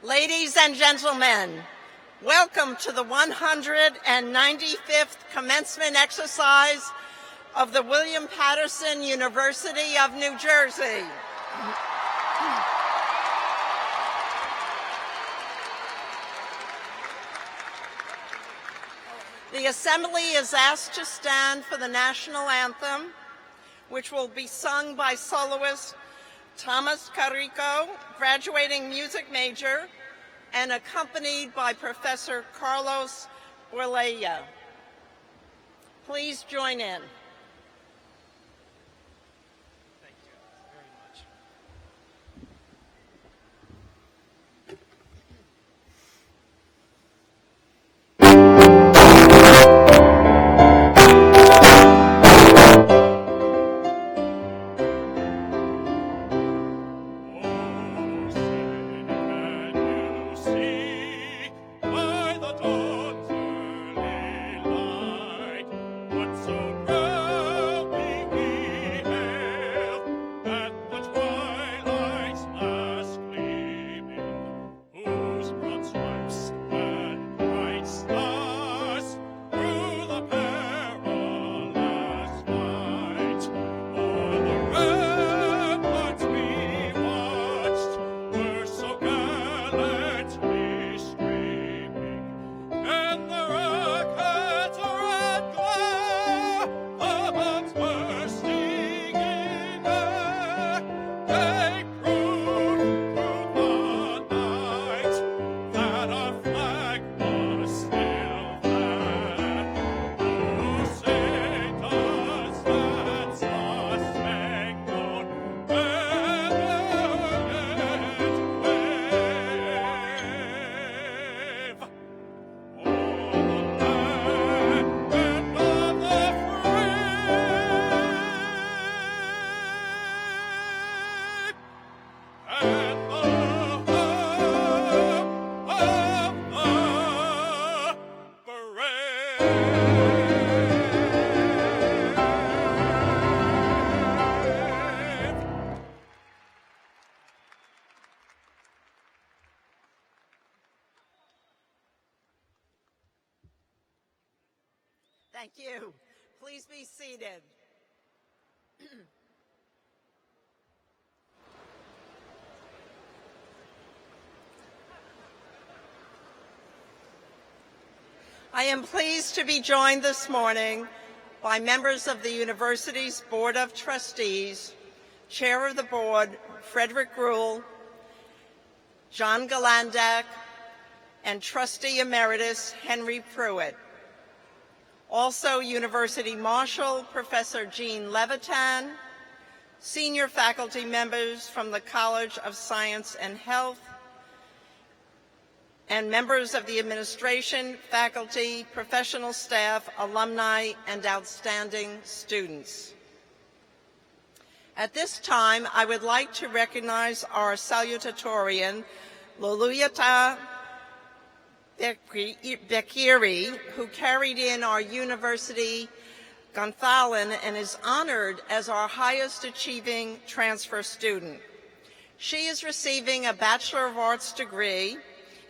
Ladies and gentlemen, welcome to the 195th commencement exercise of the William Paterson University of New Jersey. The Assembly is asked to stand for the national anthem, which will be sung by soloist Thomas Carrico, graduating music major, and accompanied by Professor Carlos Borleya. Please join in. Thank you very much. Thank you. Please be seated. I am pleased to be joined this morning by members of the university's Board of Trustees, Chair of the Board, Frederick Gruhl, John Galandak, and Trustee Emeritus Henry Pruitt. Also, University Marshal Professor Jean Levitan, senior faculty members from the College of Science and Health, and members of the administration, faculty, professional staff, alumni, and outstanding students. At this time, I would like to recognize our salutatorian, Loluyata Bekiri, who carried in our university gonfalon and is honored as our highest achieving transfer student. She is receiving a Bachelor of Arts degree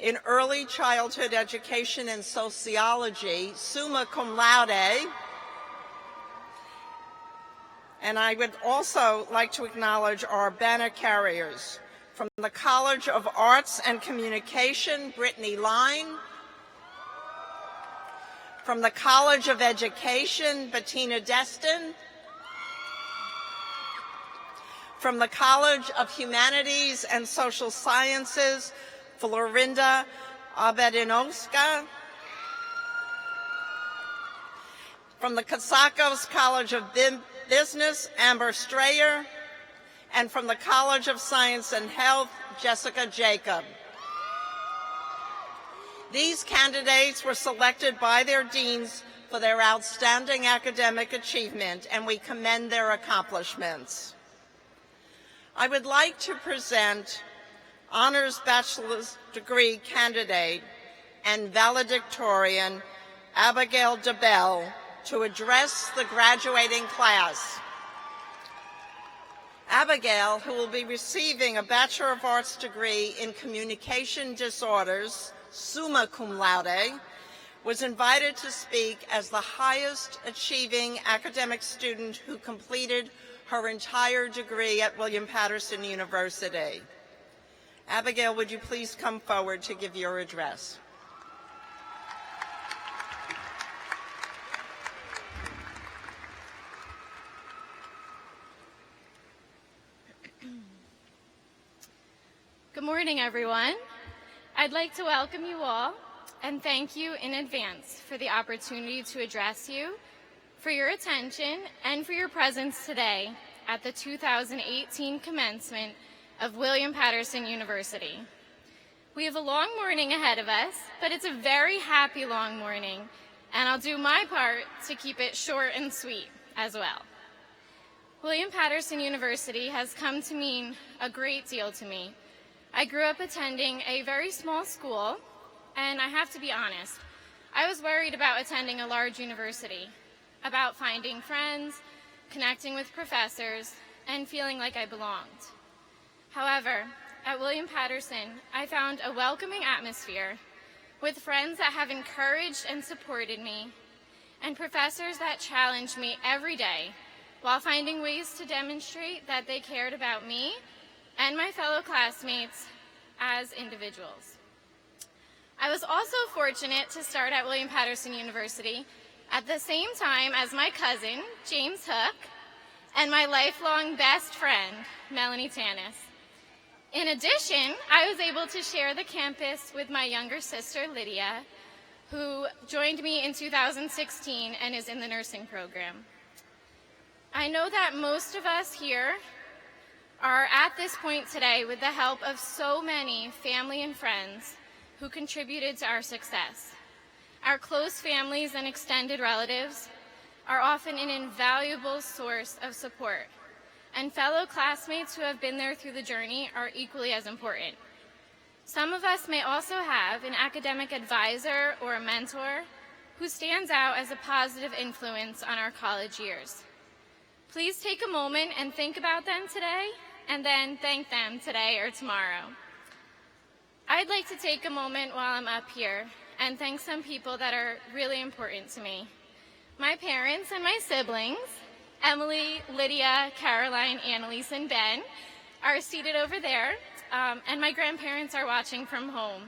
in Early Childhood Education and Sociology, summa cum laude. And I would also like to acknowledge our banner carriers. From the College of Arts and Communication, Brittany Line. From the College of Education, Bettina Destin. From the College of Humanities and Social Sciences, Florinda Abedinowska. From the Casacos College of Business, Amber Strayer. And from the College of Science and Health, Jessica Jacob. These candidates were selected by their deans for their outstanding academic achievement, and we commend their accomplishments. I would like to present Honors Bachelor's Degree candidate and valedictorian Abigail DeBell to address the graduating class. Abigail, who will be receiving a Bachelor of Arts degree in Communication Disorders, summa cum laude, was invited to speak as the highest achieving academic student who completed her entire degree at William Paterson University. Abigail, would you please come forward to give your address? Good morning, everyone. I'd like to welcome you all and thank you in advance for the opportunity to address you, for your attention, and for your presence today at the 2018 commencement of William Paterson University. We have a long morning ahead of us, but it's a very happy long morning, and I'll do my part to keep it short and sweet as well. William Paterson University has come to mean a great deal to me. I grew up attending a very small school, and I have to be honest, I was worried about attending a large university, about finding friends, connecting with professors, and feeling like I belonged. However, at William Paterson, I found a welcoming atmosphere with friends that have encouraged and supported me, and professors that challenged me every day while finding ways to demonstrate that they cared about me and my fellow classmates as individuals. I was also fortunate to start at William Paterson University at the same time as my cousin, James Hook, and my lifelong best friend, Melanie Tanis. In addition, I was able to share the campus with my younger sister, Lydia, who joined me in 2016 and is in the nursing program. I know that most of us here are at this point today with the help of so many family and friends who contributed to our success. Our close families and extended relatives are often an invaluable source of support, and fellow classmates who have been there through the journey are equally as important. Some of us may also have an academic advisor or a mentor who stands out as a positive influence on our college years. Please take a moment and think about them today, and then thank them today or tomorrow. I'd like to take a moment while I'm up here and thank some people that are really important to me. My parents and my siblings, Emily, Lydia, Caroline, Annalise, and Ben, are seated over there, and my grandparents are watching from home.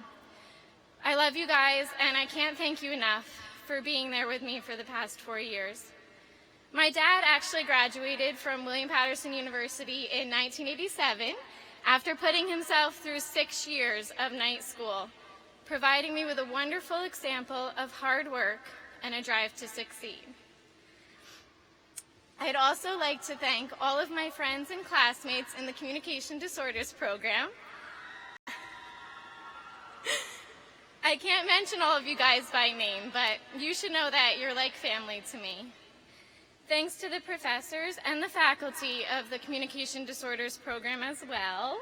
I love you guys, and I can't thank you enough for being there with me for the past 4 years. My dad actually graduated from William Paterson University in 1987 after putting himself through 6 years of night school, providing me with a wonderful example of hard work and a drive to succeed. I'd also like to thank all of my friends and classmates in the Communication Disorders program. I can't mention all of you guys by name, but you should know that you're like family to me. Thanks to the professors and the faculty of the Communication Disorders program as well.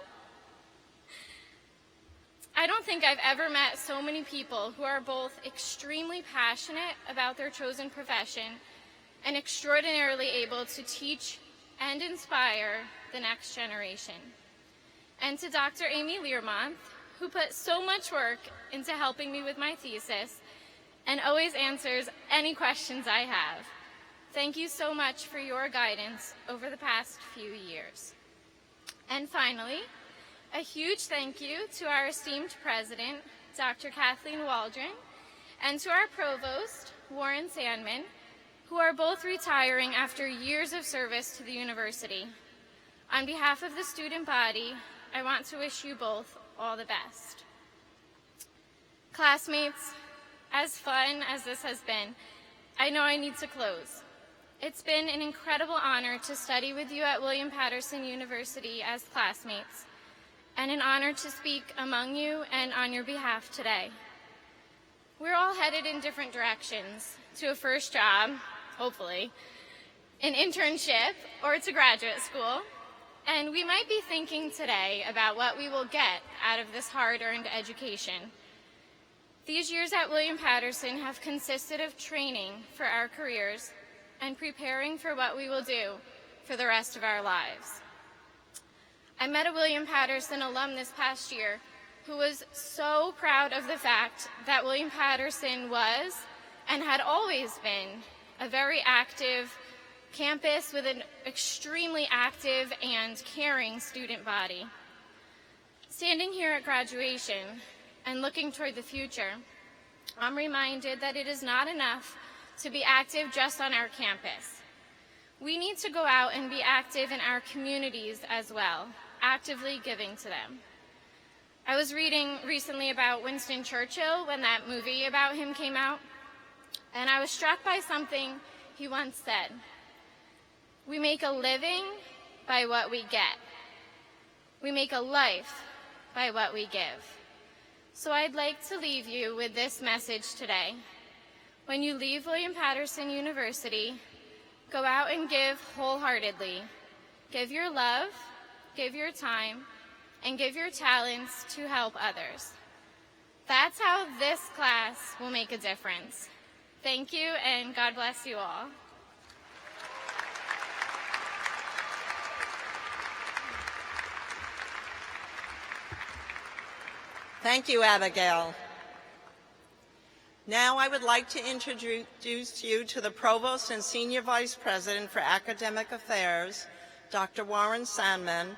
I don't think I've ever met so many people who are both extremely passionate about their chosen profession and extraordinarily able to teach and inspire the next generation. And to Dr. Amy Learmonth, who put so much work into helping me with my thesis and always answers any questions I have. Thank you so much for your guidance over the past few years. And finally, a huge thank you to our esteemed president, Dr. Kathleen Waldron, and to our provost, Warren Sandman, who are both retiring after years of service to the university. On behalf of the student body, I want to wish you both all the best. Classmates, as fun as this has been, I know I need to close. It's been an incredible honor to study with you at William Paterson University as classmates, and an honor to speak among you and on your behalf today. We're all headed in different directions, to a first job, hopefully, an internship, or to graduate school, and we might be thinking today about what we will get out of this hard-earned education. These years at William Paterson have consisted of training for our careers and preparing for what we will do for the rest of our lives. I met a William Paterson alum this past year who was so proud of the fact that William Paterson was and had always been a very active campus with an extremely active and caring student body. Standing here at graduation and looking toward the future, I'm reminded that it is not enough to be active just on our campus. We need to go out and be active in our communities as well, actively giving to them. I was reading recently about Winston Churchill when that movie about him came out, and I was struck by something he once said. We make a living by what we get. We make a life by what we give. So I'd like to leave you with this message today. When you leave William Paterson University, go out and give wholeheartedly. Give your love, give your time, and give your talents to help others. That's how this class will make a difference. Thank you, and God bless you all. Thank you, Abigail. Now I would like to introduce you to the Provost and Senior Vice President for Academic Affairs, Dr. Warren Sandman,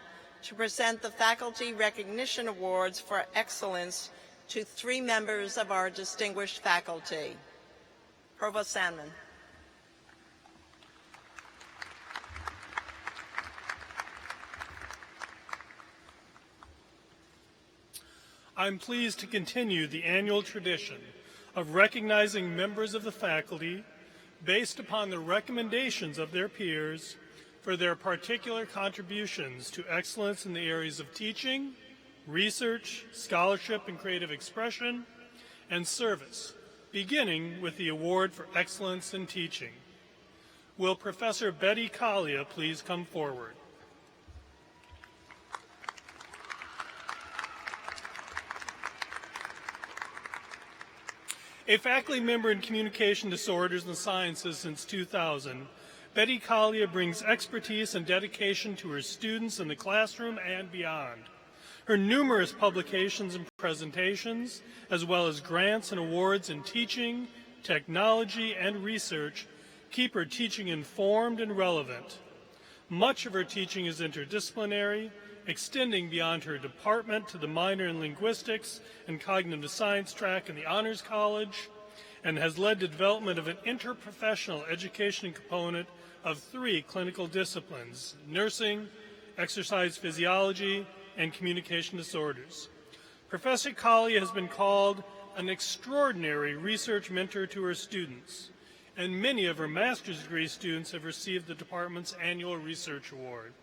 to present the Faculty Recognition Awards for Excellence to 3 members of our distinguished faculty. Provost Sandman. I'm pleased to continue the annual tradition of recognizing members of the faculty based upon the recommendations of their peers for their particular contributions to excellence in the areas of teaching, research, scholarship and creative expression, and service, beginning with the Award for Excellence in Teaching. Will Professor Betty Collia please come forward? A faculty member in communication disorders and sciences since 2000, Betty Collia brings expertise and dedication to her students in the classroom and beyond. Her numerous publications and presentations, as well as grants and awards in teaching, technology, and research, keep her teaching informed and relevant. Much of her teaching is interdisciplinary, extending beyond her department to the minor in linguistics and cognitive science track in the Honors College, and has led to development of an interprofessional education component of 3 clinical disciplines: nursing, exercise physiology, and communication disorders. Professor Collia has been called an extraordinary research mentor to her students, and many of her master's degree students have received the department's annual research award.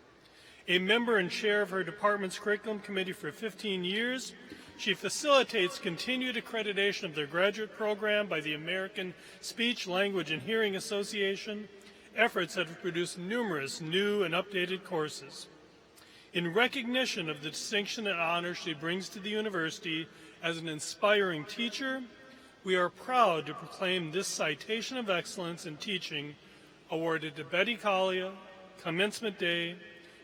A member and chair of her department's curriculum committee for 15 years, she facilitates continued accreditation of their graduate program by the American Speech, Language, and Hearing Association, efforts that have produced numerous new and updated courses. In recognition of the distinction and honor she brings to the university as an inspiring teacher, we are proud to proclaim this Citation of Excellence in Teaching awarded to Betty Collia, Commencement Day,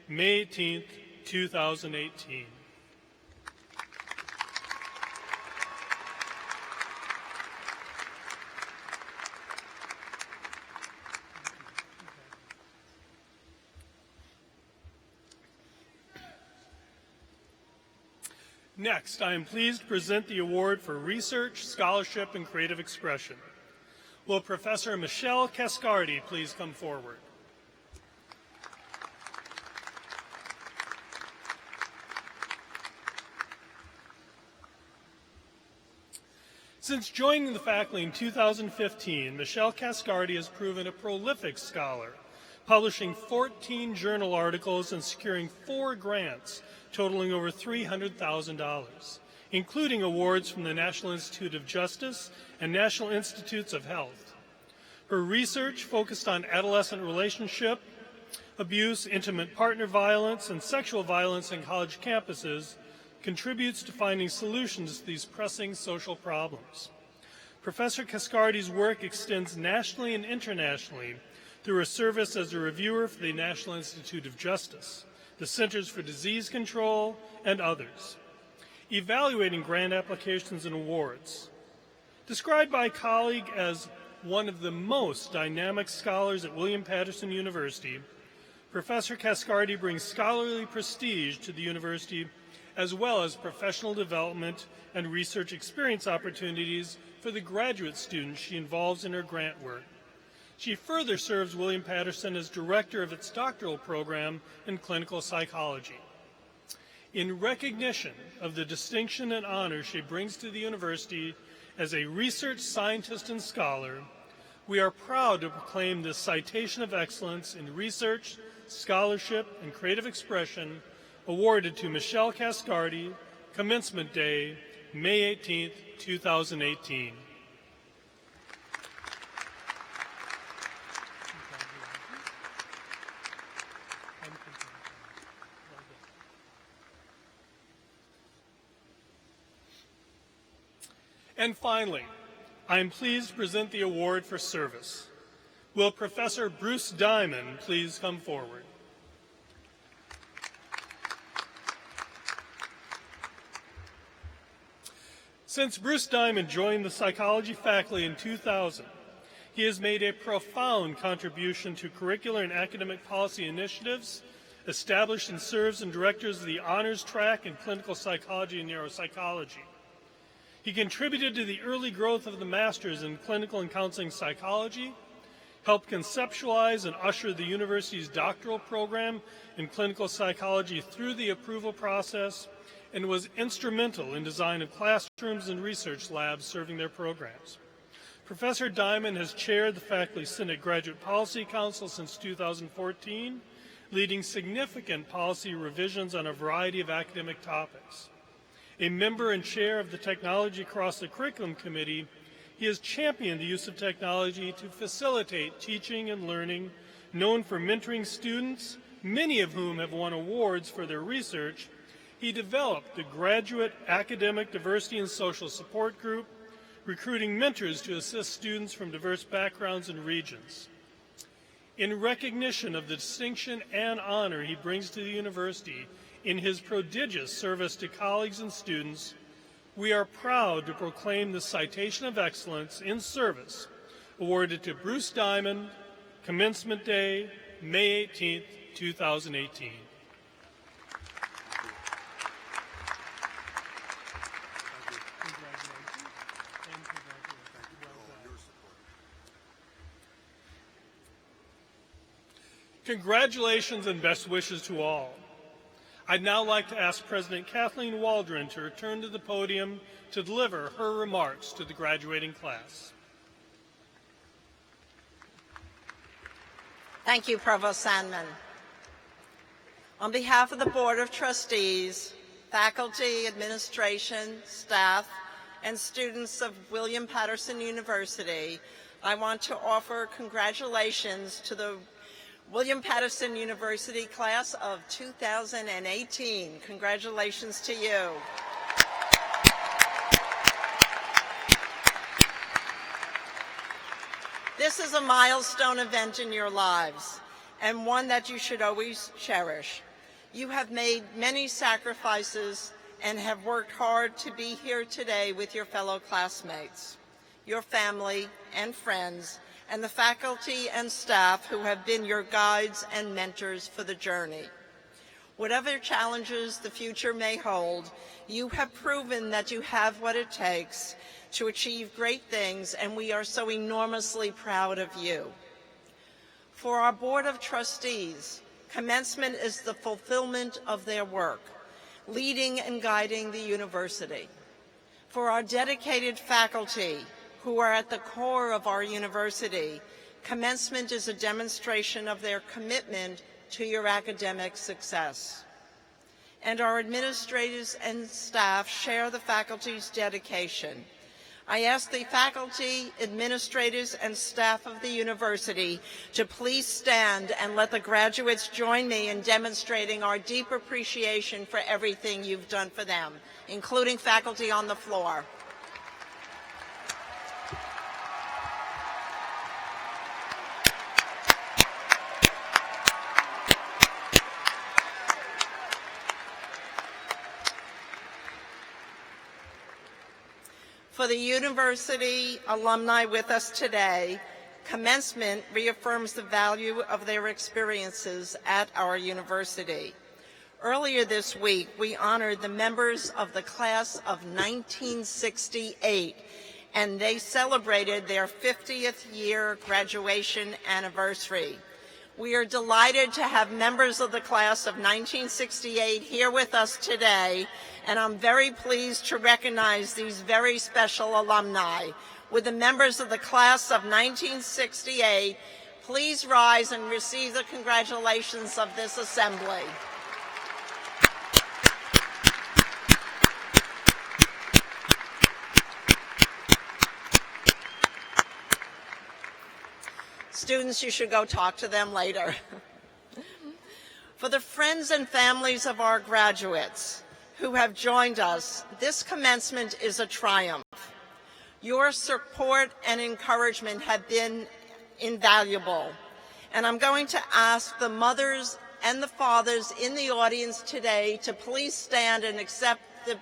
May 18th, 2018. Next, I am pleased to present the award for Research, Scholarship, and Creative Expression. Will Professor Michelle Cascardi please come forward? Since joining the faculty in 2015, Michelle Cascardi has proven a prolific scholar, publishing 14 journal articles and securing 4 grants totaling over $300,000, including awards from the National Institute of Justice and National Institutes of Health. Her research focused on adolescent relationship abuse, intimate partner violence, and sexual violence in college campuses contributes to finding solutions to these pressing social problems. Professor Cascardi's work extends nationally and internationally through her service as a reviewer for the National Institute of Justice, the Centers for Disease Control, and others. Evaluating grant applications and awards. Described by a colleague as one of the most dynamic scholars at William Paterson University, Professor Cascardi brings scholarly prestige to the university as well as professional development and research experience opportunities for the graduate students she involves in her grant work. She further serves William Paterson as director of its doctoral program in clinical psychology. In recognition of the distinction and honor she brings to the university as a research scientist and scholar, we are proud to proclaim this citation of excellence in research, scholarship, and creative expression awarded to Michelle Cascardi, Commencement Day, May 18, 2018. And finally, I am pleased to present the award for service. Will Professor Bruce Diamond please come forward? Since Bruce Diamond joined the psychology faculty in 2000, he has made a profound contribution to curricular and academic policy initiatives, established and serves as directors of the honors track in clinical psychology and neuropsychology. He contributed to the early growth of the Masters in Clinical and Counseling Psychology, helped conceptualize and usher the university's doctoral program in clinical psychology through the approval process, and was instrumental in design of classrooms and research labs serving their programs. Professor Diamond has chaired the Faculty Senate Graduate Policy Council since 2014, leading significant policy revisions on a variety of academic topics. A member and chair of the Technology Across the Curriculum Committee, he has championed the use of technology to facilitate teaching and learning, known for mentoring students, many of whom have won awards for their research. He developed the Graduate Academic Diversity and Social Support Group, recruiting mentors to assist students from diverse backgrounds and regions. In recognition of the distinction and honor he brings to the university in his prodigious service to colleagues and students, we are proud to proclaim the Citation of Excellence in Service awarded to Bruce Diamond, Commencement Day, May 18, 2018. Congratulations and best wishes to all. I'd now like to ask President Kathleen Waldron to return to the podium to deliver her remarks to the graduating class. Thank you, Provost Sandman. On behalf of the Board of Trustees, faculty, administration, staff, and students of William Paterson University, I want to offer congratulations to the William Paterson University class of 2018. Congratulations to you. This is a milestone event in your lives, and one that you should always cherish. You have made many sacrifices and have worked hard to be here today with your fellow classmates, your family and friends, and the faculty and staff who have been your guides and mentors for the journey. Whatever challenges the future may hold, you have proven that you have what it takes to achieve great things, and we are so enormously proud of you. For our Board of Trustees, commencement is the fulfillment of their work, leading and guiding the university. For our dedicated faculty, who are at the core of our university, commencement is a demonstration of their commitment to your academic success. And our administrators and staff share the faculty's dedication. I ask the faculty, administrators, and staff of the university to please stand and let the graduates join me in demonstrating our deep appreciation for everything you've done for them, including faculty on the floor. For the university alumni with us today, commencement reaffirms the value of their experiences at our university. Earlier this week, we honored the members of the class of 1968, and they celebrated their 50th year graduation anniversary. We are delighted to have members of the class of 1968 here with us today, and I'm very pleased to recognize these very special alumni. With the members of the class of 1968, please rise and receive the congratulations of this assembly. Students, you should go talk to them later. For the friends and families of our graduates who have joined us, this commencement is a triumph. Your support and encouragement have been invaluable. And I'm going to ask the mothers and the fathers in the audience today to please stand and accept the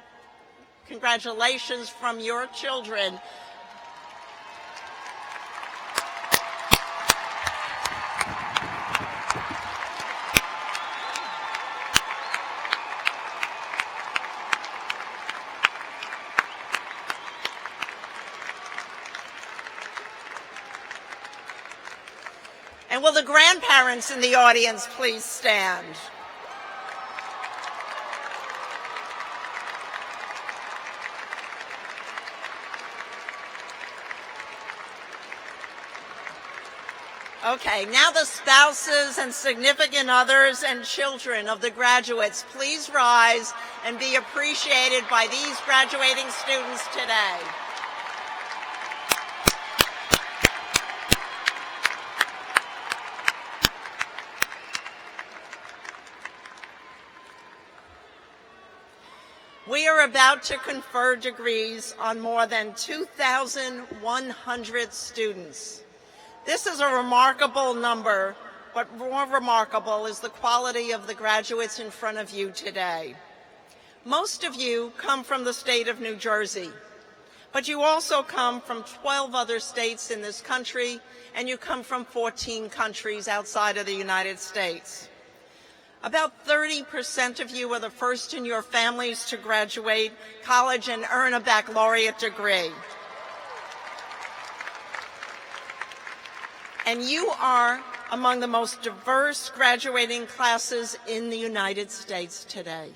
congratulations from your children. And will the grandparents in the audience please stand? Okay, now the spouses and significant others and children of the graduates, please rise and be appreciated by these graduating students today. We are about to confer degrees on more than 2,100 students. This is a remarkable number, but more remarkable is the quality of the graduates in front of you today. Most of you come from the state of New Jersey, but you also come from 12 other states in this country, and you come from 14 countries outside of the United States. About 30% of you are the first in your families to graduate college and earn a baccalaureate degree. And you are among the most diverse graduating classes in the United States today.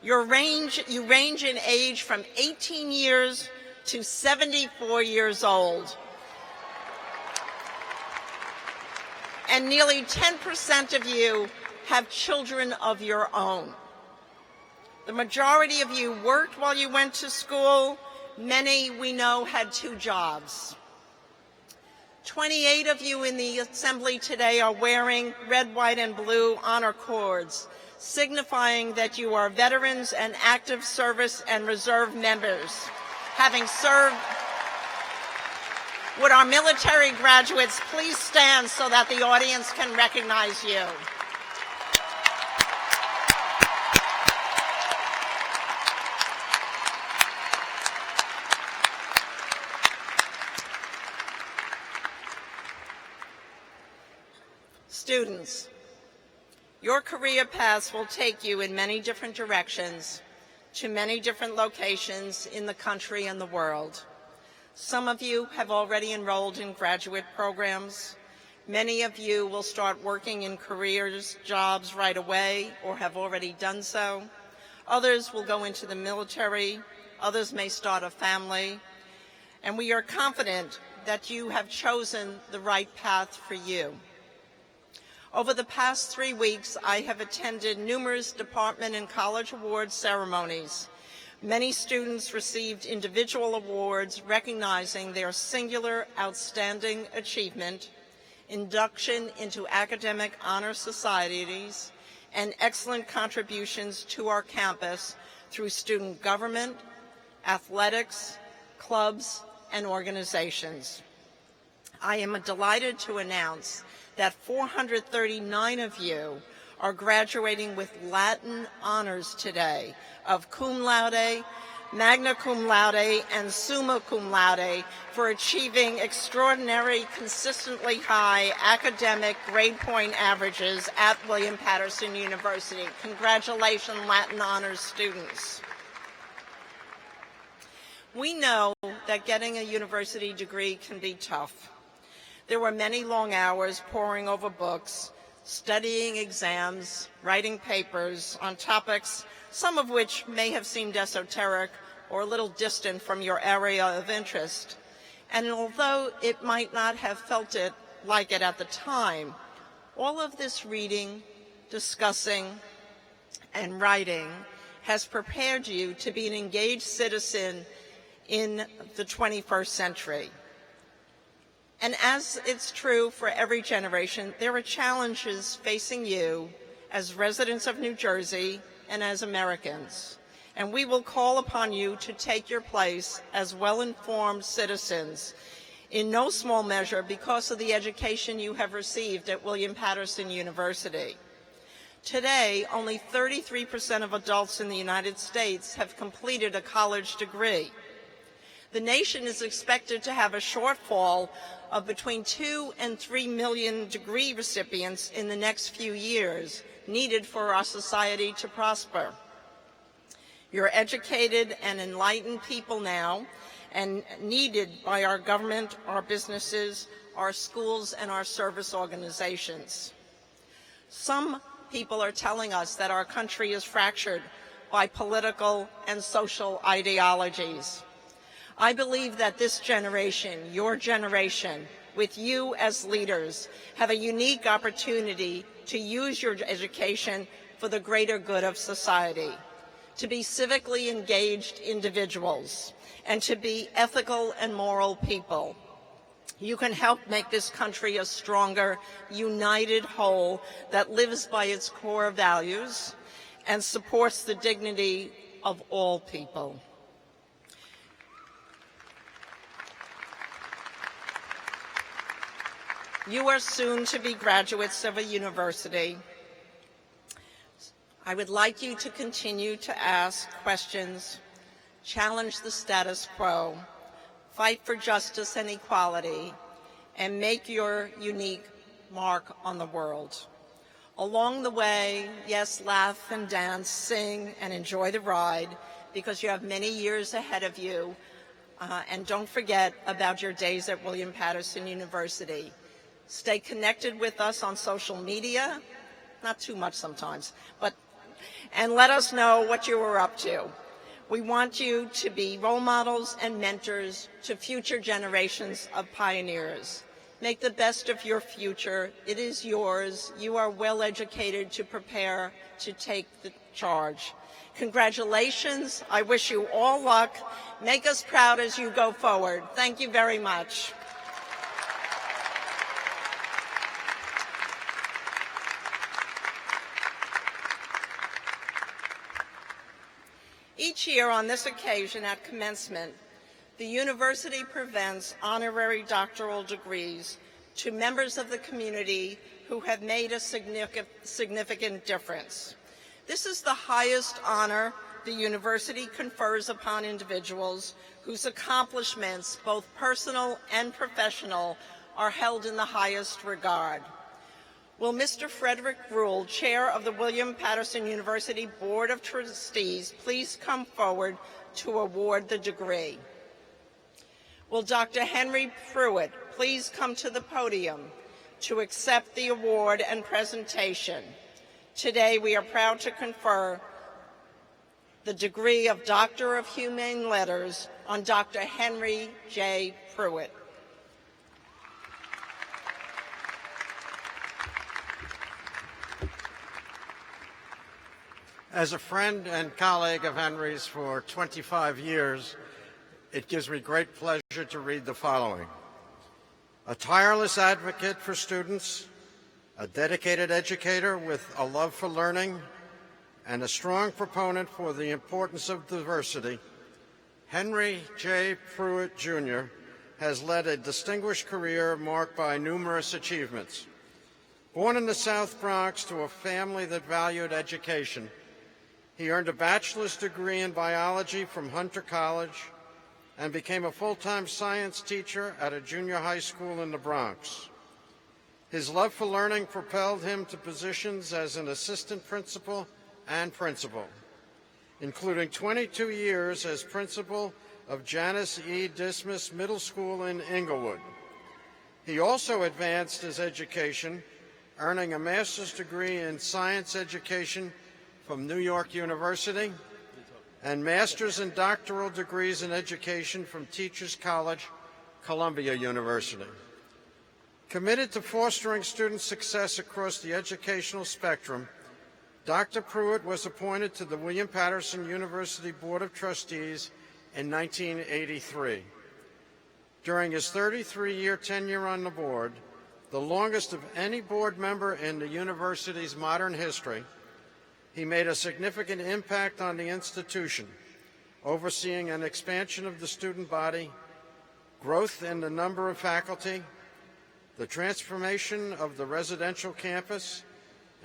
You range in age from 18 years to 74 years old. And nearly 10% of you have children of your own. The majority of you worked while you went to school. Many, we know, had 2 jobs. 28 of you in the assembly today are wearing red, white, and blue honor cords, signifying that you are veterans and active service and reserve members, having served. Would our military graduates please stand so that the audience can recognize you? Students, your career paths will take you in many different directions to many different locations in the country and the world. Some of you have already enrolled in graduate programs. Many of you will start working in careers, jobs right away or have already done so. Others will go into the military. Others may start a family. And we are confident that you have chosen the right path for you. Over the past 3 weeks, I have attended numerous department and college award ceremonies. Many students received individual awards recognizing their singular outstanding achievement, induction into academic honor societies, and excellent contributions to our campus through student government, athletics, clubs, and organizations. I am delighted to announce that 439 of you are graduating with Latin honors today of cum laude, magna cum laude, and summa cum laude for achieving extraordinary, consistently high academic grade point averages at William Paterson University. Congratulations, Latin Honors students. We know that getting a university degree can be tough. There were many long hours poring over books, studying exams, writing papers on topics, some of which may have seemed esoteric or a little distant from your area of interest. And although it might not have felt like it at the time, all of this reading, discussing, and writing has prepared you to be an engaged citizen in the 21st century. And as it's true for every generation, there are challenges facing you as residents of New Jersey and as Americans. And we will call upon you to take your place as well-informed citizens, in no small measure because of the education you have received at William Paterson University. Today, only 33% of adults in the United States have completed a college degree. The nation is expected to have a shortfall of between 2 and 3 million degree recipients in the next few years, needed for our society to prosper. You're educated and enlightened people now, and needed by our government, our businesses, our schools, and our service organizations. Some people are telling us that our country is fractured by political and social ideologies. I believe that this generation, your generation, with you as leaders, have a unique opportunity to use your education for the greater good of society, to be civically engaged individuals, and to be ethical and moral people. You can help make this country a stronger, united whole that lives by its core values and supports the dignity of all people. You are soon to be graduates of a university. I would like you to continue to ask questions, challenge the status quo, fight for justice and equality, and make your unique mark on the world. Along the way, yes, laugh and dance, sing, and enjoy the ride, because you have many years ahead of you, and don't forget about your days at William Paterson University. Stay connected with us on social media, not too much sometimes, and let us know what you were up to. We want you to be role models and mentors to future generations of pioneers. Make the best of your future. It is yours. You are well educated to prepare to take the charge. Congratulations. I wish you all luck. Make us proud as you go forward. Thank you very much. Each year on this occasion at commencement, the university presents honorary doctoral degrees to members of the community who have made a significant difference. This is the highest honor the university confers upon individuals whose accomplishments, both personal and professional, are held in the highest regard. Will Mr. Frederick Gruhl, Chair of the William Paterson University Board of Trustees, please come forward to award the degree? Will Dr. Henry Pruitt please come to the podium to accept the award and presentation? Today, we are proud to confer the degree of Doctor of Humane Letters on Dr. Henry J. Pruitt. As a friend and colleague of Henry's for 25 years, it gives me great pleasure to read the following. A tireless advocate for students, a dedicated educator with a love for learning, and a strong proponent for the importance of diversity, Henry J. Pruitt, Jr. has led a distinguished career marked by numerous achievements. Born in the South Bronx to a family that valued education, He earned a bachelor's degree in biology from Hunter College and became a full-time science teacher at a junior high school in the Bronx. His love for learning propelled him to positions as an assistant principal and principal, including 22 years as principal of Janice E. Dismas Middle School in Inglewood. He also advanced his education, earning a master's degree in science education from New York University and master's and doctoral degrees in education from Teachers College, Columbia University. Committed to fostering student success across the educational spectrum, Dr. Pruitt was appointed to the William Paterson University Board of Trustees in 1983. During his 33-year tenure on the board, the longest of any board member in the university's modern history, he made a significant impact on the institution, overseeing an expansion of the student body, growth in the number of faculty, the transformation of the residential campus,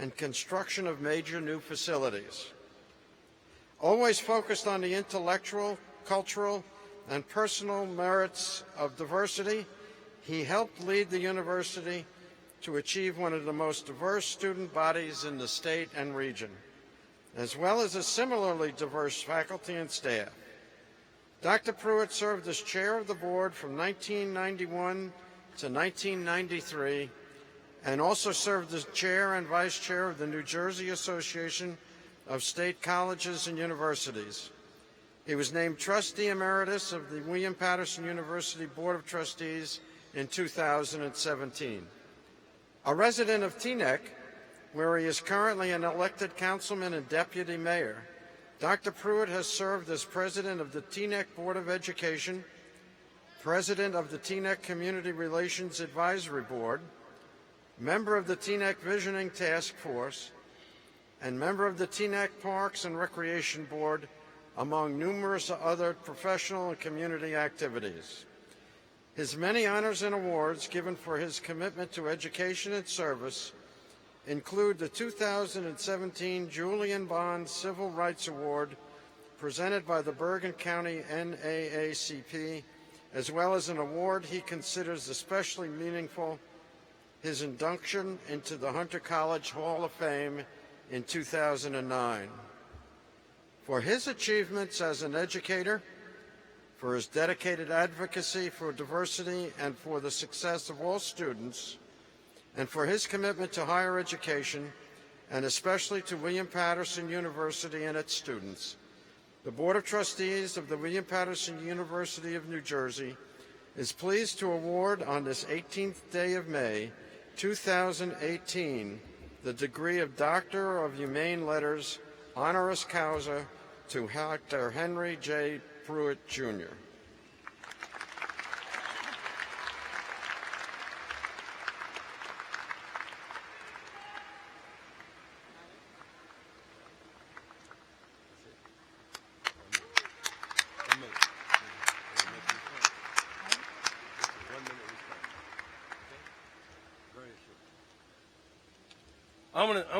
and construction of major new facilities. Always focused on the intellectual, cultural, and personal merits of diversity, he helped lead the university to achieve one of the most diverse student bodies in the state and region, as well as a similarly diverse faculty and staff. Dr. Pruitt served as chair of the board from 1991 to 1993, and also served as chair and vice chair of the New Jersey Association of State Colleges and Universities. He was named trustee emeritus of the William Paterson University Board of Trustees in 2017. A resident of Teaneck, where he is currently an elected councilman and deputy mayor, Dr. Pruitt has served as president of the Teaneck Board of Education, president of the Teaneck Community Relations Advisory Board, member of the Teaneck Visioning Task Force, and member of the Teaneck Parks and Recreation Board, among numerous other professional and community activities. His many honors and awards given for his commitment to education and service include the 2017 Julian Bond Civil Rights Award presented by the Bergen County NAACP, as well as an award he considers especially meaningful, his induction into the Hunter College Hall of Fame in 2009. For his achievements as an educator, for his dedicated advocacy for diversity and for the success of all students, and for his commitment to higher education, and especially to William Paterson University and its students, the Board of Trustees of the William Paterson University of New Jersey is pleased to award on this 18th day of May, 2018, the degree of Doctor of Humane Letters, honoris causa, to Dr. Henry J. Pruitt, Jr.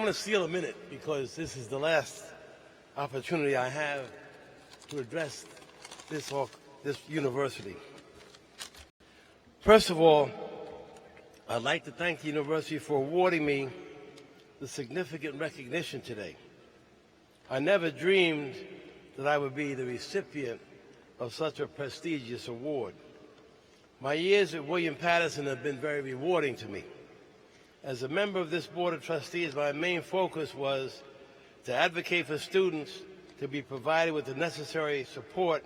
I'm gonna steal a minute because this is the last opportunity I have to address this university. First of all, I'd like to thank the university for awarding me the significant recognition today. I never dreamed that I would be the recipient of such a prestigious award. My years at William Paterson have been very rewarding to me. As a member of this Board of Trustees, my main focus was to advocate for students to be provided with the necessary support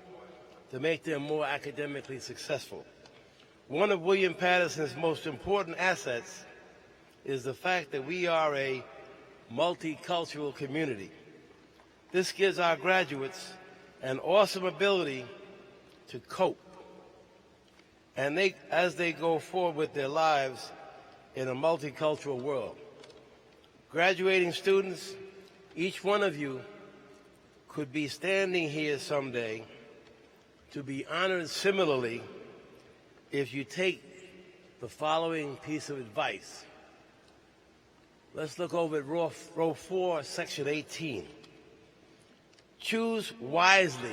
to make them more academically successful. One of William Paterson's most important assets is the fact that we are a multicultural community. This gives our graduates an awesome ability to cope, and as they go forward with their lives in a multicultural world. Graduating students, each one of you could be standing here someday to be honored similarly if you take the following piece of advice. Let's look over at row 4, section 18. Choose wisely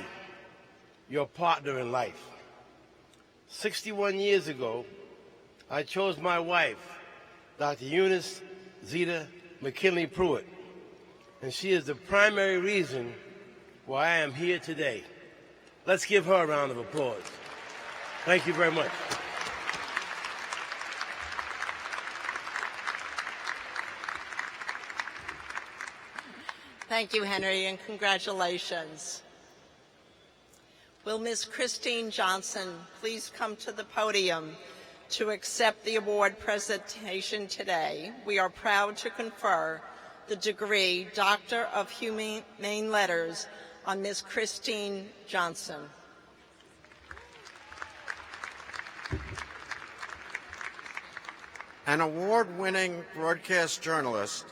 your partner in life. 61 years ago, I chose my wife, Dr. Eunice Zeta McKinley Pruitt, and she is the primary reason why I am here today. Let's give her a round of applause. Thank you very much. Thank you, Henry, and congratulations. Will Ms. Christine Johnson please come to the podium to accept the award presentation today? We are proud to confer the degree Doctor of Humane Letters on Ms. Christine Johnson. An award-winning broadcast journalist,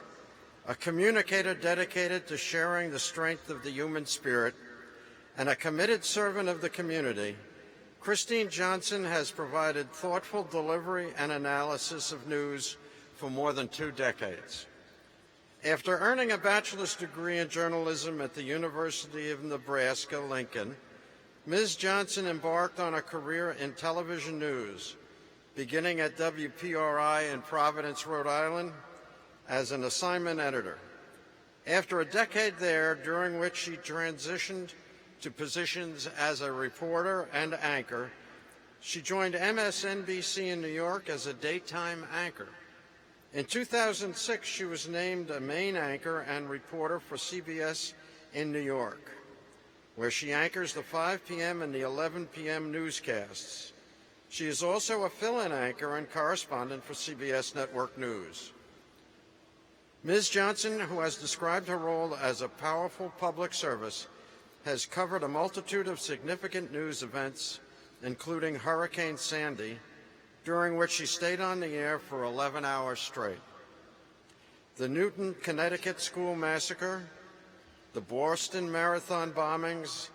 a communicator dedicated to sharing the strength of the human spirit, and a committed servant of the community, Christine Johnson has provided thoughtful delivery and analysis of news for more than 2 decades. After earning a bachelor's degree in journalism at the University of Nebraska-Lincoln, Ms. Johnson embarked on a career in television news, beginning at WPRI in Providence, Rhode Island, as an assignment editor. After a decade there, during which she transitioned to positions as a reporter and anchor, she joined MSNBC in New York as a daytime anchor. In 2006, she was named a main anchor and reporter for CBS in New York, where she anchors the 5 p.m. and the 11 p.m. newscasts. She is also a fill-in anchor and correspondent for CBS Network News. Ms. Johnson, who has described her role as a powerful public service, has covered a multitude of significant news events, including Hurricane Sandy, during which she stayed on the air for 11 hours straight, the Newton, Connecticut school massacre, the Boston Marathon bombings,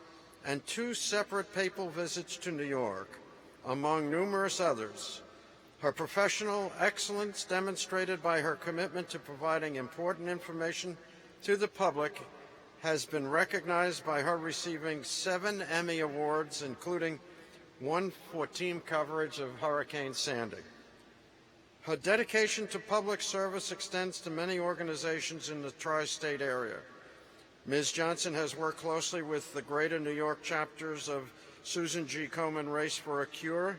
and 2 separate papal visits to New York, among numerous others. Her professional excellence, demonstrated by her commitment to providing important information to the public, has been recognized by her receiving 7 Emmy Awards, including 1 for team coverage of Hurricane Sandy. Her dedication to public service extends to many organizations in the tri-state area. Ms. Johnson has worked closely with the Greater New York chapters of Susan G. Komen Race for a Cure,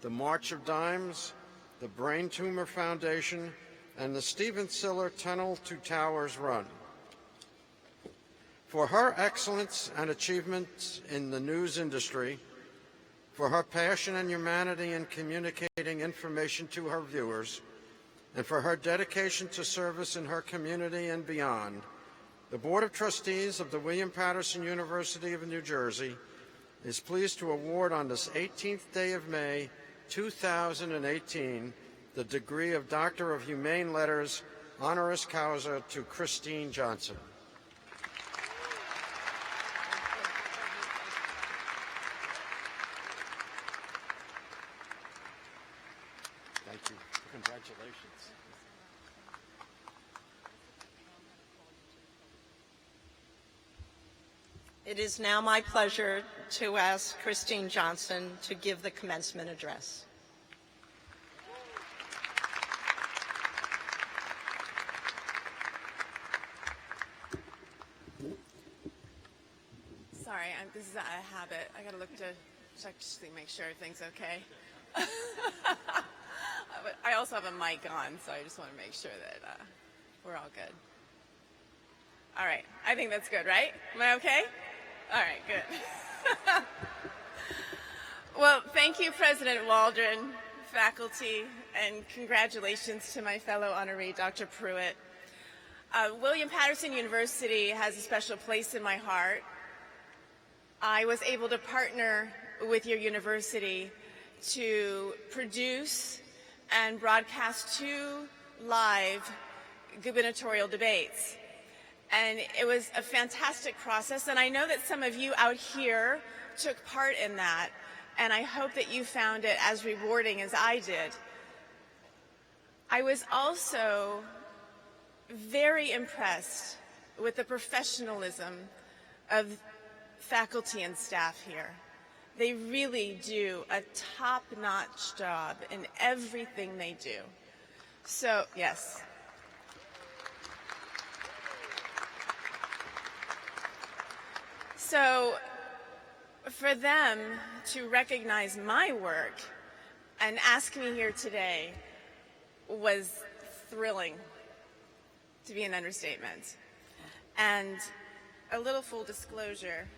the March of Dimes, the Brain Tumor Foundation, and the Stephen Siller Tunnel to Towers Run. For her excellence and achievements in the news industry, for her passion and humanity in communicating information to her viewers, and for her dedication to service in her community and beyond, the Board of Trustees of the William Paterson University of New Jersey is pleased to award on this 18th day of May, 2018, the degree of Doctor of Humane Letters, honoris causa, to Christine Johnson. Thank you. Congratulations. It is now my pleasure to ask Christine Johnson to give the commencement address. Sorry, this is a habit. I gotta look to check to make sure everything's okay. But I also have a mic on, so I just want to make sure that we're all good. All right, I think that's good, right? Am I okay? All right, good. Well, thank you, President Waldron, faculty, and congratulations to my fellow honoree, Dr. Pruitt. William Paterson University has a special place in my heart. I was able to partner with your university to produce and broadcast 2 live gubernatorial debates. And it was a fantastic process, and I know that some of you out here took part in that, and I hope that you found it as rewarding as I did. I was also very impressed with the professionalism of faculty and staff here. They really do a top-notch job in everything they do. So, yes. So, for them to recognize my work and ask me here today was thrilling, to be an understatement. And a little full disclosure,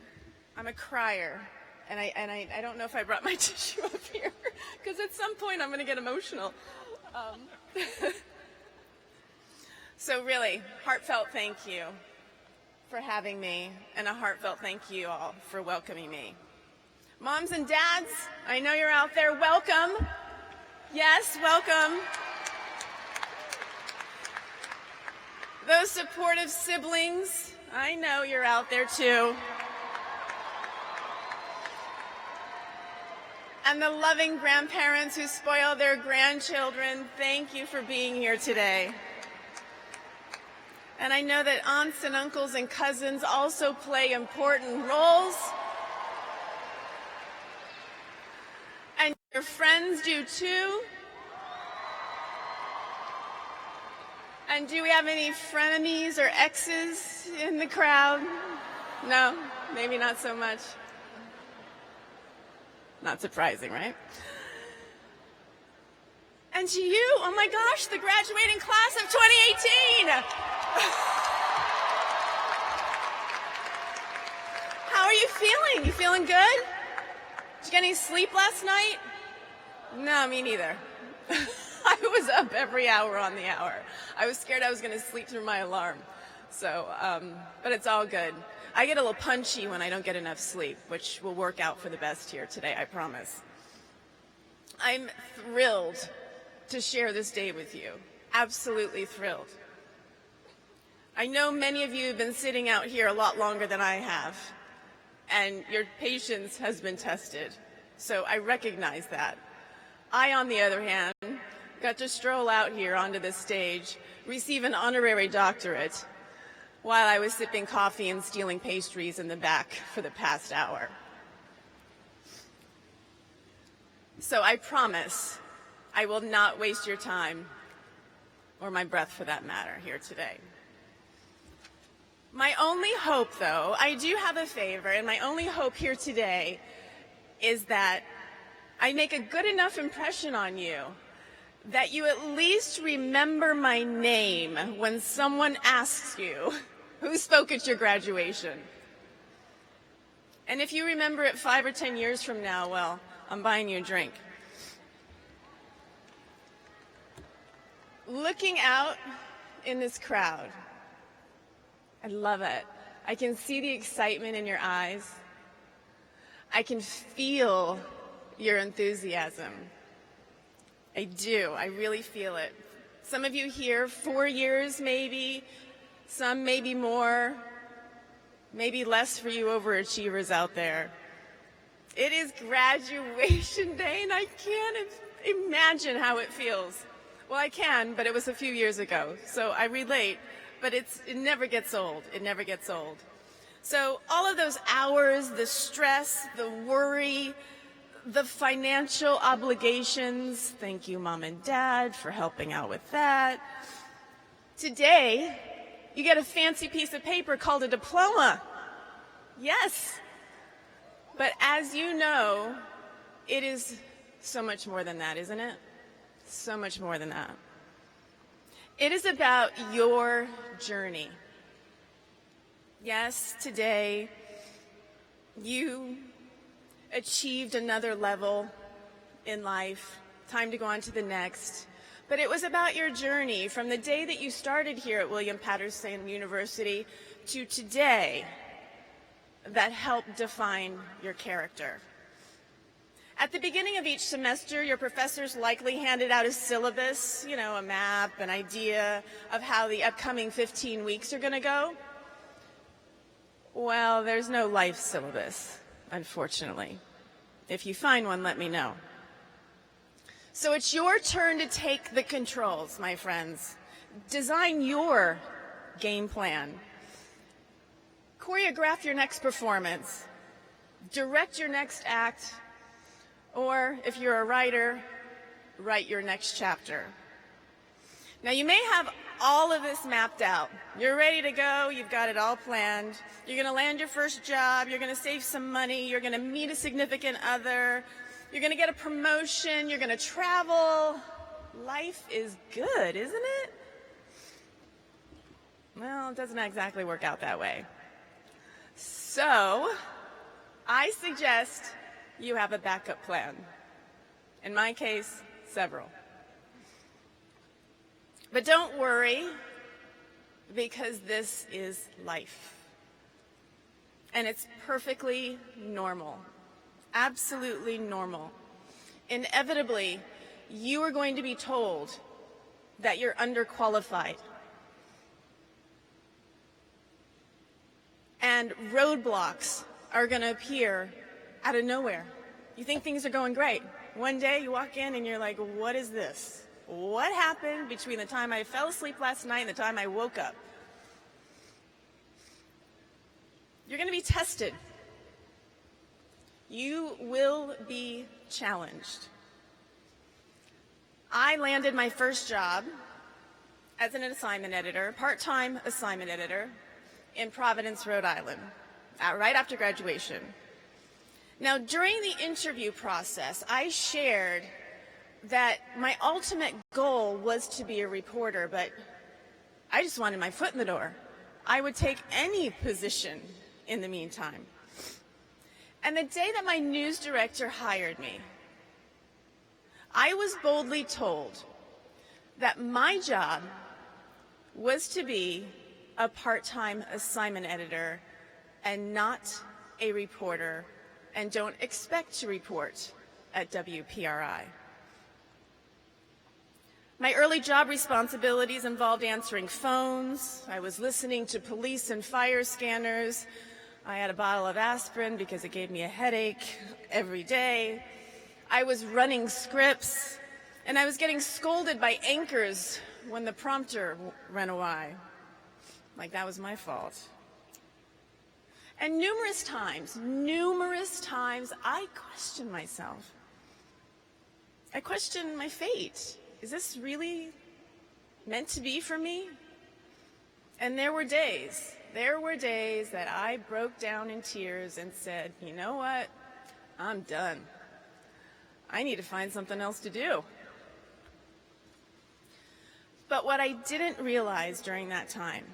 I'm a crier, and I don't know if I brought my tissue up here, because at some point I'm going to get emotional. So really, heartfelt thank you for having me, and a heartfelt thank you all for welcoming me. Moms and dads, I know you're out there. Welcome. Yes, welcome. Those supportive siblings, I know you're out there too. And the loving grandparents who spoil their grandchildren, thank you for being here today. And I know that aunts and uncles and cousins also play important roles. And your friends do too. And do we have any frenemies or exes in the crowd? No, maybe not so much. Not surprising, right? And to you, oh my gosh, the graduating class of 2018. How are you feeling? You feeling good? Did you get any sleep last night? No, me neither. I was up every hour on the hour. I was scared I was going to sleep through my alarm. So, but it's all good. I get a little punchy when I don't get enough sleep, which will work out for the best here today, I promise. I'm thrilled to share this day with you. Absolutely thrilled. I know many of you have been sitting out here a lot longer than I have, and your patience has been tested. So I recognize that. I, on the other hand, got to stroll out here onto this stage, receive an honorary doctorate, while I was sipping coffee and stealing pastries in the back for the past hour. So I promise I will not waste your time, or my breath for that matter, here today. My only hope, though, I do have a favor, and my only hope here today is that I make a good enough impression on you that you at least remember my name when someone asks you who spoke at your graduation. And if you remember it 5 or 10 years from now, well, I'm buying you a drink. Looking out in this crowd, I love it. I can see the excitement in your eyes. I can feel your enthusiasm. I do. I really feel it. Some of you here, 4 years maybe, some maybe more, maybe less for you overachievers out there. It is graduation day, and I can't imagine how it feels. Well, I can, but it was a few years ago, so I relate, but it never gets old. It never gets old. So all of those hours, the stress, the worry, the financial obligations, thank you, Mom and Dad, for helping out with that. Today, you get a fancy piece of paper called a diploma. Yes. But as you know, it is so much more than that, isn't it? So much more than that. It is about your journey. Yes, today, you achieved another level in life. Time to go on to the next. But it was about your journey from the day that you started here at William Paterson University to today that helped define your character. At the beginning of each semester, your professors likely handed out a syllabus, a map, an idea of how the upcoming 15 weeks are going to go. Well, there's no life syllabus, unfortunately. If you find one, let me know. So it's your turn to take the controls, my friends. Design your game plan. choreograph your next performance, direct your next act, or if you're a writer, write your next chapter. Now, you may have all of this mapped out. You're ready to go. You've got it all planned. You're going to land your first job. You're going to save some money. You're going to meet a significant other. You're going to get a promotion. You're going to travel. Life is good, isn't it? Well, it doesn't exactly work out that way. So, I suggest you have a backup plan. In my case, several. But don't worry, because this is life. And it's perfectly normal, absolutely normal. Inevitably, you are going to be told that you're underqualified. And roadblocks are going to appear out of nowhere. You think things are going great. One day you walk in and you're like, what is this? What happened between the time I fell asleep last night and the time I woke up? You're going to be tested. You will be challenged. I landed my first job as an assignment editor, part-time assignment editor, in Providence, Rhode Island, right after graduation. Now, during the interview process, I shared that my ultimate goal was to be a reporter, but I just wanted my foot in the door. I would take any position in the meantime. And the day that my news director hired me, I was boldly told that my job was to be a part-time assignment editor and not a reporter, and don't expect to report at WPRI. My early job responsibilities involved answering phones. I was listening to police and fire scanners. I had a bottle of aspirin because it gave me a headache every day. I was running scripts, and I was getting scolded by anchors when the prompter ran away. Like that was my fault. And numerous times, I questioned myself. I questioned my fate. Is this really meant to be for me? And there were days that I broke down in tears and said, you know what? I'm done. I need to find something else to do. But what I didn't realize during that time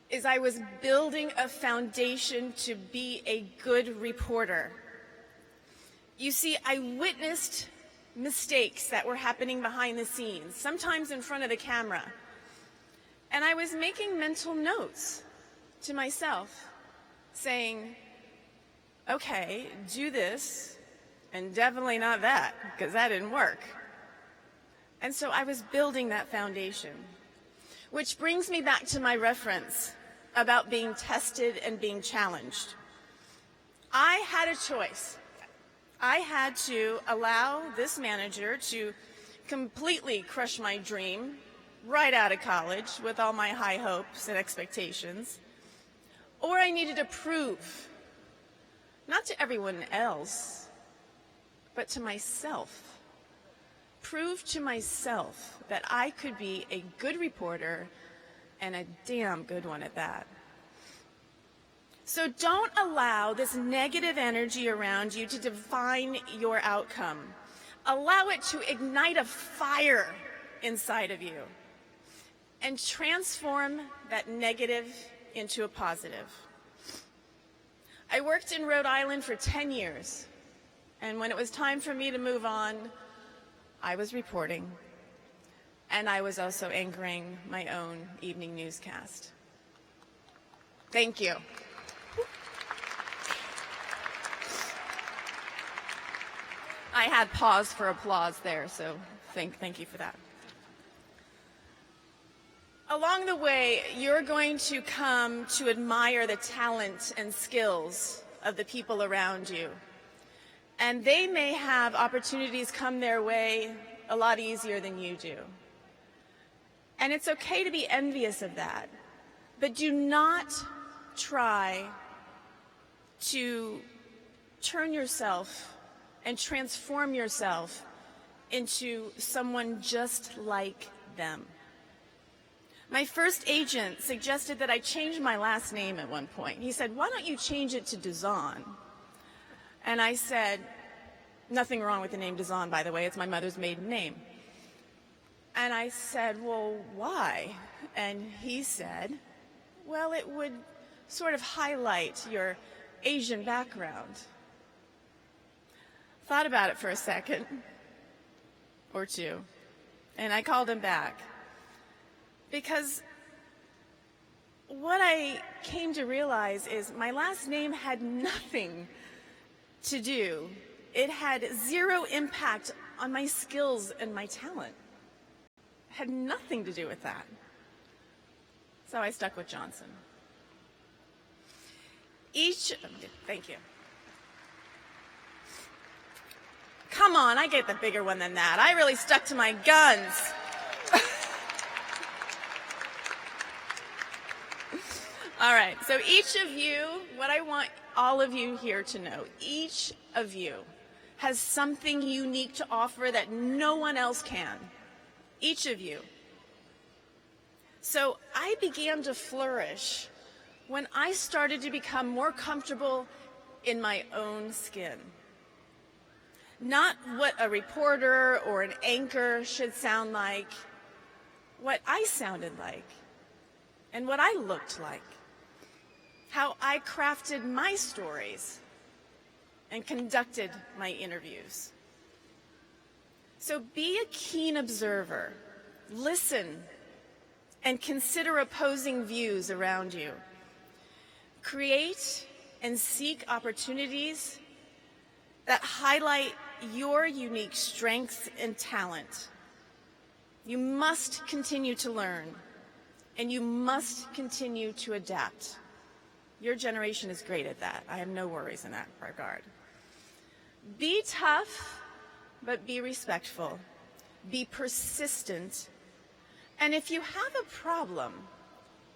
is I was building a foundation to be a good reporter. You see, I witnessed mistakes that were happening behind the scenes, sometimes in front of the camera. And I was making mental notes to myself, saying, okay, do this, and definitely not that, because that didn't work. And so I was building that foundation, which brings me back to my reference about being tested and being challenged. I had a choice. I had to allow this manager to completely crush my dream right out of college with all my high hopes and expectations, or I needed to prove, not to everyone else, but to myself, prove to myself that I could be a good reporter and a damn good one at that. So don't allow this negative energy around you to define your outcome. Allow it to ignite a fire inside of you and transform that negative into a positive. I worked in Rhode Island for 10 years, and when it was time for me to move on, I was reporting, and I was also anchoring my own evening newscast. Thank you. I had pause for applause there, so thank you for that. Along the way, you're going to come to admire the talent and skills of the people around you. And they may have opportunities come their way a lot easier than you do. And it's okay to be envious of that. But do not try to turn yourself and transform yourself into someone just like them. My first agent suggested that I change my last name at one point. He said, "Why don't you change it to Duzan?" And I said, nothing wrong with the name Duzan, by the way, it's my mother's maiden name. And I said, "Well, why?" And he said, "Well, it would sort of highlight your Asian background." Thought about it for a second or two, and I called him back. Because what I came to realize is my last name had nothing to do. It had zero impact on my skills and my talent. It had nothing to do with that. So I stuck with Johnson. Thank you. Come on, I get the bigger one than that. I really stuck to my guns. All right, so each of you, what I want all of you here to know, each of you has something unique to offer that no one else can. Each of you. So I began to flourish when I started to become more comfortable in my own skin. Not what a reporter or an anchor should sound like, what I sounded like, and what I looked like. How I crafted my stories and conducted my interviews. So be a keen observer, listen, and consider opposing views around you. Create and seek opportunities that highlight your unique strengths and talent. You must continue to learn, and you must continue to adapt. Your generation is great at that. I have no worries in that regard. Be tough, but be respectful. Be persistent. And if you have a problem,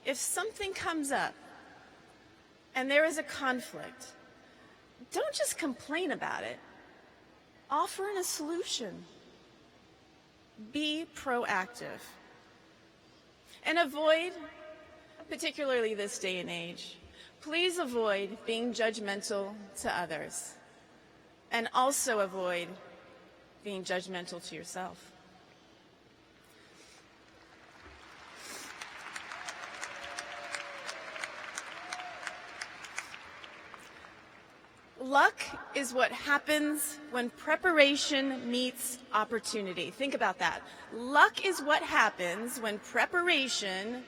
if something comes up and there is a conflict, don't just complain about it. Offer a solution. Be proactive. And avoid, particularly this day and age, please avoid being judgmental to others, and also avoid being judgmental to yourself. Luck is what happens when preparation meets opportunity. Think about that. Luck is what happens when preparation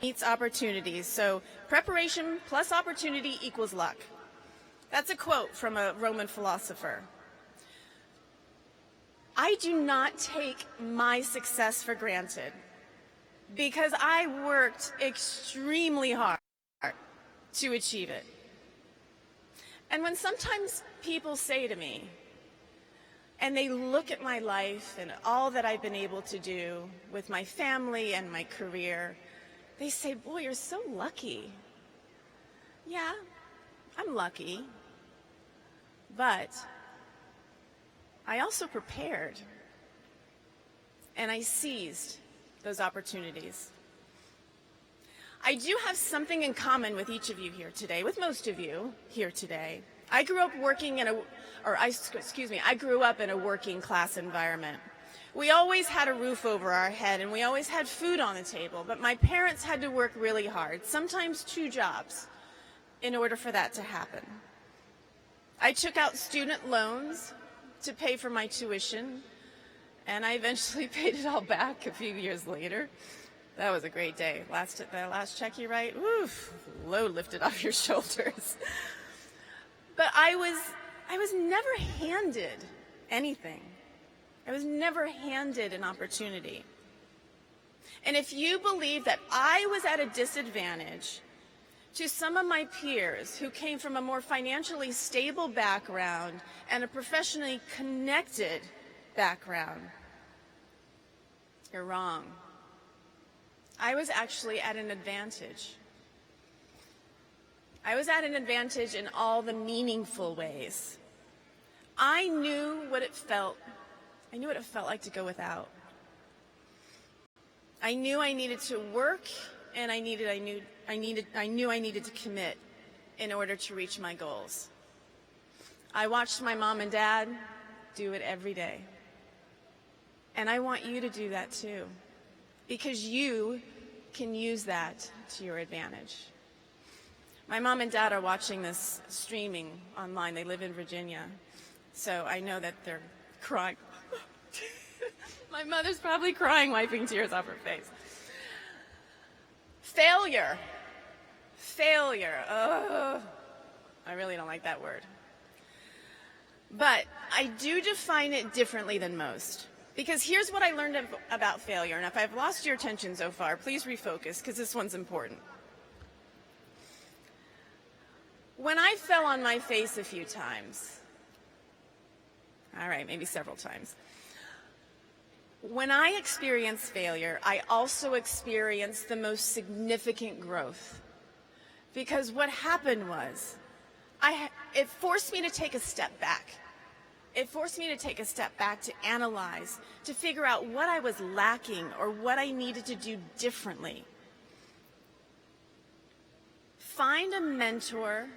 meets opportunities. So preparation plus opportunity equals luck. That's a quote from a Roman philosopher. I do not take my success for granted because I worked extremely hard to achieve it. And when sometimes people say to me, and they look at my life and all that I've been able to do with my family and my career, they say, "Boy, you're so lucky." Yeah, I'm lucky, but I also prepared, and I seized those opportunities. I do have something in common with each of you here today, with most of you here today. I grew up I grew up in a working class environment. We always had a roof over our head and we always had food on the table, but my parents had to work really hard, sometimes 2 jobs, in order for that to happen. I took out student loans to pay for my tuition, and I eventually paid it all back a few years later. That was a great day. The last check you write, oof, load lifted off your shoulders. But I was never handed anything. I was never handed an opportunity. And if you believe that I was at a disadvantage to some of my peers who came from a more financially stable background and a professionally connected background, you're wrong. I was actually at an advantage. I was at an advantage in all the meaningful ways. I knew what it felt like to go without. I knew I needed to work, and I knew I needed to commit in order to reach my goals. I watched my mom and dad do it every day. And I want you to do that too, because you can use that to your advantage. My mom and dad are watching this streaming online. They live in Virginia, so I know that they're crying. My mother's probably crying, wiping tears off her face. Failure. Ugh. I really don't like that word. But I do define it differently than most. Because here's what I learned about failure. And if I've lost your attention so far, please refocus, because this one's important. When I fell on my face a few times, all right, maybe several times, when I experienced failure, I also experienced the most significant growth. Because what happened was, it forced me to take a step back. It forced me to take a step back to analyze, to figure out what I was lacking or what I needed to do differently. Find a mentor.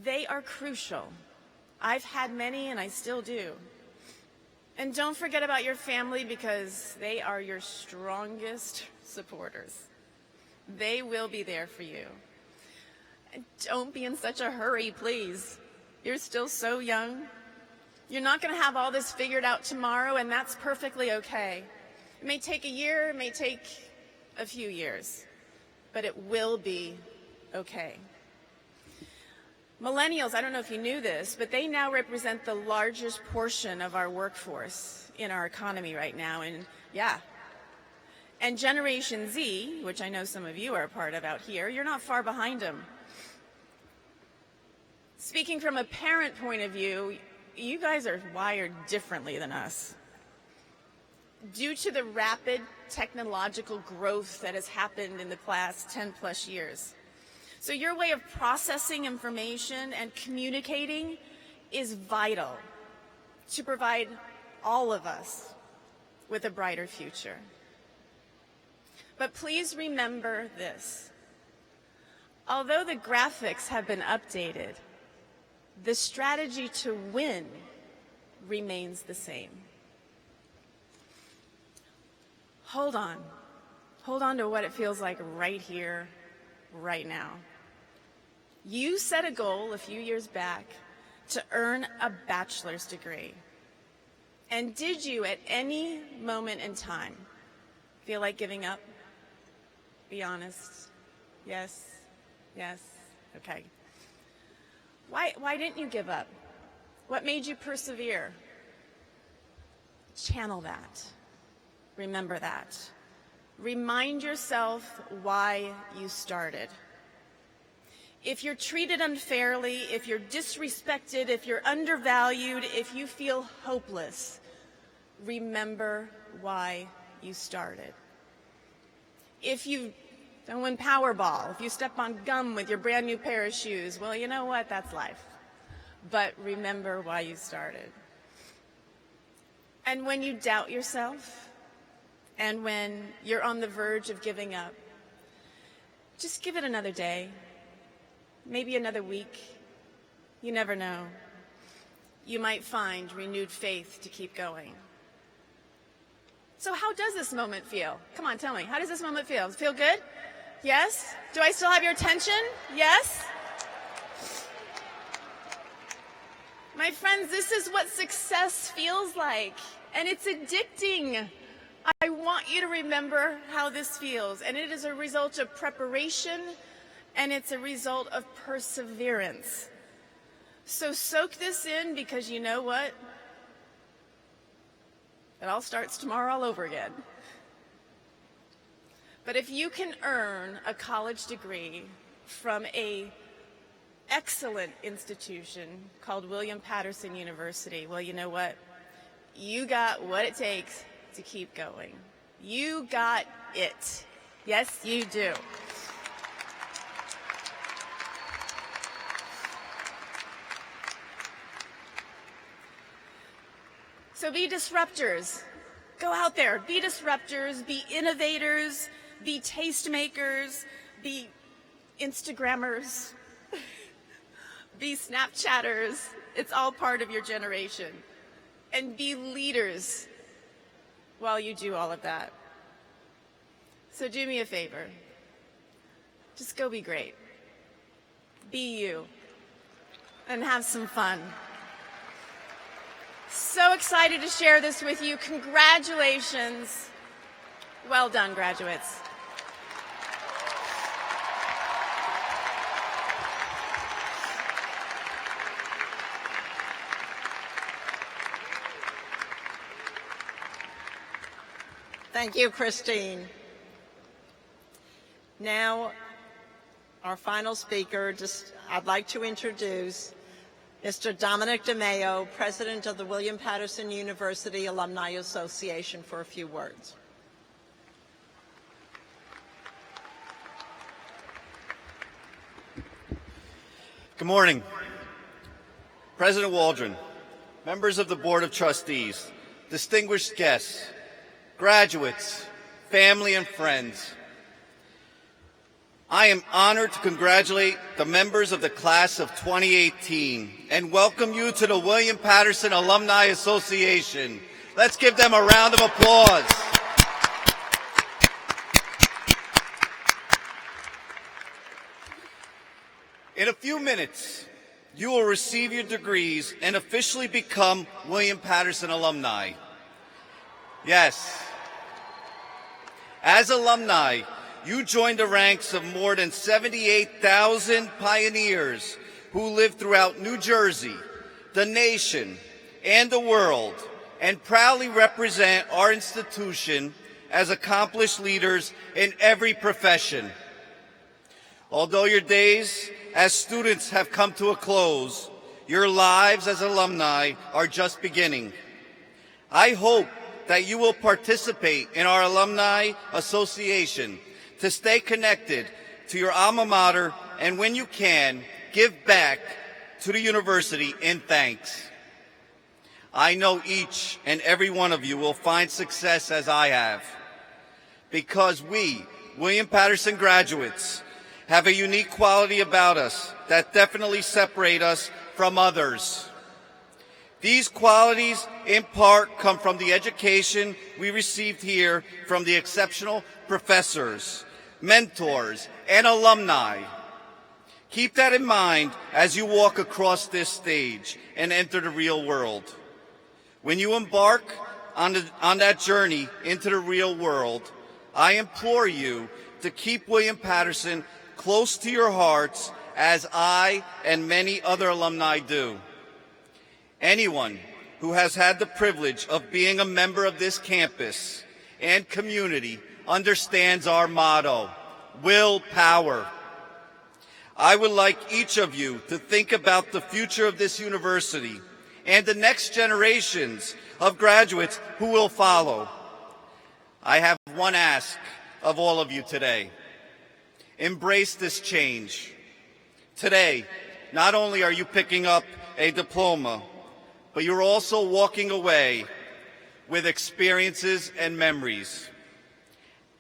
They are crucial. I've had many and I still do. And don't forget about your family, because they are your strongest supporters. They will be there for you. And don't be in such a hurry, please. You're still so young. You're not going to have all this figured out tomorrow, and that's perfectly okay. It may take a year, it may take a few years, but it will be okay. Millennials, I don't know if you knew this, but they now represent the largest portion of our workforce in our economy right now, and Generation Z, which I know some of you are a part of out here, you're not far behind them. Speaking from a parent point of view, you guys are wired differently than us. Due to the rapid technological growth that has happened in the past 10 plus years. So your way of processing information and communicating is vital to provide all of us with a brighter future. But please remember this. Although the graphics have been updated, the strategy to win remains the same. Hold on. Hold on to what it feels like right here, right now. You set a goal a few years back to earn a bachelor's degree. And did you, at any moment in time, feel like giving up? Be honest. Yes? Yes? Okay. Why didn't you give up? What made you persevere? Channel that. Remember that. Remind yourself why you started. If you're treated unfairly, if you're disrespected, if you're undervalued, if you feel hopeless, remember why you started. If you don't win Powerball, if you step on gum with your brand new pair of shoes, well, you know what? That's life. But remember why you started. And when you doubt yourself, and when you're on the verge of giving up, just give it another day, maybe another week. You never know. You might find renewed faith to keep going. So how does this moment feel? Come on, tell me. How does this moment feel? Does it feel good? Yes? Do I still have your attention? Yes? My friends, this is what success feels like, and it's addicting. I want you to remember how this feels, and it is a result of preparation, and it's a result of perseverance. So soak this in, because you know what? It all starts tomorrow all over again. But if you can earn a college degree from an excellent institution called William Paterson University, well, you know what? You got what it takes to keep going. You got it. Yes, you do. So be disruptors. Go out there, be disruptors, be innovators, be tastemakers, be Instagrammers, be Snapchatters. It's all part of your generation. And be leaders while you do all of that. So do me a favor. Just go be great. Be you. And have some fun. So excited to share this with you. Congratulations. Well done, graduates. Thank you, Christine. Now, our final speaker, I'd like to introduce Mr. Dominic DeMeo, President of the William Paterson University Alumni Association, for a few words. Good morning. President Waldron, members of the Board of Trustees, distinguished guests, graduates, family, and friends. I am honored to congratulate the members of the class of 2018 and welcome you to the William Paterson Alumni Association. Let's give them a round of applause. In a few minutes, you will receive your degrees and officially become William Paterson alumni. Yes. As alumni, you joined the ranks of more than 78,000 pioneers who lived throughout New Jersey, the nation, and the world, and proudly represent our institution as accomplished leaders in every profession. Although your days as students have come to a close, your lives as alumni are just beginning. I hope that you will participate in our Alumni Association to stay connected to your alma mater, and when you can, give back to the university in thanks. I know each and every one of you will find success as I have, because we, William Paterson graduates, have a unique quality about us that definitely separate us from others. These qualities, in part, come from the education we received here from the exceptional professors, mentors, and alumni. Keep that in mind as you walk across this stage and enter the real world. When you embark on that journey into the real world, I implore you to keep William Paterson close to your hearts, as I and many other alumni do. Anyone who has had the privilege of being a member of this campus and community understands our motto, willpower. I would like each of you to think about the future of this university and the next generations of graduates who will follow. I have one ask of all of you today. Embrace this change. Today, not only are you picking up a diploma, but you're also walking away with experiences and memories.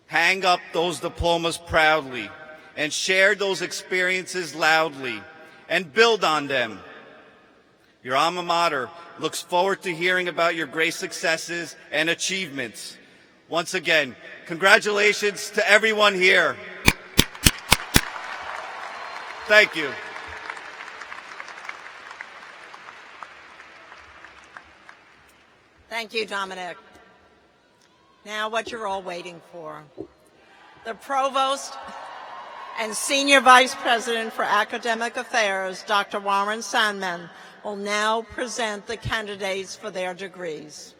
Hang up those diplomas proudly and share those experiences loudly and build on them. Your alma mater looks forward to hearing about your great successes and achievements. Once again, congratulations to everyone here. Thank you. Thank you, Dominic. Now what you're all waiting for. The Provost and Senior Vice President for Academic Affairs, Dr. Warren Sandman, will now present the candidates for their degrees.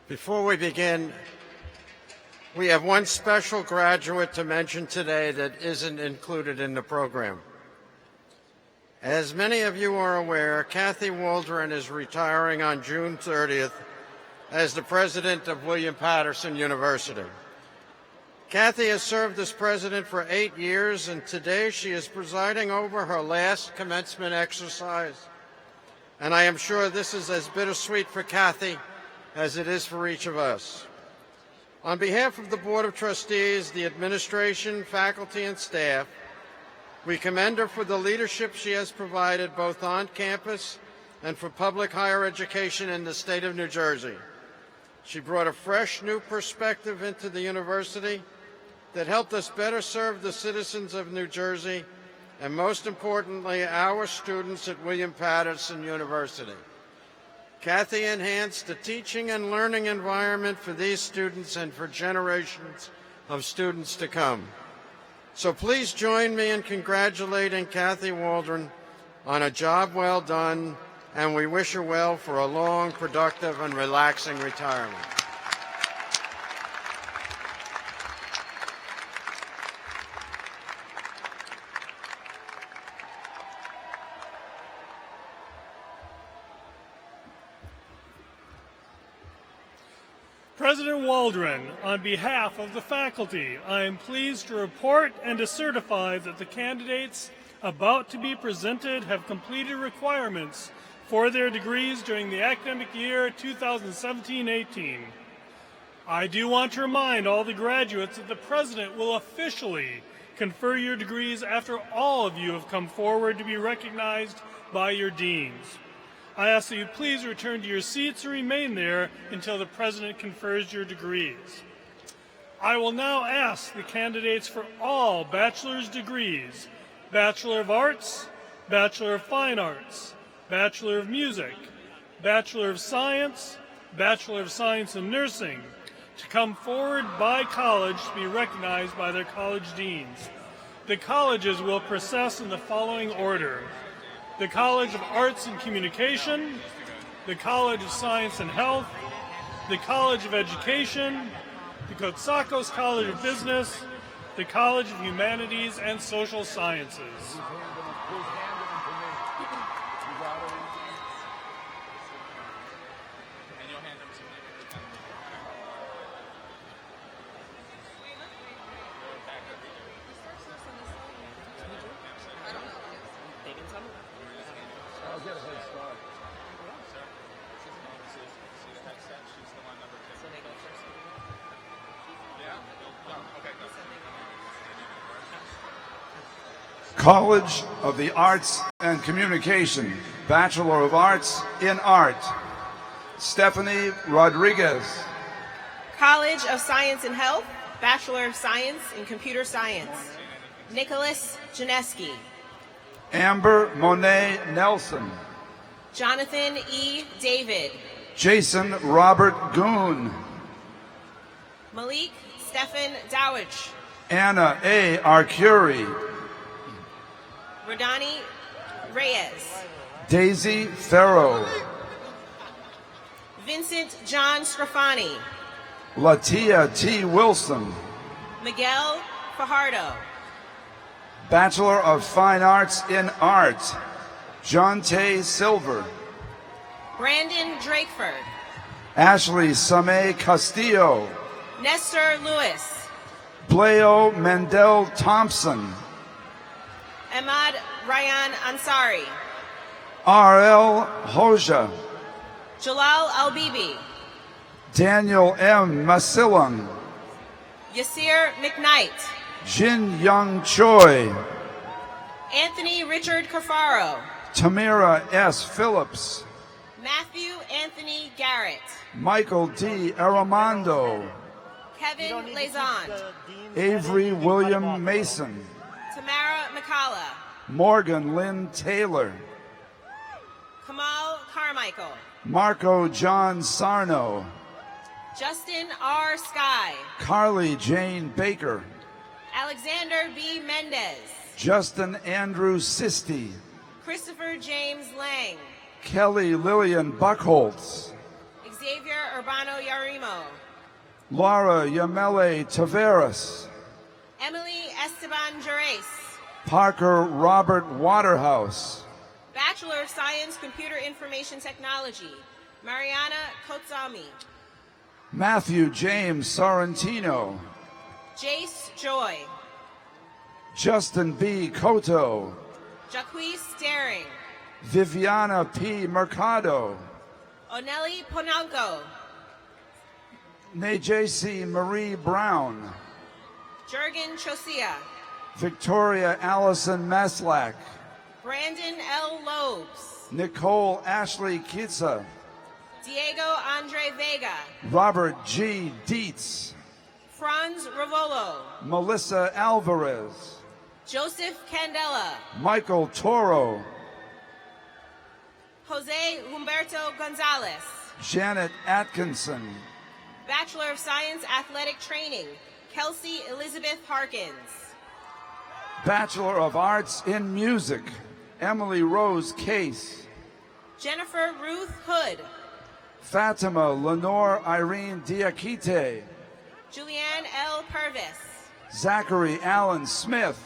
Before we begin, we have one special graduate to mention today that isn't included in the program. As many of you are aware, Kathy Waldron is retiring on June 30th as the president of William Paterson University. Kathy has served as president for 8 years, and today she is presiding over her last commencement exercise. And I am sure this is as bittersweet for Kathy as it is for each of us. On behalf of the Board of Trustees, the administration, faculty, and staff, we commend her for the leadership she has provided both on campus and for public higher education in the state of New Jersey. She brought a fresh new perspective into the university that helped us better serve the citizens of New Jersey and, most importantly, our students at William Paterson University. Kathy enhanced the teaching and learning environment for these students and for generations of students to come. So please join me in congratulating Kathy Waldron on a job well done, and we wish her well for a long, productive, and relaxing retirement. President Waldron, on behalf of the faculty, I am pleased to report and to certify that the candidates about to be presented have completed requirements for their degrees during the academic year 2017-18. I do want to remind all the graduates that the President will officially confer your degrees after all of you have come forward to be recognized by your deans. I ask that you please return to your seats and remain there until the President confers your degrees. I will now ask the candidates for all bachelor's degrees, Bachelor of Arts, Bachelor of Fine Arts, Bachelor of Music, Bachelor of Science, Bachelor of Science in Nursing, to come forward by college to be recognized by their college deans. The colleges will process in the following order: the College of Arts and Communication, the College of Science and Health, the College of Education, the Cotsacos College of Business, the College of Humanities and Social Sciences. College of the Arts and Communication, Bachelor of Arts in Art, Stephanie Rodriguez. College of Science and Health, Bachelor of Science in Computer Science, Nicholas Janeski. Amber Monet Nelson. Jonathan E. David. Jason Robert Goon. Malik Stephan Dowich. Anna A. Arcuri. Rodani Reyes. Daisy Farrow. Vincent John Scrofani. Latia T. Wilson. Miguel Fajardo. Bachelor of Fine Arts in Art, Jonte Silver. Brandon Drakeford. Ashley Sameh Castillo. Nestor Lewis. Bleo Mendel Thompson. Ahmad Ryan Ansari. R.L. Hoja. Jalal Albibi. Daniel M. Masilan. Yasir McKnight. Jin Young Choi. Anthony Richard Cafaro. Tamira S. Phillips. Matthew Anthony Garrett. Michael D. Armando. Kevin Lazon. Avery William Mason. Tamara McCalla. Morgan Lynn Taylor. Kamal Carmichael. Marco John Sarno. Justin R. Sky. Carly Jane Baker. Alexander B. Mendez. Justin Andrew Sisti. Christopher James Lang. Kelly Lillian Buckholtz. Xavier Urbano Yarimo. Laura Yamele Taveras. Emily Esteban Jerez. Parker Robert Waterhouse. Bachelor of Science, Computer Information Technology, Mariana Kotsami. Matthew James Sorrentino. Jace Joy. Justin B. Cotto, Jaquise Daring. Viviana P. Mercado, Oneli Ponalco. Nejc Marie Brown, Jurgen Chosia. Victoria Allison Maslak, Brandon L. Lobes. Nicole Ashley Kitsa, Diego Andre Vega. Robert G. Dietz, Franz Ravolo. Melissa Alvarez, Joseph Candela. Michael Toro, Jose Humberto Gonzalez. Janet Atkinson, Bachelor of Science Athletic Training, Kelsey Elizabeth Harkins. Bachelor of Arts in Music, Emily Rose Case, Jennifer Ruth Hood. Fatima Lenore Irene Diakite, Julianne L. Purvis. Zachary Allen Smith,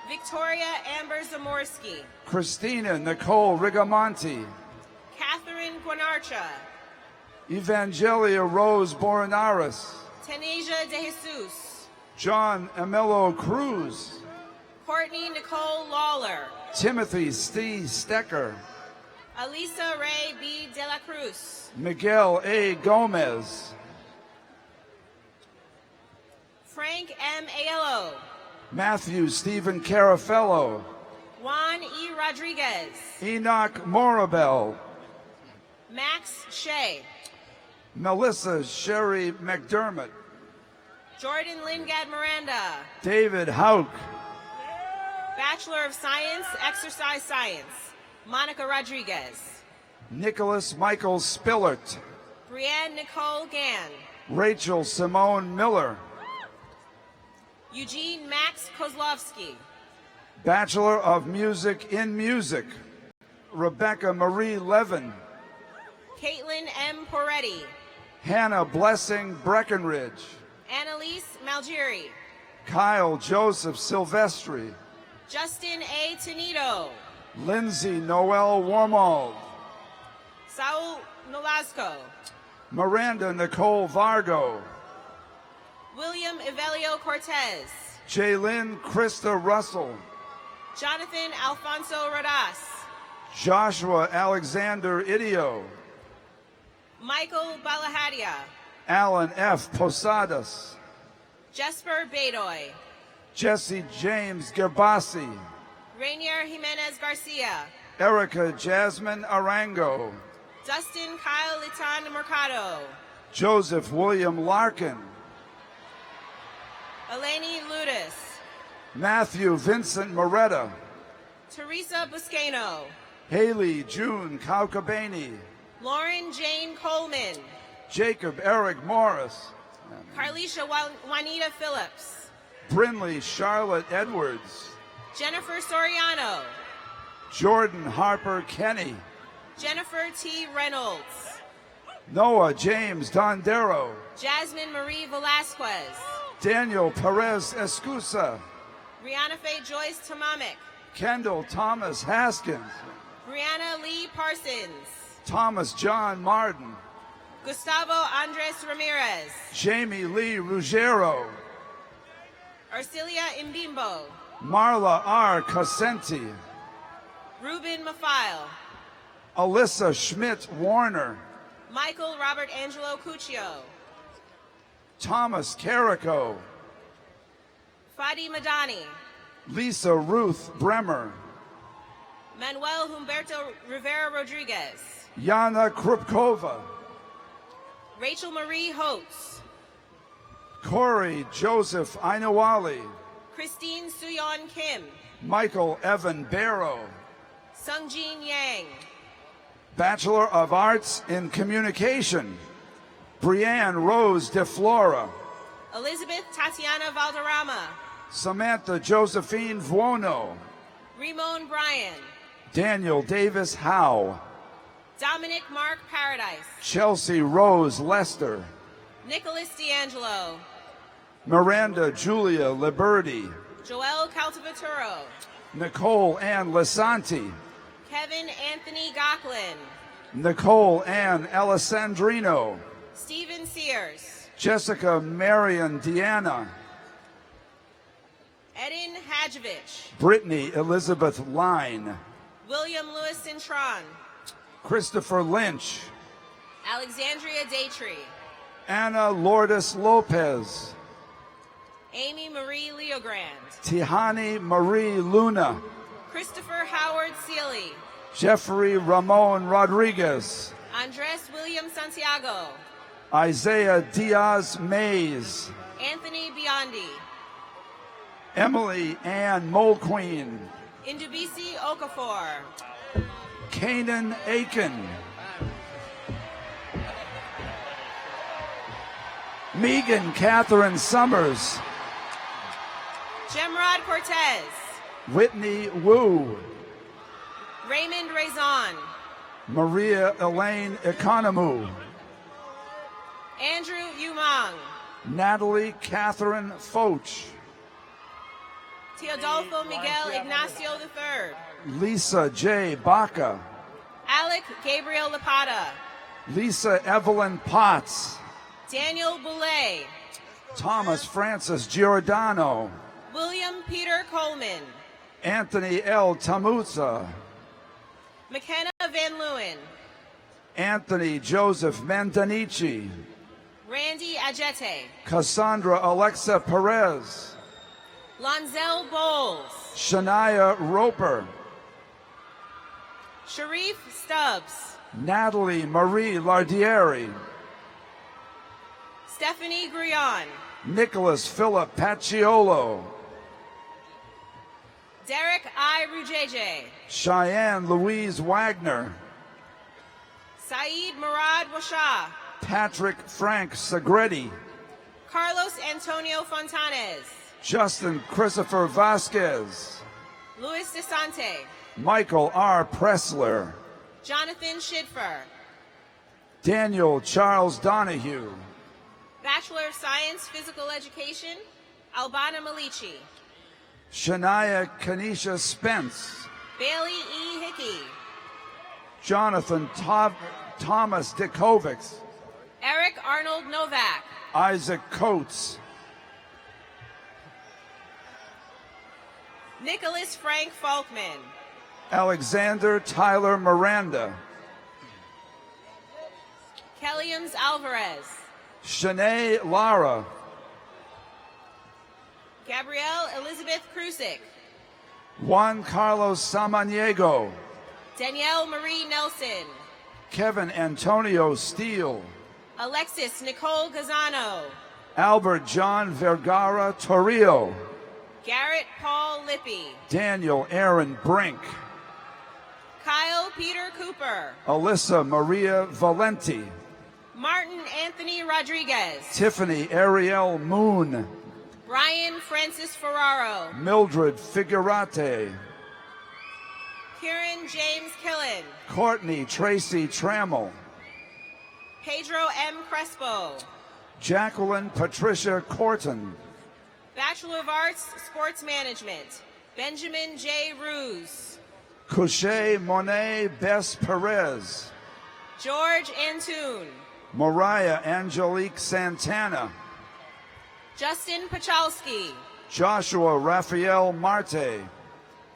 Victoria Amber Zamorsky. Christina Nicole Rigamonti, Catherine Guanarcha. Evangelia Rose Borinaris, Tenasia De Jesus. John Emilio Cruz, Courtney Nicole Lawler. Timothy Steve Stecker, Alisa Ray B. De La Cruz. Miguel A. Gomez, Frank M. Aiello. Matthew Stephen Carafello, Juan E. Rodriguez. Enoch Morabel, Max Shea. Melissa Sherry McDermott, Jordan Lingad Miranda. David Hauk, Bachelor of Science, Exercise Science, Monica Rodriguez. Nicholas Michael Spillert, Brianne Nicole Gann. Rachel Simone Miller, Eugene Max Kozlovsky. Bachelor of Music in Music, Rebecca Marie Levin, Caitlin M. Poretti. Hannah Blessing Breckenridge, Annalise Malgiri. Kyle Joseph Silvestri, Justin A. Tenito. Lindsay Noel Warmald, Saul Nolasco. Miranda Nicole Vargo, William Evelio Cortez. Jaylyn Krista Russell, Jonathan Alfonso Rodas. Joshua Alexander Idio, Michael Balahadia. Alan F. Posadas, Jesper Bedoy. Jesse James Gerbasi, Rainier Jimenez Garcia. Erica Jasmine Arango, Dustin Kyle Litan Mercado. Joseph William Larkin, Eleni Ludis. Matthew Vincent Moretta, Teresa Buscano. Haley June Kaukabani, Lauren Jane Coleman. Jacob Eric Morris, Carlisha Juanita Phillips. Brinley Charlotte Edwards, Jennifer Soriano. Jordan Harper Kenny, Jennifer T. Reynolds. Noah James Dondero, Jasmine Marie Velasquez. Daniel Perez Escusa, Brianna Faye Joyce Tamamic. Kendall Thomas Haskins, Brianna Lee Parsons. Thomas John Martin, Gustavo Andres Ramirez. Jamie Lee Ruggiero, Arcilia Imbimbo. Marla R. Casenti, Ruben Mafile. Alyssa Schmidt Warner, Michael Robert Angelo Cuccio. Thomas Carrico, Fadi Madani. Lisa Ruth Bremer, Manuel Humberto Rivera Rodriguez. Yana Krupkova, Rachel Marie Holtz. Corey Joseph Ainawali, Christine Suyon Kim. Michael Evan Barrow, Sungjin Yang. Bachelor of Arts in Communication, Brianne Rose DeFlora, Elizabeth Tatiana Valderrama. Samantha Josephine Vuono, Ramon Bryan. Daniel Davis Howe, Dominic Mark Paradise. Chelsea Rose Lester, Nicholas D'Angelo. Miranda Julia Liberty, Joel Caltavaturo. Nicole Ann Lisanti, Kevin Anthony Gocklin. Nicole Ann Alessandrino, Stephen Sears. Jessica Marion Deanna, Skadjevich, Brittany Elizabeth Line, William Lewis Cintron, Christopher Lynch, Alexandria Daytree, Anna Lourdes Lopez, Amy Marie Leogrand, Tihani Marie Luna, Christopher Howard Seeley, Jeffrey Ramon Rodriguez, Andres William Santiago, Isaiah Diaz Mays, Anthony Biondi, Emily Ann Mulqueen, Indubisi Okafor, Kanan Aiken, Megan Catherine Summers, Jemrod Cortez, Whitney Wu, Raymond Raison, Maria Elaine Economou, Andrew Umang, Natalie Catherine Foch, Teodolfo Miguel Ignacio III, Lisa J. Baca, Alec Gabriel Lapata, Lisa Evelyn Potts, Daniel Boulay, Thomas Francis Giordano, William Peter Coleman, Anthony L. Tamuzza, McKenna Van Leeuwen, Anthony Joseph Mendanici, Randy Ajete, Cassandra Alexa Perez, Lonzel Bowles, Shania Roper, Sharif Stubbs, Natalie Marie Lardieri, Stephanie Gruyon, Nicholas Philip Paciolo, Derek I. Rujeje, Cheyenne Louise Wagner, Saeed Murad Washa, Patrick Frank Segretti, Carlos Antonio Fontanes, Justin Christopher Vasquez, Luis DeSante, Michael R. Pressler, Jonathan Schidfer, Daniel Charles Donahue, Bachelor of Science Physical Education, Albana Malici, Shania Kanisha Spence, Bailey E. Hickey, Jonathan Thomas Dikovics, Eric Arnold Novak, Isaac Coates, Nicholas Frank Falkman, Alexander Tyler Miranda, Kelliams Alvarez, Shanae Lara, Gabrielle Elizabeth Krusik, Juan Carlos Samaniego, Danielle Marie Nelson, Kevin Antonio Steele, Alexis Nicole Gazano, Albert John Vergara Torrio, Garrett Paul Lippy, Daniel Aaron Brink, Kyle Peter Cooper, Alyssa Maria Valenti, Martin Anthony Rodriguez, Tiffany Ariel Moon, Ryan Francis Ferraro, Mildred Figurate, Kieran James Killen, Courtney Tracy Trammell, Pedro M. Crespo, Jacqueline Patricia Corton, Bachelor of Arts, Sports Management, Benjamin J. Ruse, Couché Monet Bess Perez, George Antoon, Mariah Angelique Santana, Justin Pachalski, Joshua Raphael Marte,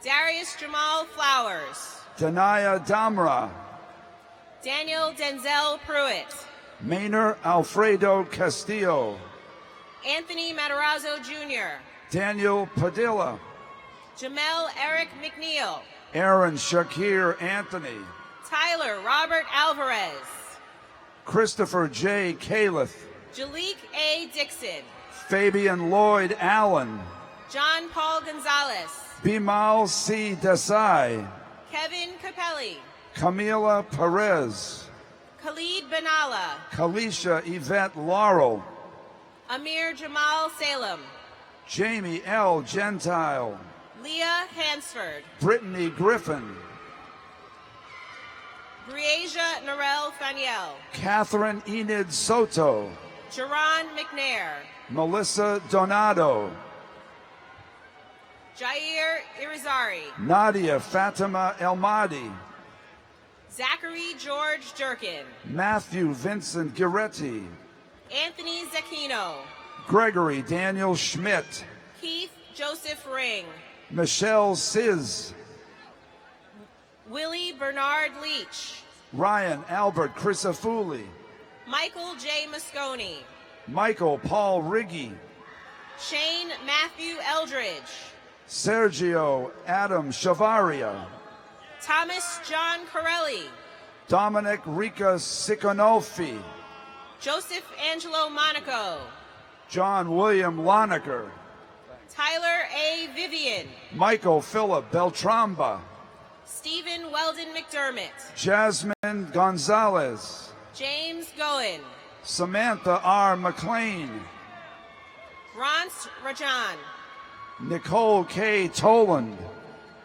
Darius Jamal Flowers, Danaya Damra, Daniel Denzel Pruitt, Maynard Alfredo Castillo, Anthony Matarazzo Jr., Daniel Padilla, Jamel Eric McNeil, Aaron Shakir Anthony, Tyler Robert Alvarez, Christopher J. Calith, Jalik A. Dixon, Fabian Lloyd Allen, John Paul Gonzalez, Bimal C. Desai, Kevin Capelli, Camila Perez, Khalid Benalla, Kalisha Yvette Laurel, Amir Jamal Salem, Jamie L. Gentile, Leah Hansford, Brittany Griffin, Breasia Narelle Faniel, Catherine Enid Soto, Jerron McNair, Melissa Donato, Jair Irizarry, Nadia Fatima Elmadi, Zachary George Jerkin, Matthew Vincent Giretti, Anthony Zacchino, Gregory Daniel Schmidt, Keith Joseph Ring, Michelle Siz. Willie Bernard Leach. Ryan Albert Crisafulli. Michael J. Moscone. Michael Paul Riggi. Shane Matthew Eldridge. Sergio Adam Chavaria. Thomas John Corelli. Dominic Rica Siconolfi. Joseph Angelo Monaco. John William Lonecker. Tyler A. Vivian. Michael Philip Beltramba. Stephen Weldon McDermott. Jasmine Gonzalez. James Goen. Samantha R. McLean. Rance Rajan. Nicole K. Toland.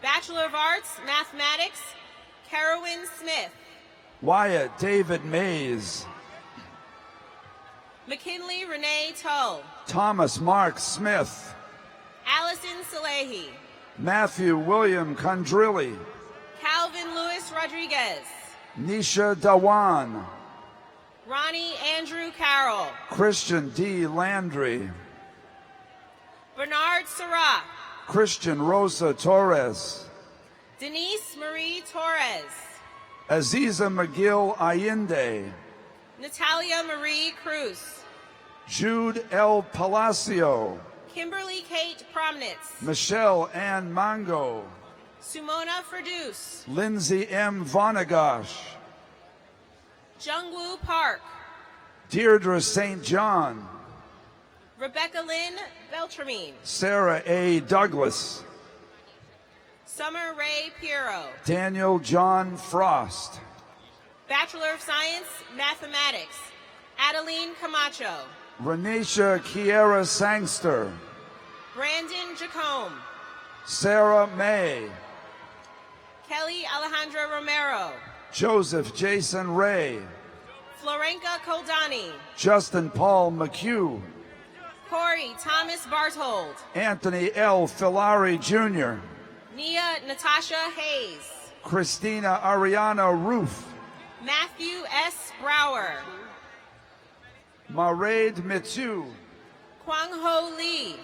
Bachelor of Arts, Mathematics, Carowyn Smith. Wyatt David Mays. McKinley Renee Tull. Thomas Mark Smith. Allison Salehi. Matthew William Condrilli. Calvin Lewis Rodriguez. Nisha Dawan. Ronnie Andrew Carroll. Christian D. Landry. Bernard Sarah. Christian Rosa Torres. Denise Marie Torres. Aziza McGill Allende. Natalia Marie Cruz. Jude L. Palacio. Kimberly Kate Promnitz. Michelle Ann Mango. Sumona Ferdouse. Lindsay M. Vonnegosh. Jungwoo Park. Deirdre St. John. Rebecca Lynn Beltramine. Sarah A. Douglas. Summer Ray Piero. Daniel John Frost. Bachelor of Science, Mathematics, Adeline Camacho. Renisha Kiera Sangster. Brandon Jacome. Sarah May. Kelly Alejandra Romero. Joseph Jason Ray. Florenka Koldani. Justin Paul McHugh. Corey Thomas Barthold. Anthony L. Filari Jr. Nia Natasha Hayes. Christina Ariana Roof. Matthew S. Brower. Maraid Mitsu. Kwang Ho Lee.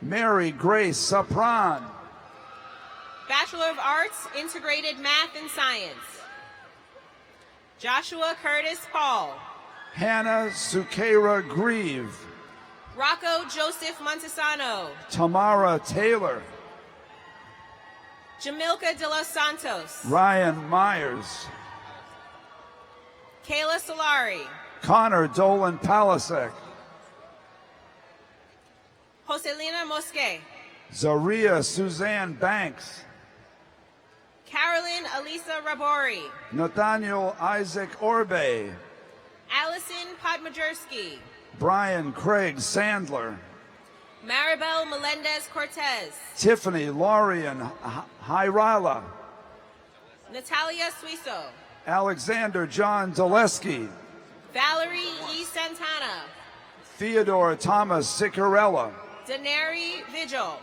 Mary Grace Sopran. Bachelor of Arts, Integrated Math and Science. Joshua Curtis Paul. Hannah Sukera Grieve. Rocco Joseph Montesano. Tamara Taylor. Jamilka de los Santos. Ryan Myers. Kayla Solari. Connor Dolan Palasek. Joselina Mosque. Zaria Suzanne Banks. Carolyn Elisa Rabori. Nathaniel Isaac Orbe. Allison Podmajersky. Brian Craig Sandler. Maribel Melendez Cortez. Tiffany Lorian Hyrala. Natalia Suizo. Alexander John Dulesky. Valerie E. Santana. Theodore Thomas Sicarella. Denary Vigil.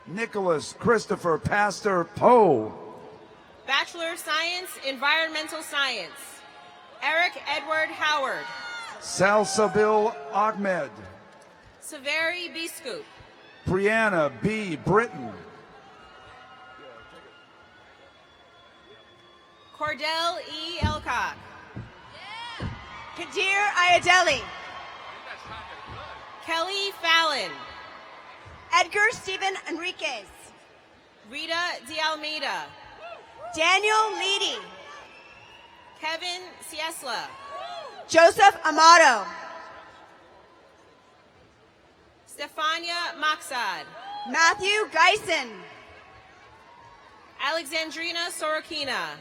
Nicholas Christopher Pastor Poe. Bachelor of Science, Environmental Science. Eric Edward Howard. Salsabil Ahmed. Severi Biscoop. Brianna B. Britton. Cordell E. Elcock. Kadir Ayadeli. Kelly Fallon. Edgar Steven Enriquez. Rita De Almeida. Daniel Leedy. Kevin Ciesla. Joseph Amato. Stefania Maxad. Matthew Geisen. Alexandrina Sorokina.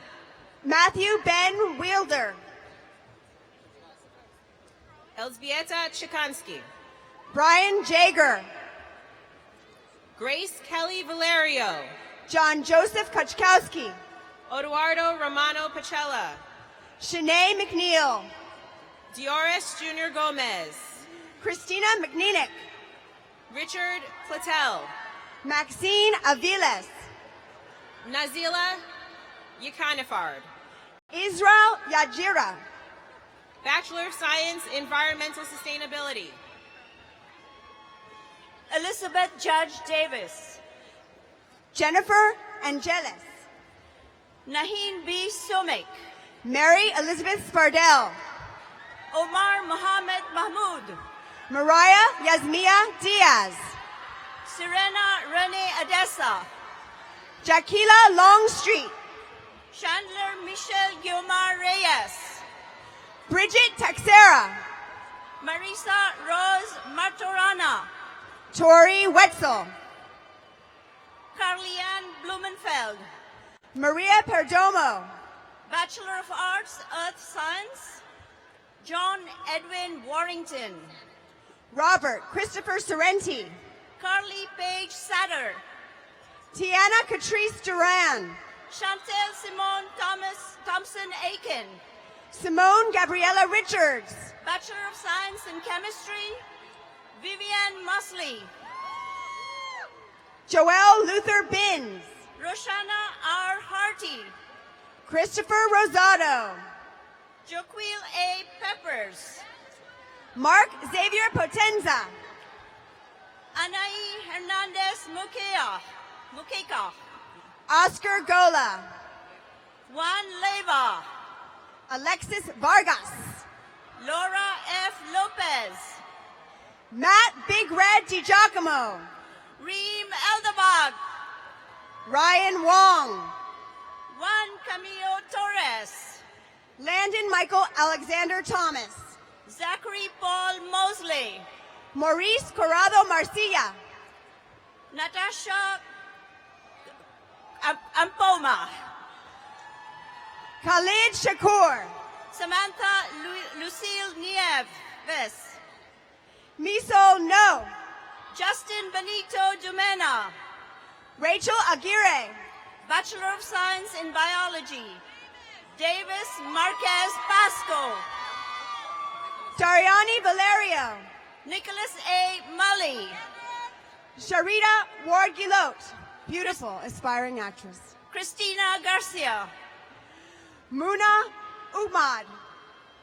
Matthew Ben Wielder. Elzbieta Chikansky. Brian Jager. Grace Kelly Valerio. John Joseph Kaczkowski. Eduardo Romano Pacella. Shanae McNeil. Dioris Jr. Gomez. Christina McNeenick. Richard Platel. Maxine Aviles. Nazila Yakanifard. Israel Yajira. Bachelor of Science, Environmental Sustainability. Elizabeth Judge Davis. Jennifer Angeles. Nahin B. Sumik. Mary Elizabeth Spardell. Omar Mohammed Mahmoud. Mariah Yasmia Diaz. Serena Rene Adessa. Jaquila Longstreet. Chandler Michelle Guilmar Reyes. Bridget Texera. Marisa Rose Martorana. Tori Wetzel. Carlianne Blumenfeld. Maria Perdomo. Bachelor of Arts, Earth Science. John Edwin Warrington. Robert Christopher Sorrenti. Carly Page Satter. Tiana Catrice Duran. Chantel Simone Thompson Aiken. Simone Gabriella Richards. Bachelor of Science in Chemistry. Vivian Musley. Joelle Luther Binns. Roshana R. Harty. Christopher Rosado. Joquil A. Peppers. Mark Xavier Potenza. Anai Hernandez Muqueca. Oscar Gola. Juan Leva. Alexis Vargas. Laura F. Lopez. Matt Big Red DiGiacomo. Reem Eldabag. Ryan Wong. Juan Camillo Torres. Landon Michael Alexander Thomas. Zachary Paul Mosley. Maurice Corrado Marcilla. Natasha Ampoma. Khalid Shakur. Samantha Lucille Nieves. Miso No. Justin Benito Dumena. Rachel Aguirre. Bachelor of Science in Biology. Davis Marquez Pasco. Dariani Valerio. Nicholas A. Mully. Sharita Ward-Gilot. Beautiful, aspiring actress. Christina Garcia. Muna Umad.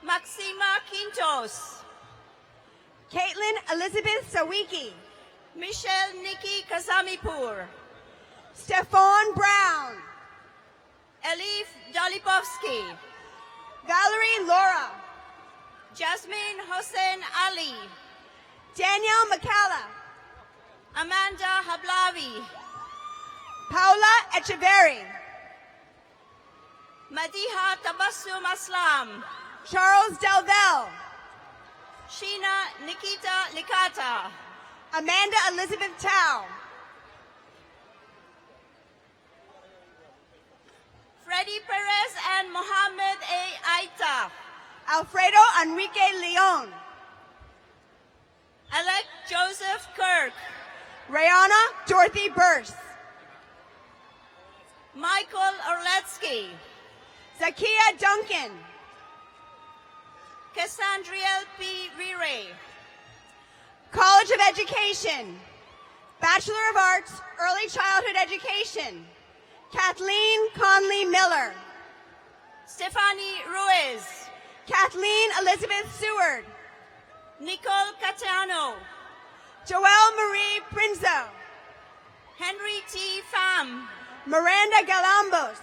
Maxima Quintos. Caitlin Elizabeth Sawiki. Michelle Nikki Kazamipur. Stephon Brown. Elif Dolipovsky. Valerie Laura. Jasmine Hossein Ali. Danielle McCalla. Amanda Hablavi. Paula Echeverry. Madiha Tabassum Aslam. Charles Delvell. Sheena Nikita Likata. Amanda Elizabeth Tao. Freddie Perez and Mohammed A. Aita. Alfredo Enrique Leon. Alec Joseph Kirk. Rayana Dorothy Burse. Michael Orletsky. Zakia Duncan. Cassandriel P. Rire. College of Education. Bachelor of Arts, Early Childhood Education. Kathleen Conley Miller. Stefani Ruiz. Kathleen Elizabeth Seward. Nicole Catano. Joelle Marie Prinzo. Henry T. Pham. Miranda Galambos.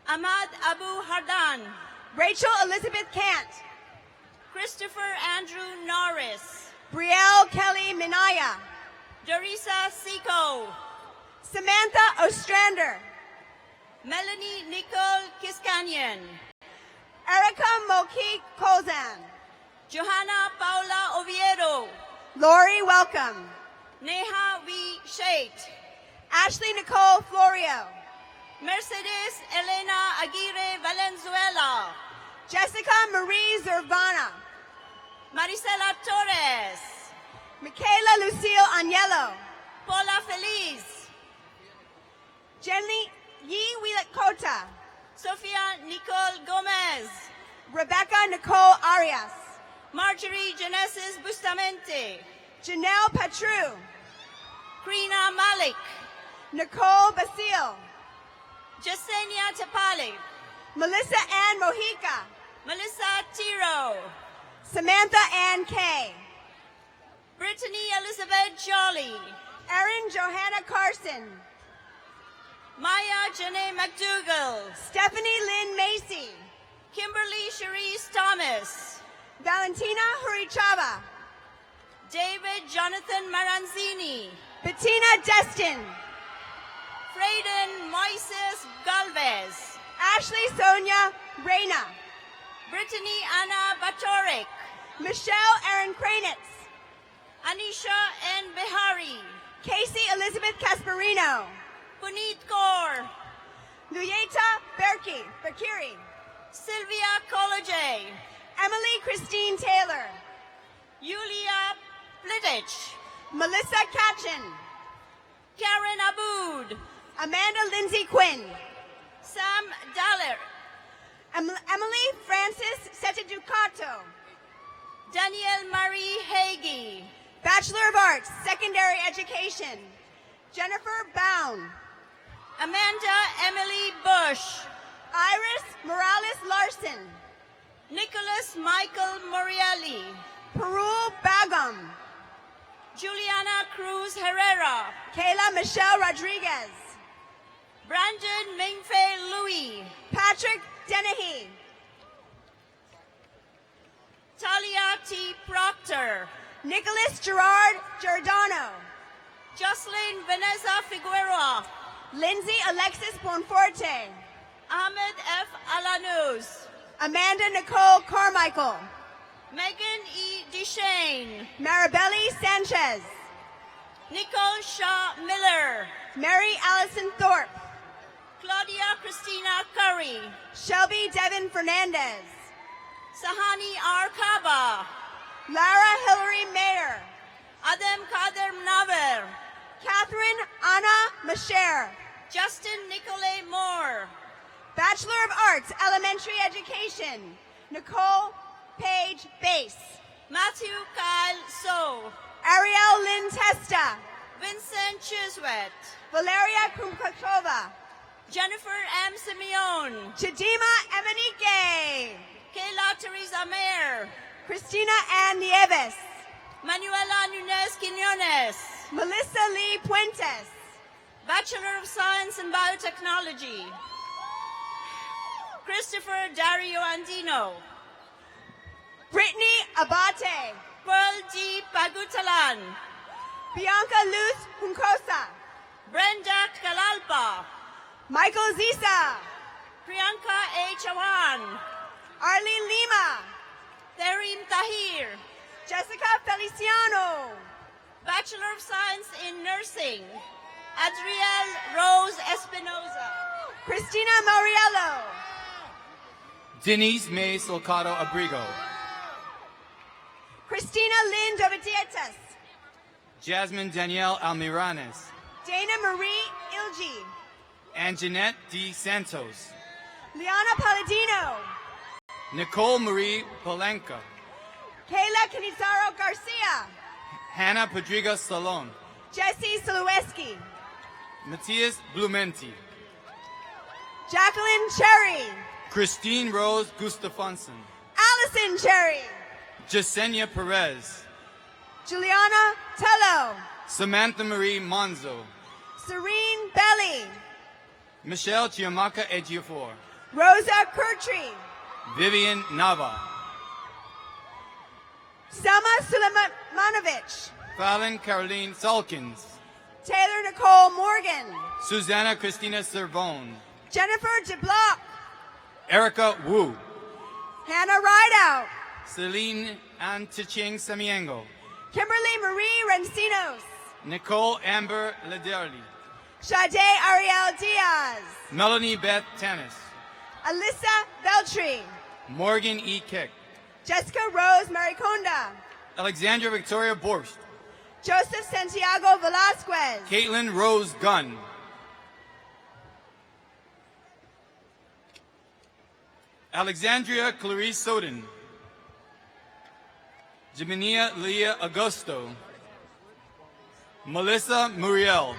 Ahmad Abu Hardan. Rachel Elizabeth Kant. Christopher Andrew Norris. Brielle Kelly Minaya. Dorisa Seco. Samantha Ostrander. Melanie Nicole Kiskanyan. Erica Moki Kozan. Johanna Paula Oviedo. Lori Welcome. Neha V. Shate. Ashley Nicole Florio. Mercedes Elena Aguirre Valenzuela. Jessica Marie Zervana. Marisela Torres. Michaela Lucille Agnello. Paula Feliz. Jenny Yi Wheelet Kota. Sofia Nicole Gomez. Rebecca Nicole Arias. Marjorie Genesis Bustamante. Janelle Petru. Krina Malik. Nicole Basile. Jasenia Tapali. Melissa Ann Mojica. Melissa Tiro. Samantha Ann Kay. Brittany Elizabeth Jolly. Erin Johanna Carson. Maya Janae McDougall. Stephanie Lynn Macy. Kimberly Cherise Thomas. Valentina Hurichava. David Jonathan Maranzini. Bettina Destin. Frayden Moises Galvez. Ashley Sonia Reyna. Brittany Anna Batorik. Michelle Erin Kranitz. Anisha N. Behari. Casey Elizabeth Casparino. Puneet Kaur. Luyeta Bakiri. Sylvia College. Emily Christine Taylor. Yulia Plitich. Melissa Katchen. Karen Aboud. Amanda Lindsay Quinn. Sam Daller. Emily Francis Setaducato. Danielle Marie Hagee. Bachelor of Arts, Secondary Education. Jennifer Bound. Amanda Emily Bush. Iris Morales Larson. Nicholas Michael Morielli. Perul Bagum. Juliana Cruz Herrera. Kayla Michelle Rodriguez. Brandon Mingfei Louis. Patrick Dennehy. Talia T. Proctor. Nicholas Gerard Giordano. Jocelyn Vanessa Figueroa. Lindsay Alexis Bonforte. Ahmed F. Alanuz. Amanda Nicole Carmichael. Megan E. Deshane. Maribelli Sanchez. Nicole Shaw Miller. Mary Allison Thorpe. Claudia Christina Curry. Shelby Devin Fernandez. Sahani R. Kaba. Lara Hillary Mayer. Adem Kader Naver. Catherine Anna Masher. Justin Nicolay Moore. Bachelor of Arts, Elementary Education. Nicole Page Bass. Matthew Kyle So. Ariel Lynn Testa. Vincent Chiswet. Valeria Kumkachova. Jennifer M. Simeon. Chidima Emenike. Kayla Teresa Mayer. Christina Ann Nieves. Manuela Nunez Quinones. Melissa Lee Puentes. Bachelor of Science in Biotechnology. Christopher Dario Andino. Brittany Abate. Pearl D. Pagutalan. Bianca Luz Huncosa. Brenda Kalalpa. Michael Zisa. Priyanka A. Chawan. Arlene Lima. Terim Tahir. Jessica Feliciano. Bachelor of Science in Nursing. Adriel Rose Espinoza. Christina Moriello. Denise May Solcado Abrigo. Christina Lynn Dovitietas. Jasmine Danielle Almiranes. Dana Marie Ilgi. And Jeanette D. Santos. Liana Palladino. Nicole Marie Polenka. Kayla Canizaro Garcia. Hannah Padriga Salon. Jesse Solueski. Matthias Blumenti. Jacqueline Cherry. Christine Rose Gustafsson. Allison Cherry. Jasenia Perez. Juliana Tello. Samantha Marie Monzo. Serene Belly. Michelle Chiamaka Ejiofor. Rosa Kurtri. Vivian Nava. Selma Suleimanovich. Fallon Caroline Salkins. Taylor Nicole Morgan. Susanna Christina Servone. Jennifer DeBlock. Erica Wu. Hannah Rideout. Celine Antiching Samiengo. Kimberly Marie Rencinos. Nicole Amber Lederli. Sade Ariel Diaz. Melanie Beth Tanis. Alyssa Beltry. Morgan E. Kick. Jessica Rose Mariconda. Alexandra Victoria Borst. Joseph Santiago Velasquez. Caitlin Rose Gunn. Alexandria Clarice Soden. Jiminia Leah Augusto. Melissa Muriel.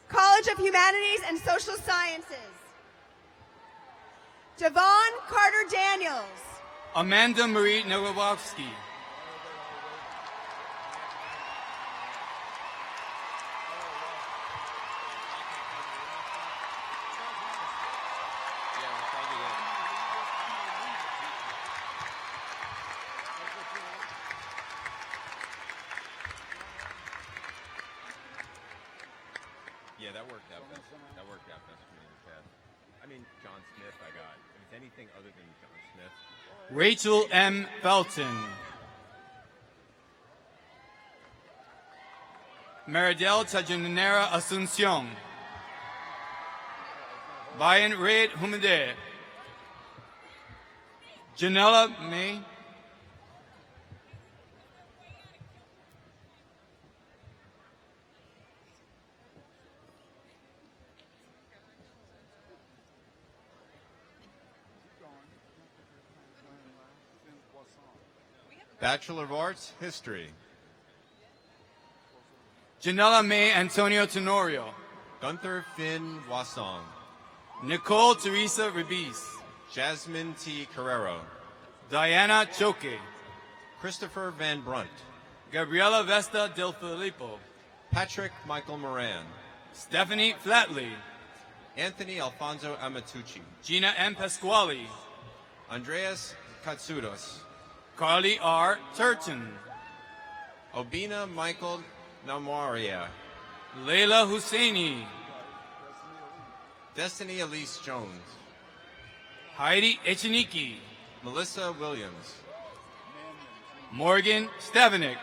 College of Humanities and Social Sciences. Devon Carter Daniels. Amanda Marie Nowakowski. Yeah, that worked out best. That worked out best for me in the past. I mean, John Smith I got. If it's anything other than John Smith. Rachel M. Felton. Meridel Tajanera Asuncion. Bayan Reid Humade. Janella May. Bachelor of Arts, History. Janella May Antonio Tenorio. Gunther Finn Wasong. Nicole Teresa Ribis. Jasmine T. Carrero. Diana Choque. Christopher Van Brunt. Gabriela Vesta Del Filippo. Patrick Michael Moran. Stephanie Flatley. Anthony Alfonso Amatucci. Gina M. Pasquale. Andreas Katsudos. Carly R. Turton. Obina Michael Namaria. Leila Husseini. Destiny Elise Jones. Heidi Echeniki. Melissa Williams. Morgan Stevanik.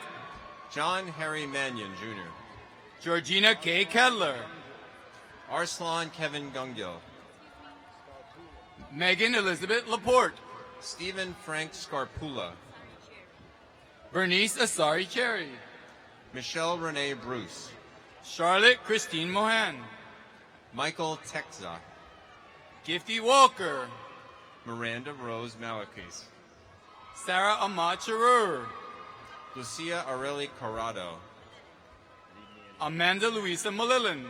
John Harry Mannion, Jr. Georgina K. Kedler. Arslan Kevin Gungil. Megan Elizabeth Laporte. Stephen Frank Scarpula. Bernice Asari Cherry. Michelle Renee Bruce. Charlotte Christine Mohan. Michael Texza. Gifty Walker. Miranda Rose Malakis. Sarah Ahmad Charur. Lucia Aureli Corrado. Amanda Luisa Malillan.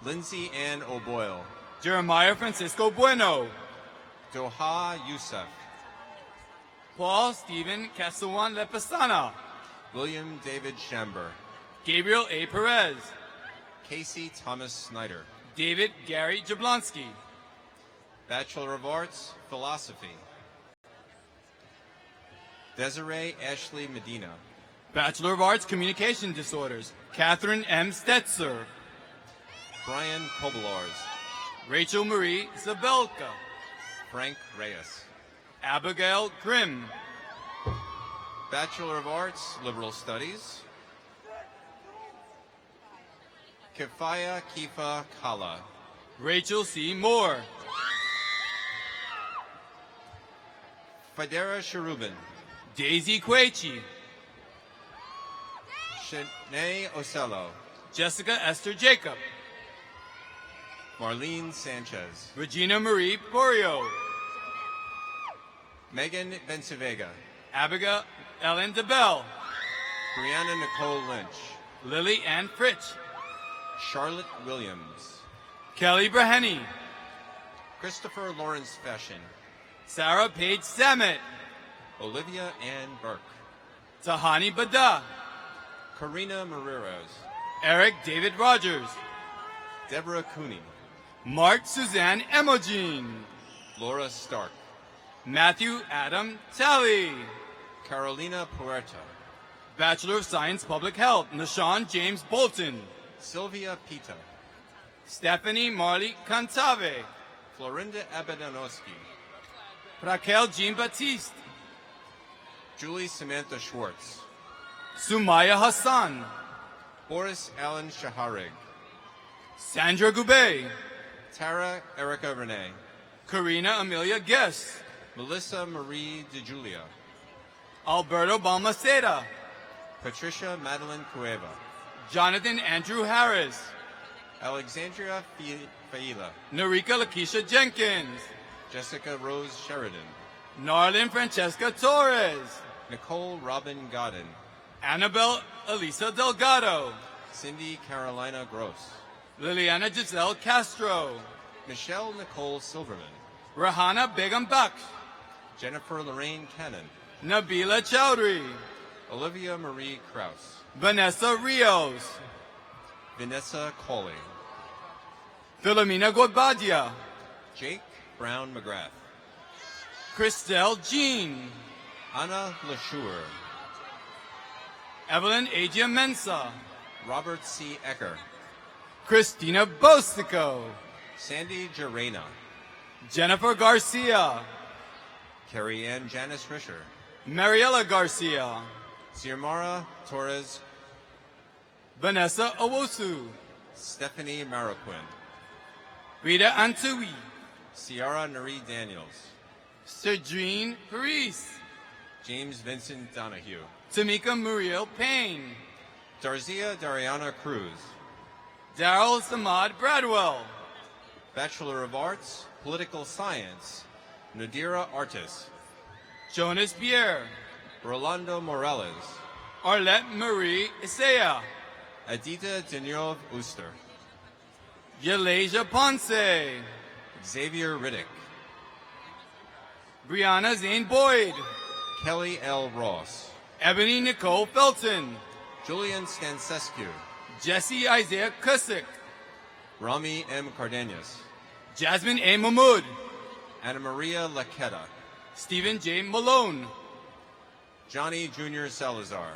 Lindsay Ann O'Boyle. Jeremiah Francisco Bueno. Doha Youssef. Paul Stephen Casawan Lepasana. William David Shamber. Gabriel A. Perez. Casey Thomas Snyder. David Gary Jablonski. Bachelor of Arts, Philosophy. Desiree Ashley Medina. Bachelor of Arts, Communication Disorders. Catherine M. Stetzer. Brian Kobolars. Rachel Marie Zabelka. Frank Reyes. Abigail Grimm. Bachelor of Arts, Liberal Studies. Kifaya Kifa Kala. Rachel C. Moore. Fidera Sharubin. Daisy Quechi. Shanae Ocello. Jessica Esther Jacob. Marlene Sanchez. Regina Marie Porio. Megan Bencevega. Abigail Ellen DeBell. Brianna Nicole Lynch. Lily Ann Fritsch. Charlotte Williams. Kelly Braheny. Christopher Lawrence Fashion. Sarah Paige Samet. Olivia Ann Burke. Tahani Bada. Karina Mariros. Eric David Rogers. Deborah Cooney. Mark Suzanne Emogene. Laura Stark. Matthew Adam Talley. Carolina Puerta. Bachelor of Science Public Health, Nashawn James Bolton. Sylvia Pita. Stephanie Marley Cantave. Florinda Abedanowski. Raquel Jean Baptiste. Julie Samantha Schwartz. Sumaya Hassan. Boris Allen Shaharig. Sandra Gubay. Tara Erica Renee. Karina Amelia Guest. Melissa Marie DeJulia. Alberto Balmaceda. Patricia Madeline Cueva. Jonathan Andrew Harris. Alexandria Faila. Narika Lakeisha Jenkins. Jessica Rose Sheridan. Narlin Francesca Torres. Nicole Robin Godden. Annabelle Elisa Delgado. Cindy Carolina Gross. Liliana Giselle Castro. Michelle Nicole Silverman. Rahana Begum Baksh. Jennifer Lorraine Cannon. Nabila Chowdhury. Olivia Marie Kraus. Vanessa Rios. Vanessa Coley. Philomena Godbadia. Jake Brown McGrath. Christelle Jean. Anna LaShure. Evelyn Agia Mensa. Robert C. Ecker. Christina Bosico, Sandy Jarena, Jennifer Garcia, Carrie Ann Janice Risher, Mariela Garcia, Xiomara Torres, Vanessa Owosu, Stephanie Marroquin, Rita Antui, Ciara Nari Daniels, Cedrine Paris, James Vincent Donahue, Tamika Muriel Payne, Darzia Dariana Cruz, Daryl Samad Bradwell, Bachelor of Arts, Political Science, Nadira Artis, Jonas Pierre, Rolando Morales, Arlette Marie Isaiah, Adita Denov Uster, Yalasia Ponce, Xavier Riddick, Brianna Zane Boyd, Kelly L. Ross, Ebony Nicole Felton, Julian Stansescu, Jesse Isaiah Kusick, Rami M. Cardenas, Jasmine A. Mahmood, Anna Maria Laqueta, Stephen J. Malone, Johnny Jr. Salazar,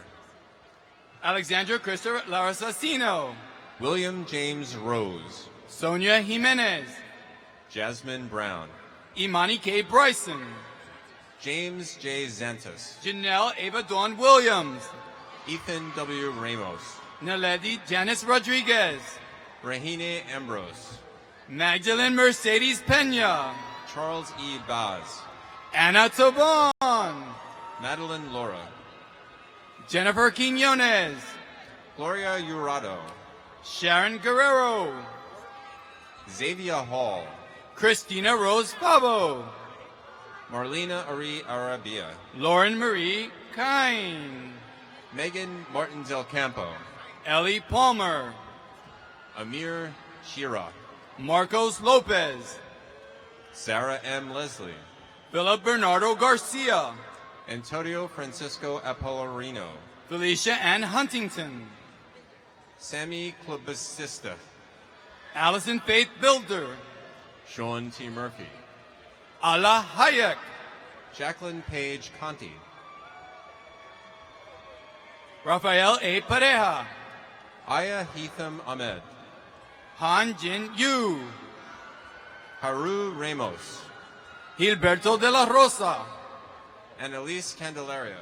Alexandra Christopher Larasasino, William James Rose, Sonia Jimenez, Jasmine Brown, Imani K. Bryson, James J. Zantas, Janelle Ava Dawn Williams, Ethan W. Ramos, Naledi Janice Rodriguez, Rahine Ambrose, Magdalene Mercedes Pena, Charles E. Baz, Anna Tobon, Madeline Laura, Jennifer Quinones, Gloria Urado, Sharon Guerrero, Xavier Hall, Christina Rose Fabo, Marlena Ari Arabia, Lauren Marie Kine, Megan Martin Del Campo, Ellie Palmer, Amir Shira, Marcos Lopez, Sarah M. Leslie, Philip Bernardo Garcia, Antonio Francisco Apollarino, Felicia Ann Huntington, Sammy Klobasista, Allison Faith Builder, Sean T. Murphy, Ala Hayek, Jacqueline Page Conti, Rafael A. Pareja, Aya Heatham Ahmed, Han Jin Yu, Haru Ramos, Gilberto de la Rosa, Annalise Candelaria,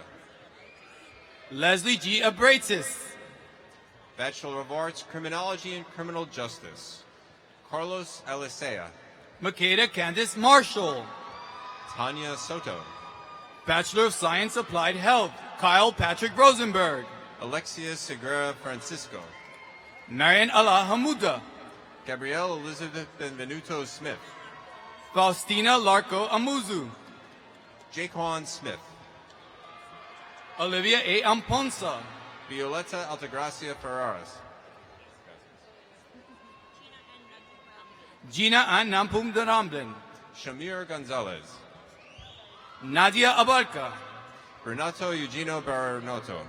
Leslie G. Abratis, Bachelor of Arts, Criminology and Criminal Justice, Carlos Alicea, Makeda Candice Marshall, Tanya Soto, Bachelor of Science Applied Health, Kyle Patrick Rosenberg, Alexia Segura Francisco, Marian Allah Hamuda, Gabrielle Elizabeth Benvenuto Smith, Faustina Larco Amuzu, Jaquan Smith, Olivia A. Amponsa, Violeta Altagracia Ferraras, Gina Ann Nampum Daramden, Shamir Gonzalez, Nadia Abarca, Renato Eugenio Baronotto,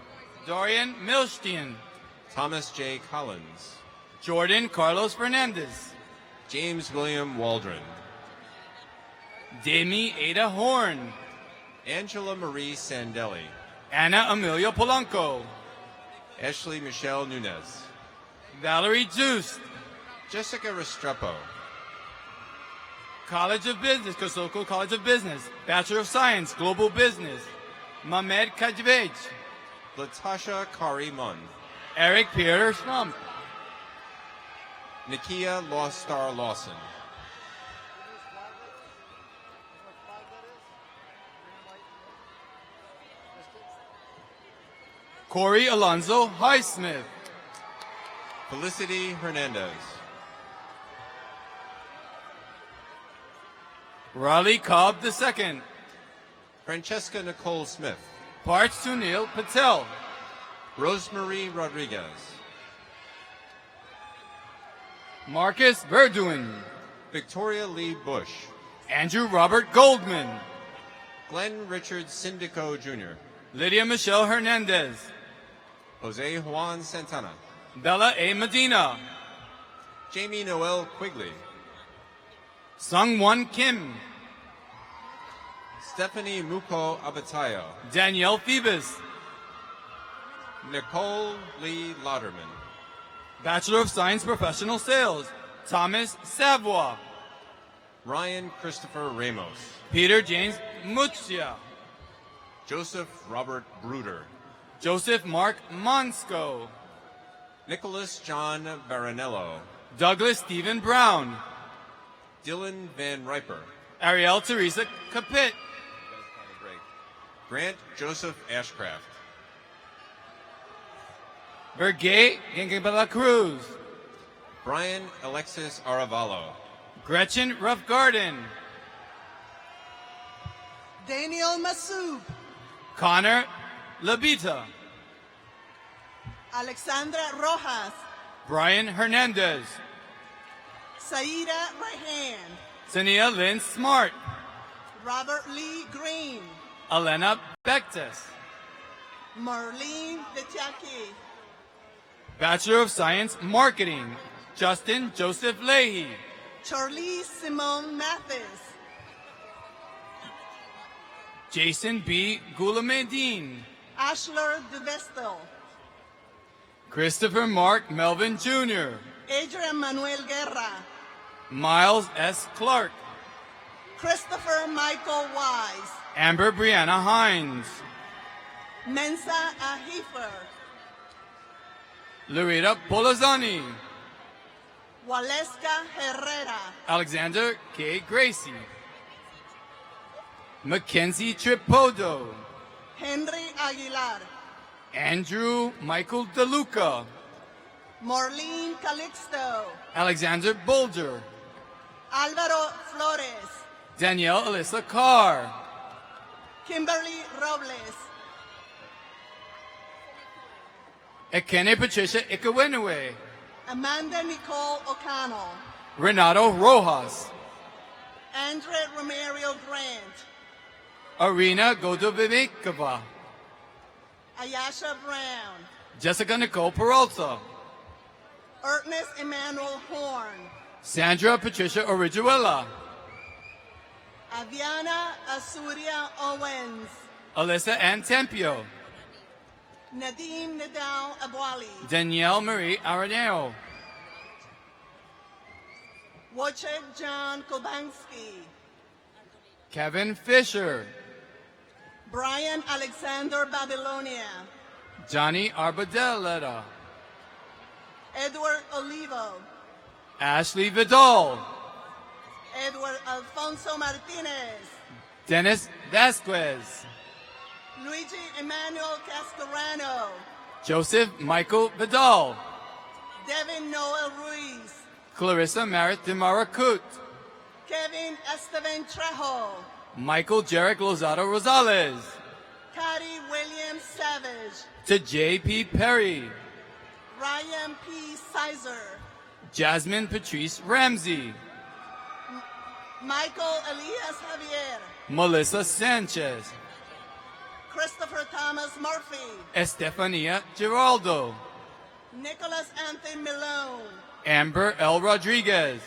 Dorian Milstein, Thomas J. Collins, Jordan Carlos Fernandez, James William Waldron, Demi Ada Horn, Angela Marie Sandelli, Anna Amelia Polanco, Ashley Michelle Nunez, Valerie Juice, Jessica Restrepo, College of Business, Kosoko College of Business, Bachelor of Science, Global Business, Mehmet Kajvej, Latasha Kari Munn, Eric Peter Schlump, Nakia Lost Star Lawson, Corey Alonzo Highsmith, Felicity Hernandez, Raleigh Cobb II, Francesca Nicole Smith, Parth Sunil Patel, Rosemary Rodriguez, Marcus Verduin, Victoria Lee Bush, Andrew Robert Goldman, Glenn Richard Syndico Jr., Lydia Michelle Hernandez, Jose Juan Santana, Bella A. Medina, Jamie Noel Quigley, Sungwon Kim, Stephanie Muko Abatayo, Danielle Phoebus, Nicole Lee Lauderman, Bachelor of Science Professional Sales, Thomas Savoy. Ryan Christopher Ramos. Peter James Muccia. Joseph Robert Bruder. Joseph Mark Monsco. Nicholas John Baranello. Douglas Stephen Brown. Dylan Van Riper. Ariel Teresa Capit. Grant Joseph Ashcraft. Bergay Gengabella Cruz. Brian Alexis Aravalo. Gretchen Roughgarden. Daniel Masoub. Connor Labita. Alexandra Rojas. Brian Hernandez. Saida Rehan. Sania Lynn Smart. Robert Lee Green. Elena Bektis. Marlene Vitiaki. Bachelor of Science Marketing, Justin Joseph Leahy. Charlize Simone Mathis. Jason B. Goulamedine. Ashler DeVestel. Christopher Mark Melvin Jr. Adrian Manuel Guerra. Miles S. Clark. Christopher Michael Wise. Amber Brianna Hines. Mensa Ahifer. Loretta Polazani. Waleska Herrera. Alexander K. Gracie. Mackenzie Tripodo. Henry Aguilar. Andrew Michael DeLuca. Marlene Calixto. Alexander Bolger. Alvaro Flores. Danielle Alyssa Carr. Kimberly Robles. Ekene Patricia Ikawenue. Amanda Nicole O'Connell. Renato Rojas. Andre Romero Grant. Arena Godovimikova. Ayasha Brown. Jessica Nicole Peralta. Ernest Emmanuel Horn. Sandra Patricia Orijuela. Aviana Asuria Owens. Alyssa Ann Tempio. Nadim Nadal Abwali. Danielle Marie Araneo. Wojciech John Kobansky. Kevin Fisher. Brian Alexander Babylonia. Johnny Arbadelleta. Edward Olivo. Ashley Vidal. Edward Alfonso Martinez. Dennis Vasquez. Luigi Emmanuel Cascarano. Joseph Michael Vidal. Devin Noel Ruiz. Clarissa Marit de Maracut. Kevin Esteban Trejo. Michael Jarek Lozado Rosales. Cody William Savage. To J.P. Perry. Ryan P. Sizer. Jasmine Patrice Ramsey. Michael Elias Javier. Melissa Sanchez. Christopher Thomas Murphy. Estefania Giraldo. Nicholas Anthony Malone. Amber L. Rodriguez.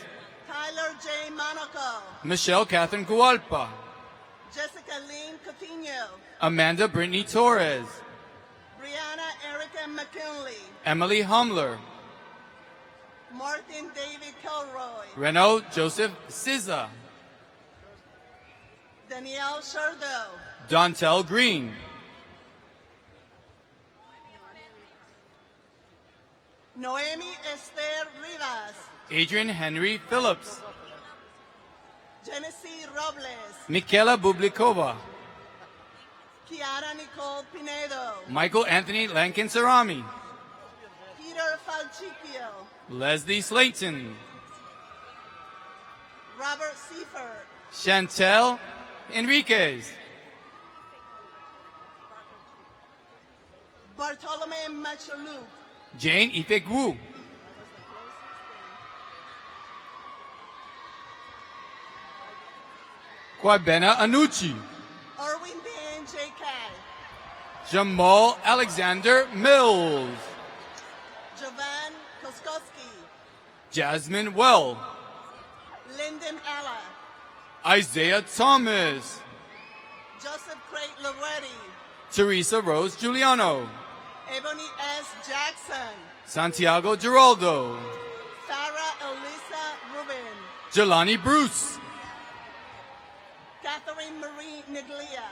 Tyler J. Monaco. Michelle Catherine Gualpa. Jessica Lynn Coutinho. Amanda Brittany Torres. Brianna Erica McKinley. Emily Humler. Martin David Kilroy. Renaud Joseph Siza. Danielle Sherdo. Dontel Green. Noemi Esther Rivas. Adrian Henry Phillips. Genesee Robles. Michaela Bublikova. Kiara Nicole Pinedo. Michael Anthony Lankin-Sarami. Peter Falchicchio. Leslie Slayton. Robert Seifert. Chantel Enriquez. Bartolome Machalu. Jane Ifegwu. Kwabena Anucci. Erwin Dan J.K. Jamal Alexander Mills. Jovan Koskowski. Jasmine Well. Lyndon Ella. Isaiah Thomas. Joseph Craig Loretti. Teresa Rose Giuliano. Ebony S. Jackson. Santiago Giraldo. Farah Elisa Rubin. Jelani Bruce. Catherine Marie Neglia.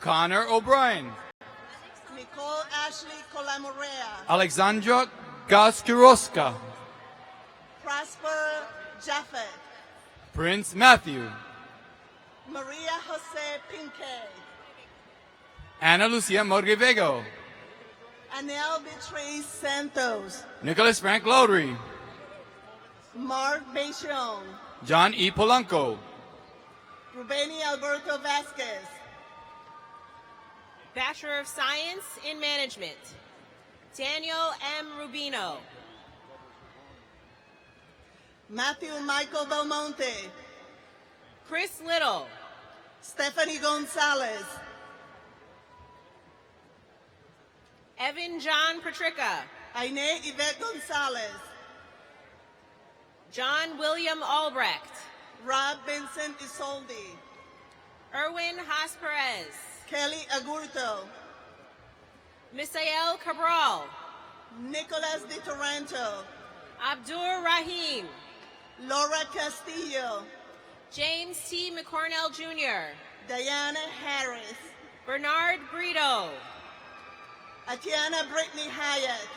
Connor O'Brien. Nicole Ashley Colamorea. Alexandra Gaskiroska. Prosper Jaffet. Prince Matthew. Maria Jose Pinque. Ana Lucia Morgevego. Anel Beatriz Santos. Nicholas Frank Lowry. Mark Bechon. John E. Polanco. Rubeni Alberto Vasquez. Bachelor of Science in Management, Daniel M. Rubino. Matthew Michael Belmonte. Chris Little. Stephanie Gonzalez. Evan John Petrica. Aine Yvette Gonzalez. John William Albrecht. Rob Vincent Isoldi. Erwin Haas Perez. Kelly Agurto. Misael Cabral. Nicolas de Toronto. Abdur Rahim. Laura Castillo. James T. McCornell Jr. Diana Harris. Bernard Brito. Atiana Brittany Hyatt.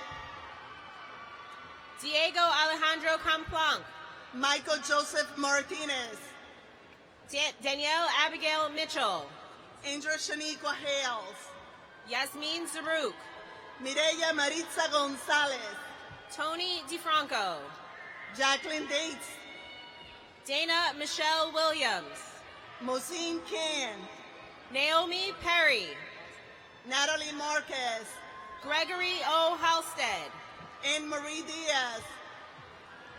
Diego Alejandro Camplanc. Michael Joseph Martinez. Danielle Abigail Mitchell. Angel Shaniqua Hales. Yasmin Zaruk. Mireya Maritza Gonzalez. Tony DeFranco. Jacqueline Dates. Dana Michelle Williams. Mosine Can. Naomi Perry. Natalie Marquez. Gregory O. Halstead. Anne Marie Diaz.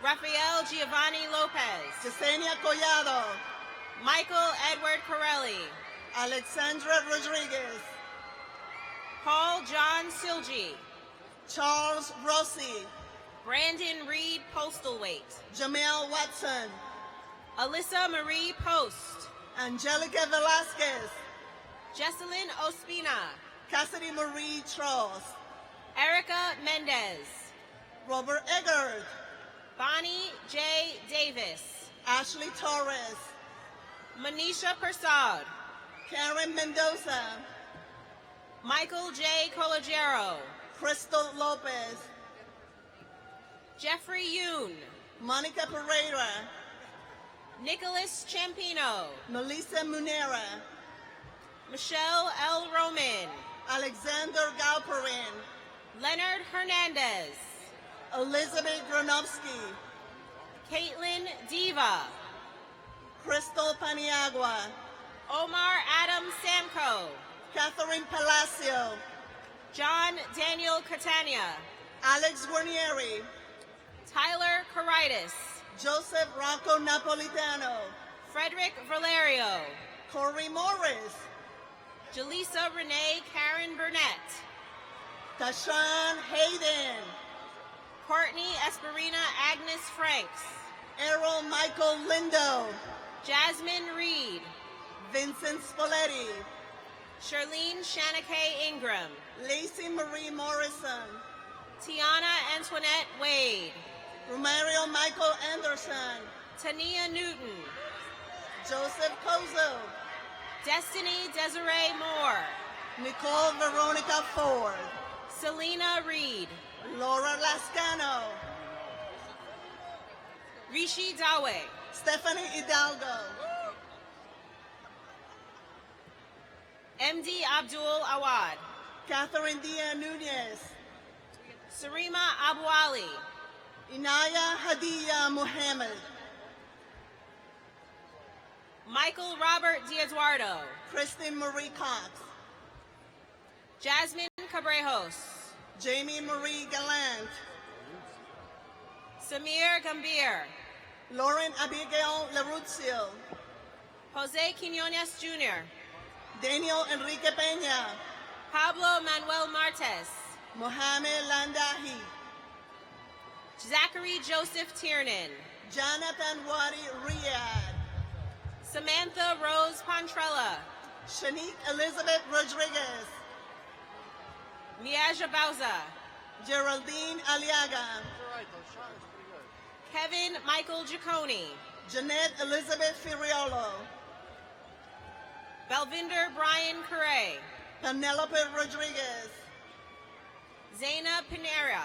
Rafael Giovanni Lopez. Yesenia Collado. Michael Edward Corelli. Alexandra Rodriguez. Paul John Silgi. Charles Rossi. Brandon Reed Postlethwaite. Jamel Watson. Alyssa Marie Post. Angelica Velasquez. Jesselyn Ospina. Cassidy Marie Tross. Erica Mendez. Robert Eggert. Bonnie J. Davis. Ashley Torres. Manisha Persad. Karen Mendoza. Michael J. Colagero. Crystal Lopez. Jeffrey Yoon. Monica Pereira. Nicholas Champino. Melissa Munera. Michelle L. Roman. Alexander Galperin. Leonard Hernandez. Elizabeth Granovsky. Caitlin Diva. Crystal Paniagua. Omar Adam Samko. Catherine Palacio. John Daniel Catania. Alex Guarnieri. Tyler Caritis. Joseph Rocco Napolitano. Frederick Valerio. Corey Morris. Jaleesa Renee Karen Burnett. Tashawn Hayden. Courtney Esperina Agnes Franks. Errol Michael Lindo. Jasmine Reed. Vincent Spoletti. Charlene Shanakay Ingram. Lacey Marie Morrison. Tiana Antoinette Wade. Romario Michael Anderson. Tania Newton. Joseph Kozo. Destiny Desiree Moore. Nicole Veronica Ford. Selena Reed. Laura Lascano. Rishi Dawe. Stephanie Hidalgo. MD Abdul Awad. Catherine Dia Nunez. Sarima Abu Ali. Inaya Hadiya Muhammad. Michael Robert D'Eduardo. Kristen Marie Cox. Jasmine Cabrejos. Jamie Marie Gallant. Samir Gambir. Lauren Abigail Laruzio. Jose Quinones Jr. Daniel Enrique Peña. Pablo Manuel Martes. Mohamed Landahi. Zachary Joseph Tiernan. Jonathan Wadi Riyad. Samantha Rose Pontrella. Shanique Elizabeth Rodriguez. Niaja Bauza. Geraldine Aliaga, Kevin Michael Giacone. Jeanette Elizabeth Firiolo, Belvinder Brian Correa. Penelope Rodriguez, Zaina Pinera.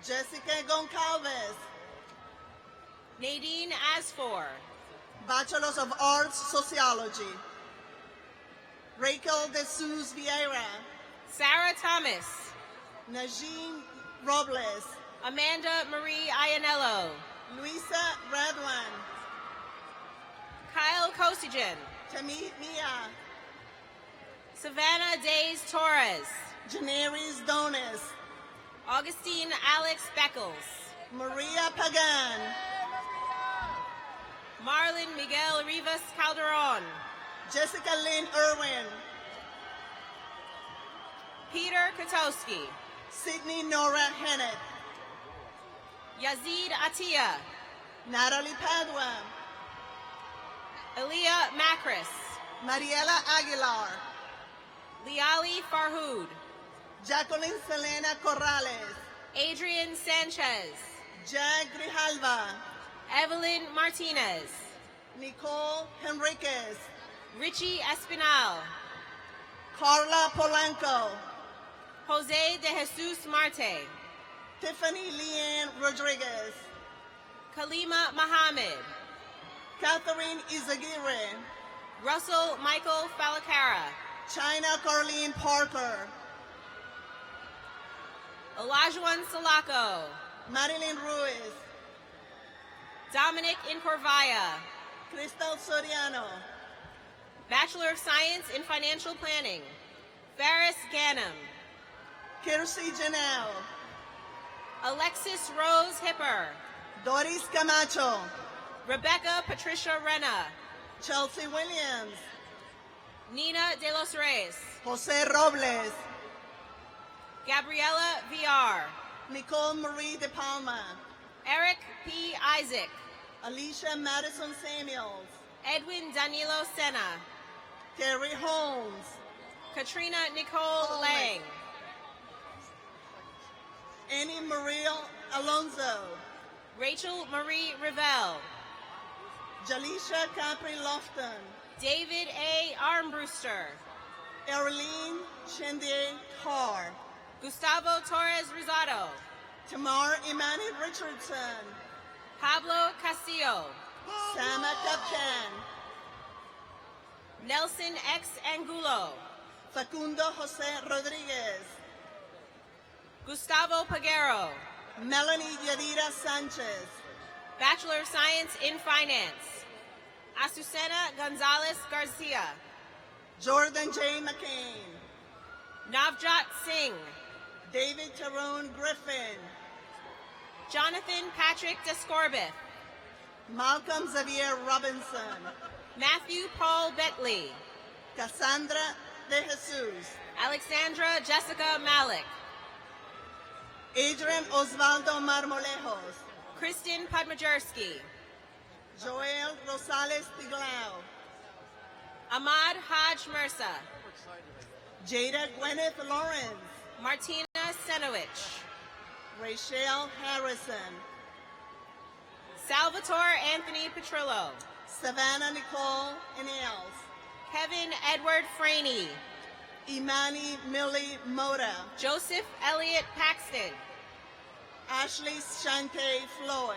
Jessica Goncalves, Nadine Asfor. Bachelors of Arts Sociology, Raquel de Sus Vieira, Sarah Thomas. Najee Robles, Amanda Marie Ianello. Luisa Radwan, Kyle Kosijan. Tamit Mia, Savannah Days Torres. Janeris Donis, Augustine Alex Beckles. Maria Pagan, Marlon Miguel Rivas Calderon. Jessica Lynn Irwin, Peter Katowski. Sydney Nora Hennett, Yazid Atia. Natalie Padua, Aaliyah Macris. Mariela Aguilar, Liali Farhood. Jacqueline Selena Corrales, Adrian Sanchez. Jag Grijalva, Evelyn Martinez. Nicole Henriquez, Richie Espinal. Carla Polanco, Jose de Jesus Marte. Tiffany Leanne Rodriguez, Kalima Mohammed. Catherine Izaguirre, Russell Michael Falacara. China Carlene Parker, Olajuwon Salako. Marilyn Ruiz, Dominic Incorvaya. Crystal Soriano, Bachelor of Science in Financial Planning. Ferris Ganem. Kirsty Janelle, Alexis Rose Hipper. Doris Camacho, Rebecca Patricia Rena. Chelsea Williams, Nina de los Reyes. Jose Robles, Gabriela VR. Nicole Marie De Palma, Eric P. Isaac. Alicia Madison Samuels, Edwin Danilo Sena. Terry Holmes, Katrina Nicole Lang. Annie Maria Alonso, Rachel Marie Revelle. Jalisha Capri Lofton, David A. Armbruster. Erlene Chendier Carr, Gustavo Torres Rosado. Tamar Imani Richardson, Pablo Castillo. Sama Capcan, Nelson X. Angulo. Facundo Jose Rodriguez, Gustavo Paguero. Melanie Yadira Sanchez, Bachelor of Science in Finance. Azucena Gonzalez Garcia. Jordan J. McCain, Navjot Singh. David Tyrone Griffin, Jonathan Patrick Descorbeth. Malcolm Xavier Robinson, Matthew Paul Bentley. Cassandra De Jesus, Alexandra Jessica Malik. Adrian Osvaldo Marmolejos, Kristen Podmajersky. Joel Rosales Tiglao, Ahmad Haj Mirza. Jada Gwyneth Lawrence, Martina Senowich. Rachel Harrison, Salvatore Anthony Petrillo. Savannah Nicole Inels, Kevin Edward Franey. Imani Millie Moda, Joseph Elliott Paxton. Ashley Shante Floyd,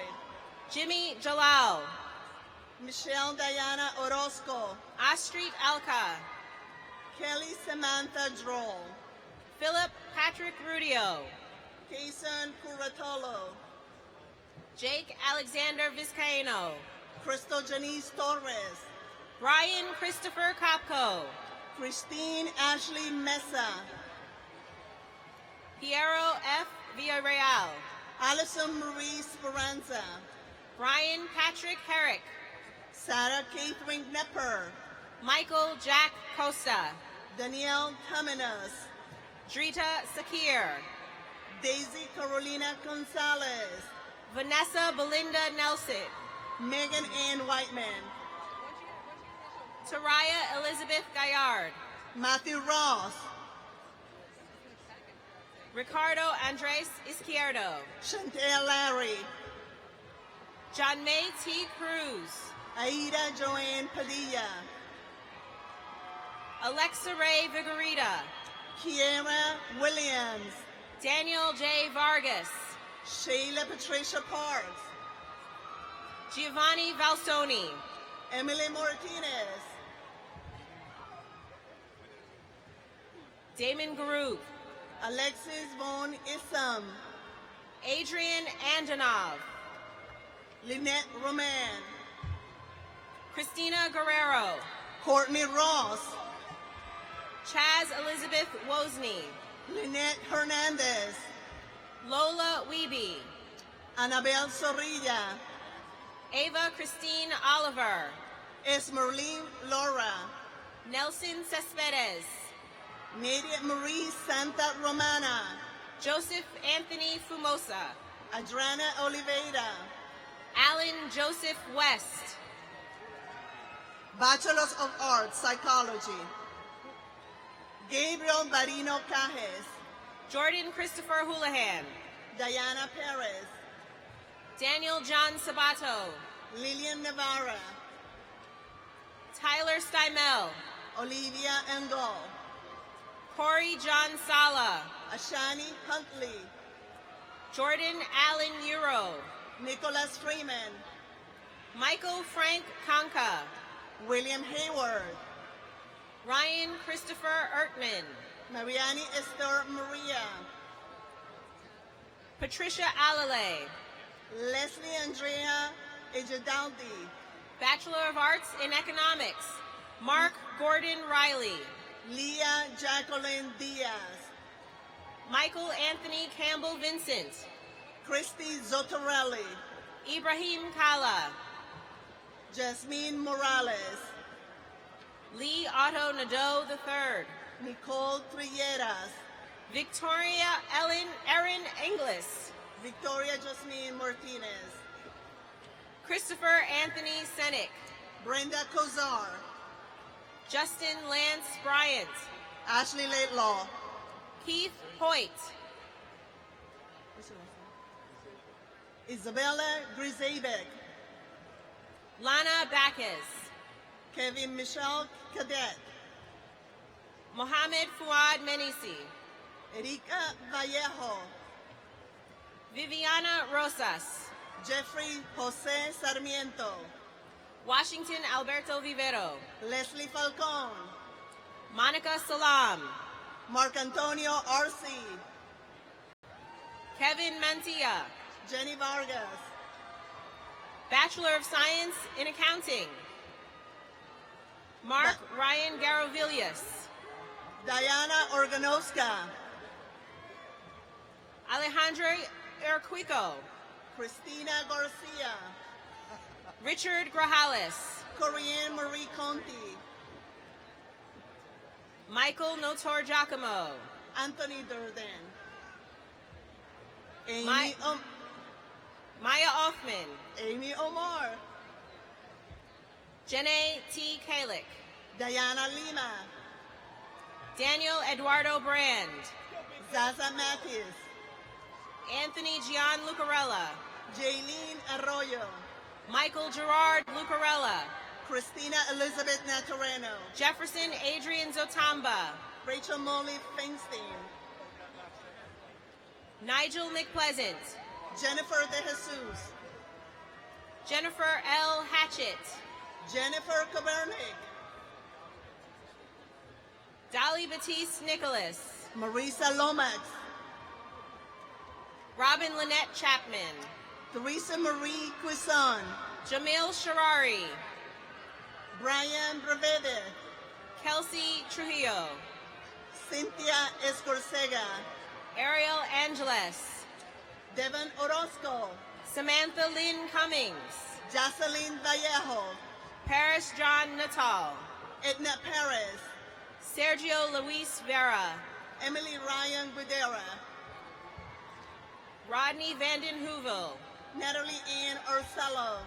Jimmy Jalal. Michelle Diana Orozco, Astrid Alka. Kelly Samantha Droll, Philip Patrick Rudio. Kason Curatolo, Jake Alexander Vizcaino. Crystal Janice Torres, Brian Christopher Kopko. Christine Ashley Mesa, Piero F. Villarreal. Alison Marie Speranza, Brian Patrick Herrick. Sarah Catherine Knepper, Michael Jack Costa. Danielle Caminas, Drita Sakir. Daisy Carolina Gonzalez, Vanessa Belinda Nelson. Megan Ann Whiteman, Taraya Elizabeth Gayard. Matthew Ross, Ricardo Andres Izquierdo. Chantel Larry. John May T. Cruz. Aida Joanne Padilla. Alexa Ray Vigorita. Kiera Williams. Daniel J. Vargas. Sheila Patricia Parks. Giovanni Valsoni. Emily Martinez. Damon Garup. Alexis Von Issam. Adrian Andanov. Lynette Roman. Christina Guerrero. Courtney Ross. Chaz Elizabeth Wozni. Lynette Hernandez. Lola Wiebe. Annabelle Zorrilla. Ava Christine Oliver. Esmerlin Laura. Nelson Cespedes. Nadia Marie Santa Romana. Joseph Anthony Fumosa. Adriana Oliveira. Alan Joseph West. Bachelors of Arts, Psychology. Gabriel Barino Cajes. Jordan Christopher Houlihan. Diana Perez. Daniel John Sabato. Lillian Navarra. Tyler Stymel. Olivia Engel. Corey John Sala. Ashani Huntley. Jordan Allen Euro. Nicholas Freeman. Michael Frank Conca. William Hayward. Ryan Christopher Ertman. Mariani Esther Maria. Patricia Alale. Leslie Andrea Ejidaldi. Bachelor of Arts in Economics. Mark Gordon Riley. Leah Jacqueline Diaz. Michael Anthony Campbell Vincent. Christy Zottarelli. Ibrahim Kala. Jasmine Morales. Lee Otto Nadeau III. Nicole Trilleras. Victoria Erin Inglis. Victoria Jasmine Martinez. Christopher Anthony Senick. Brenda Kozar. Justin Lance Bryant. Ashley Laidlaw. Keith Hoyt. Isabella Grisabek. Lana Bacchus. Kevin Michelle Cadet. Mohamed Fuad Menisi. Erika Vallejo. Viviana Rosas. Jeffrey Jose Sarmiento. Washington Alberto Vivero. Leslie Falcon. Monica Salam. Mark Antonio Arce. Kevin Mantilla. Jenny Vargas. Bachelor of Science in Accounting. Mark Ryan Garovillas. Diana Organowska. Alejandro Urquico. Cristina Garcia. Richard Grajales. Corinne Marie Conti. Michael Notor Giacomo. Anthony Durden. Maya Offman. Amy Omar. Janae T. Kalick. Diana Lima. Daniel Eduardo Brand. Zaza Matthews. Anthony Gian Lucarella. Jaylene Arroyo. Michael Gerard Lucarella. Christina Elizabeth Natureno. Jefferson Adrian Zotamba. Rachel Molly Fingstein. Nigel McPleasant. Jennifer De Jesus. Jennifer L. Hatchett. Jennifer Kabernick. Dolly Batiste Nicholas. Marisa Lomax. Robin Lynette Chapman. Teresa Marie Cuison. Jamil Sharari. Brian Brevede. Kelsey Trujillo. Cynthia Escorcega. Ariel Angeles. Devon Orozco. Samantha Lynn Cummings. Jocelyn Vallejo. Paris John Natal. Edna Perez. Sergio Luis Vera. Emily Ryan Guidera. Rodney Vanden Heuvel. Natalie Ann Ursello.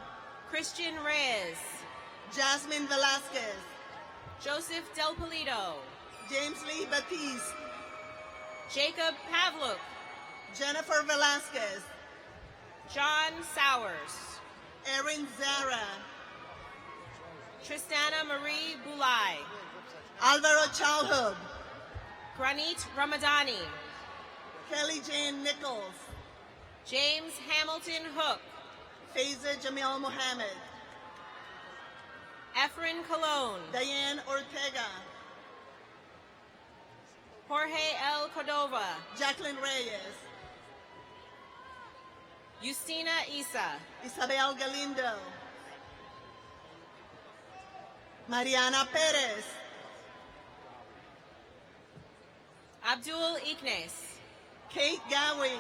Christian Reyes. Jasmine Velasquez. Joseph Del Polito. James Lee Batiste. Jacob Pavluk, Jennifer Velasquez, John Sowers, Erin Zara, Tristana Marie Bulai, Alvaro Chalhub, Granit Ramadani, Kelly Jane Nichols, James Hamilton Hook, Faiza Jamil Mohammed, Efren Colon, Diane Ortega, Jorge L. Cordova, Jacqueline Reyes, Justina Isa, Isabel Galindo, Mariana Perez, Abdul Iknes, Kate Gawi,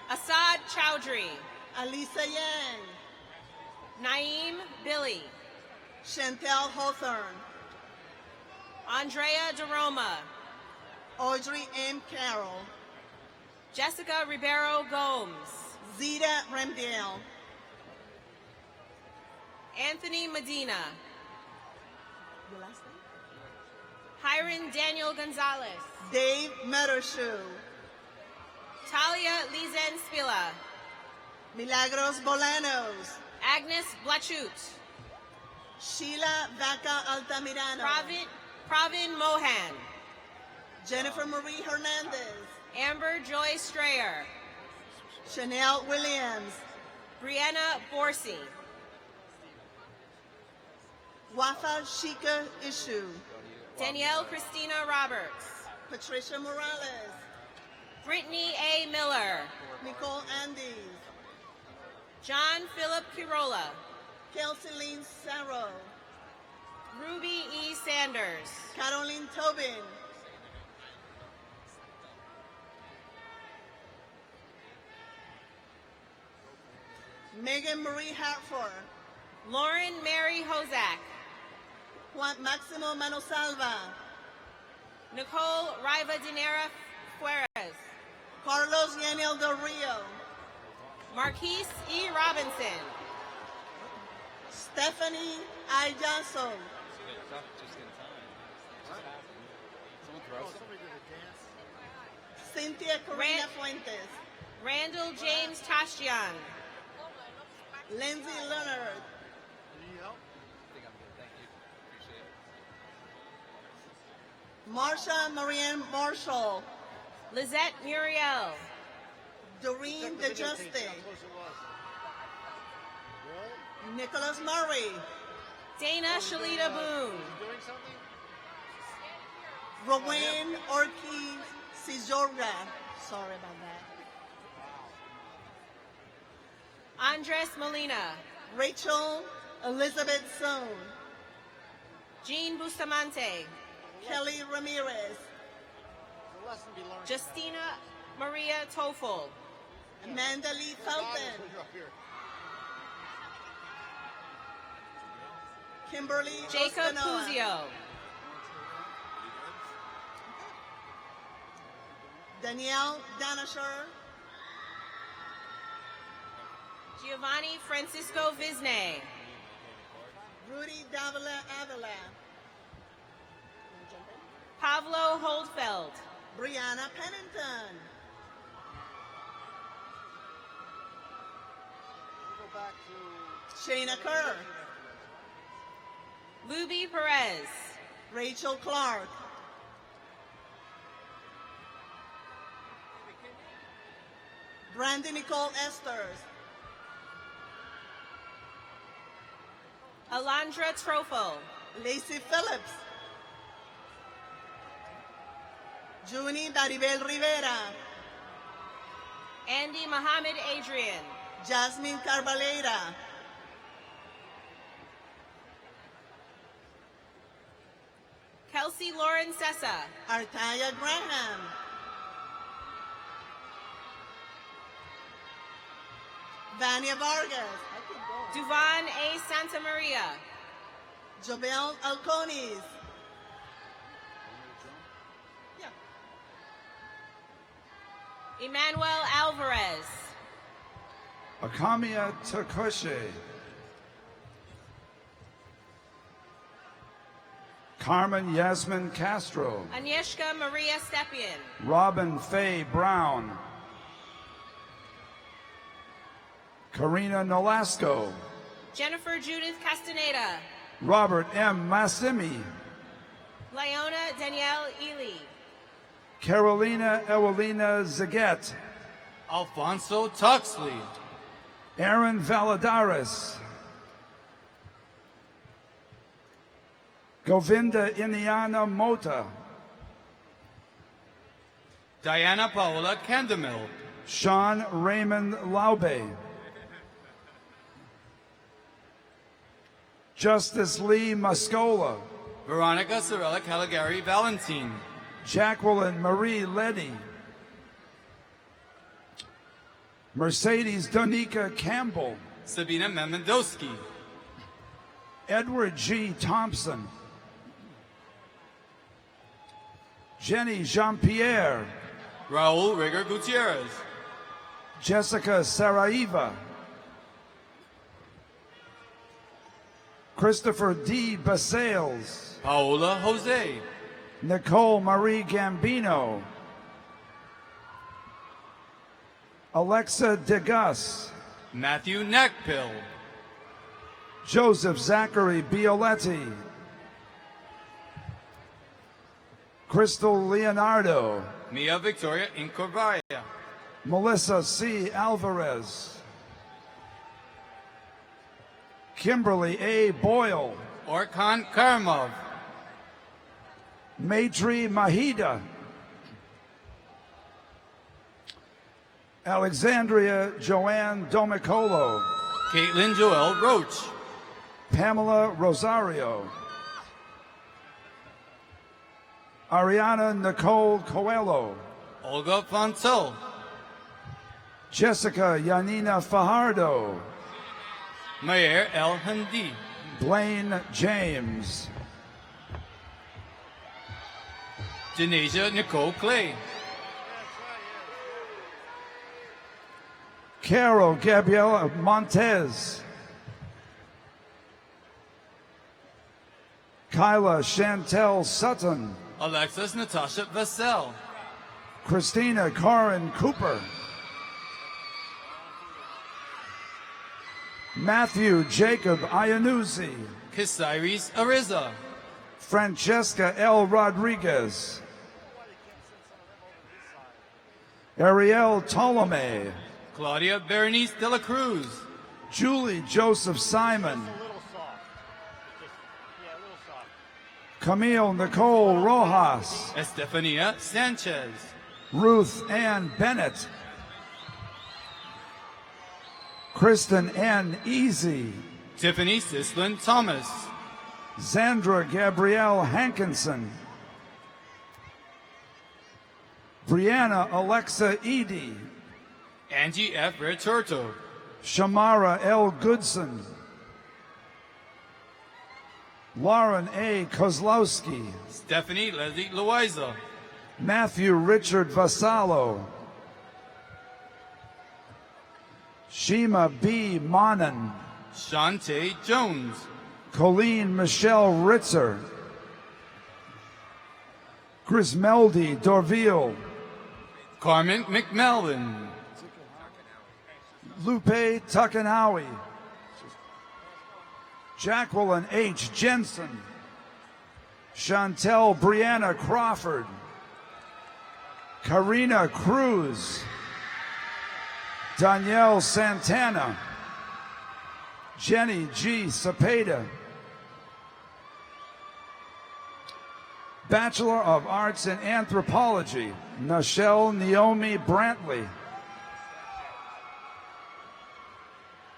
Assad Chowdhury, Alisa Yang, Naeem Billy, Chantel Hawthorne, Andrea DeRoma, Audrey M. Carroll, Jessica Ribeiro Gomes, Zita Remdale, Anthony Medina, Hiron Daniel Gonzalez, Dave Metershoe, Talia Lizen Spila, Milagros Bolanos, Agnes Blachut, Sheila Vaca Altamirano, Pravin Mohan, Jennifer Marie Hernandez, Amber Joy Strayer, Chanel Williams, Brianna Borsi, Wafa Shika Ishu, Danielle Christina Roberts, Patricia Morales, Brittany A. Miller, Nicole Andes, John Philip Quirola, Kelsey Lynn Sarro, Ruby E. Sanders, Caroline Tobin, Megan Marie Hartford, Lauren Mary Hozak, Juan Maximo Manosalva, Nicole Riva Dinera Fuerez, Carlos Yaniel Del Rio, Marquise E. Robinson, Stephanie Ayaso, Cynthia Corina Fuentes, Randall James Tashjian, Lindsay Leonard, Marsha Marianne Marshall, Lizette Muriel, Doreen DeJuste, Nicholas Murray, Dana Shalita Boone, Rowan Ortiz Sizorga. Sorry about that. Andres Molina, Rachel Elizabeth Sohn, Jean Bustamante, Kelly Ramirez, Justina Maria Toffel, Amanda Lee Felton, Kimberly Jacob Ostanoa, Puzio, Danielle Danasher, Giovanni Francisco Visne, Rudy Davila Avila, Pablo Holdfeld, Brianna Pennington, Shayna Kerr, Luby Perez, Rachel Clark, Brandy Nicole Esters, Alondra Trofo, Lacey Phillips, Juni Daribel Rivera, Andy Mohammed Adrian, Jasmine Carvalera, Kelsey Lauren Sessa, Artaya Graham, Vania Vargas, Duvan A. Santa Maria, Jobel Alcones, Emmanuel Alvarez, Akamia Takoshe, Carmen Yasmin Castro. Agnieszka Maria Stepien. Robin Faye Brown. Karina Nolasco. Jennifer Judith Castaneda. Robert M. Massimi. Leona Danielle Ely. Carolina Ewelina Zaget. Alfonso Tuxley. Aaron Valadares. Govinda Iniana Mota. Diana Paola Candemil. Sean Raymond Laube. Justice Lee Muscola. Veronica Sorella Caligari Valentine. Jacqueline Marie Leddy. Mercedes Donika Campbell. Sabina Memendowski. Edward G. Thompson. Jenny Jean-Pierre. Raul Rigger Gutierrez. Jessica Saraiva. Christopher D. Basales. Paola Jose. Nicole Marie Gambino. Alexa DeGus. Matthew Neckpill. Joseph Zachary Bioletti. Crystal Leonardo. Mia Victoria Incorvaya. Melissa C. Alvarez. Kimberly A. Boyle. Orkan Karamov. Maitri Mahida. Alexandria Joanne Domicolo. Caitlin Joelle Roach. Pamela Rosario. Ariana Nicole Coelho. Olga Fontel. Jessica Yanina Fajardo. Mayer El Hindi. Blaine James. Janasia Nicole Clay. Carol Gabriela Montez. Kyla Chantel Sutton. Alexis Natasha Vassell. Christina Corin Cooper. Matthew Jacob Iannuzzi. Kisiris Ariza. Francesca L. Rodriguez. Ariel Ptolemy. Claudia Berenice de la Cruz. Julie Joseph Simon. Camille Nicole Rojas. Estefania Sanchez. Ruth Ann Bennett. Kristen N. Easy. Tiffany Sislin Thomas. Zandra Gabrielle Hankinson. Brianna Alexa Edie. Angie F. Retorto. Shamara L. Goodson. Lauren A. Kozlowski. Stephanie Leslie Loiza. Matthew Richard Vasallo. Shima B. Monan. Shantae Jones. Colleen Michelle Ritzer. Grismeldi Dorville. Carmen McMelvin. Lupe Takanawi. Jacqueline H. Jensen. Chantel Brianna Crawford. Karina Cruz. Danielle Santana. Jenny G. Cepeda. Bachelor of Arts in Anthropology, Nichelle Naomi Brantley.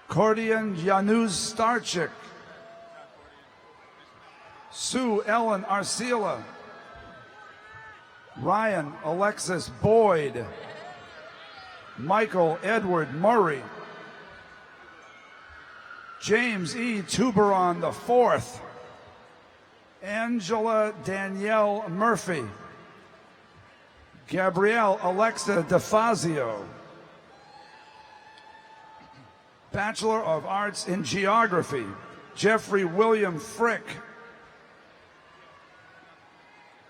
Cordian Januz Starchik. Sue Ellen Arcila. Ryan Alexis Boyd. Michael Edward Murray. James E. Tuberon IV. Angela Danielle Murphy. Gabrielle Alexa DeFazio. Bachelor of Arts in Geography, Jeffrey William Frick.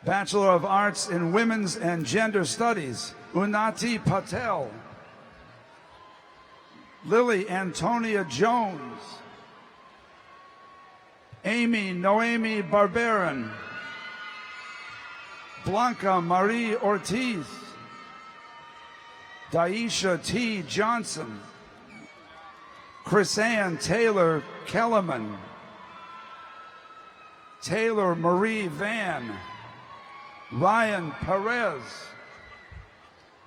Bachelor of Arts in Women's and Gender Studies, Unnati Patel. Lily Antonia Jones. Amy Noemi Barberin. Blanca Marie Ortiz. Daisha T. Johnson. Chrisanne Taylor Kellerman. Taylor Marie Van. Ryan Perez.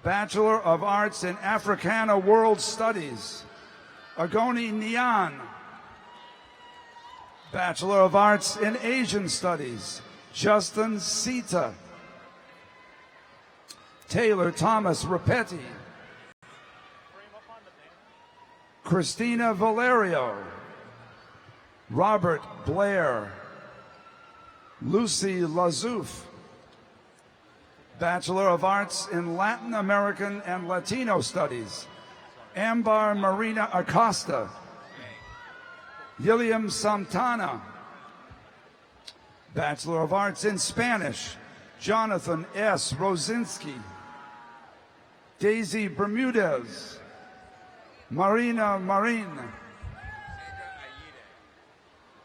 Bachelor of Arts in Africana World Studies, Agoni Nian. Bachelor of Arts in Asian Studies, Justin Sita. Taylor Thomas Rapetti. Christina Valerio. Robert Blair. Lucy Lazouf. Bachelor of Arts in Latin American and Latino Studies, Ambar Marina Acosta. Yilliam Santana. Bachelor of Arts in Spanish, Jonathan S. Rosinski. Daisy Bermudez. Marina Marin.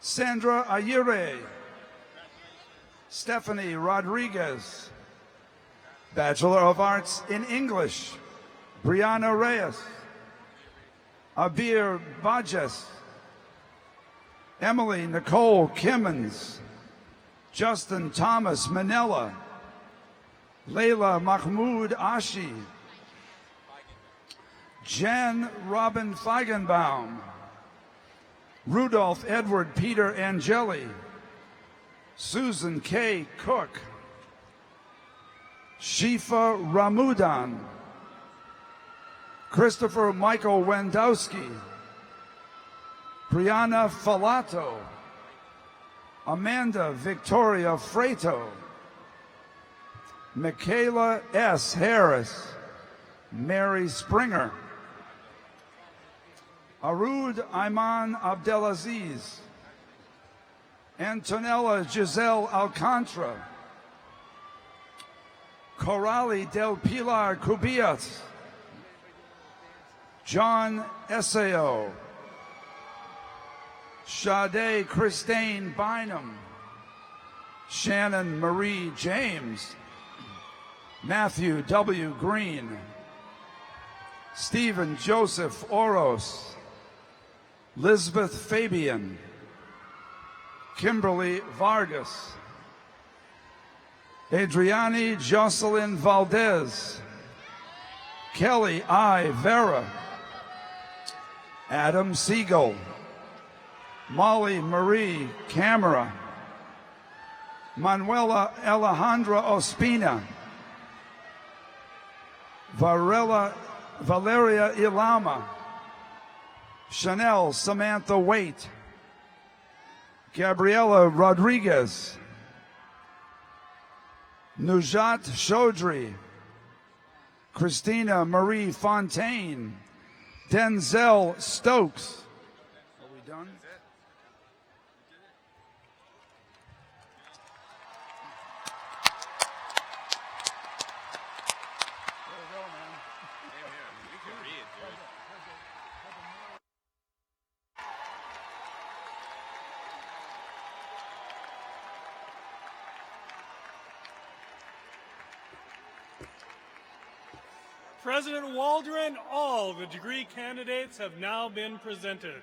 Sandra Ayire. Stephanie Rodriguez. Bachelor of Arts in English, Brianna Reyes. Abir Bajes. Emily Nicole Kimmons. Justin Thomas Manella. Layla Mahmoud Ashi. Jan Robin Feigenbaum. Rudolph Edward Peter Angeli. Susan K. Cook. Shifa Ramudan. Christopher Michael Wendowski. Brianna Falato. Amanda Victoria Freito. Michaela S. Harris. Mary Springer. Arud Ayman Abdelaziz. Antonella Giselle Alcantara. Coralie del Pilar Cubillas. John Eseo. Sade Christine Bynum. Shannon Marie James. Matthew W. Green. Stephen Joseph Oros. Lisbeth Fabian. Kimberly Vargas. Adriani Jocelyn Valdez. Kelly I. Vera. Adam Siegel. Molly Marie Camera. Manuela Alejandra Ospina. Valeria Ilama. Chanel Samantha Waite. Gabriela Rodriguez. Nujat Chaudhry. Christina Marie Fontaine. Denzel Stokes. Are we done? President Waldron, all the degree candidates have now been presented.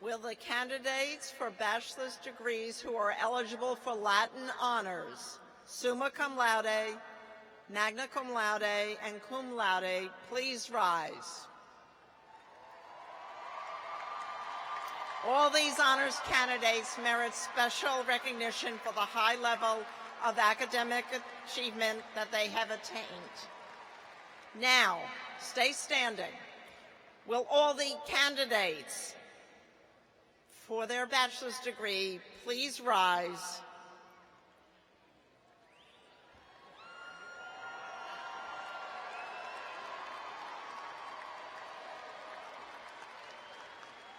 Will the candidates for bachelor's degrees who are eligible for Latin honors, summa cum laude, magna cum laude, and cum laude, please rise? All these honors candidates merit special recognition for the high level of academic achievement that they have attained. Now, stay standing. Will all the candidates for their bachelor's degree please rise?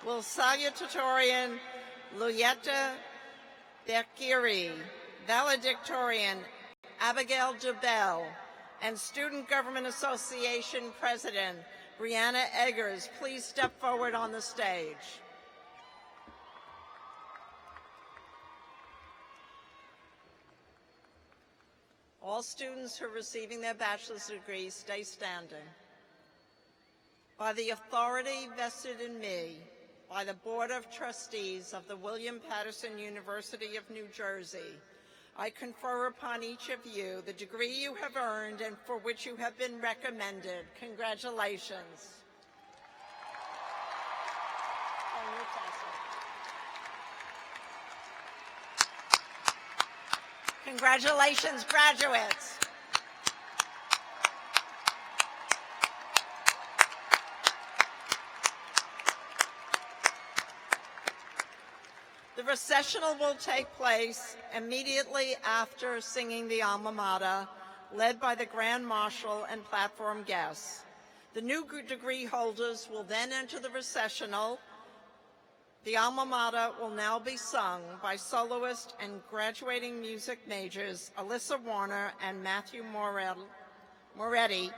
will Salutatorian Luyetta Bekiri, Valedictorian Abigail Dubell, and Student Government Association President Brianna Eggers please step forward on the stage. All students who are receiving their bachelor's degrees stay standing. By the authority vested in me by the Board of Trustees of the William Paterson University of New Jersey, I confer upon each of you the degree you have earned and for which you have been recommended. Congratulations. Congratulations, graduates. The recessional will take place immediately after singing the alma mater, led by the Grand Marshal and platform guests. The new degree holders will then enter the recessional. The alma mater will now be sung by soloist and graduating music majors Alyssa Warner and Matthew Moretti.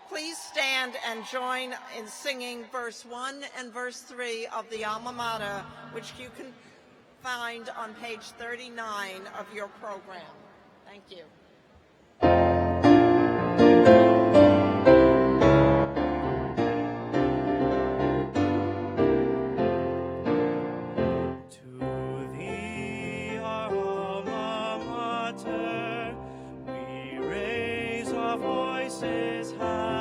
Please stand and join in singing verse 1 and verse 3 of the alma mater, which you can find on page 39 of your program. Thank you. Voices high.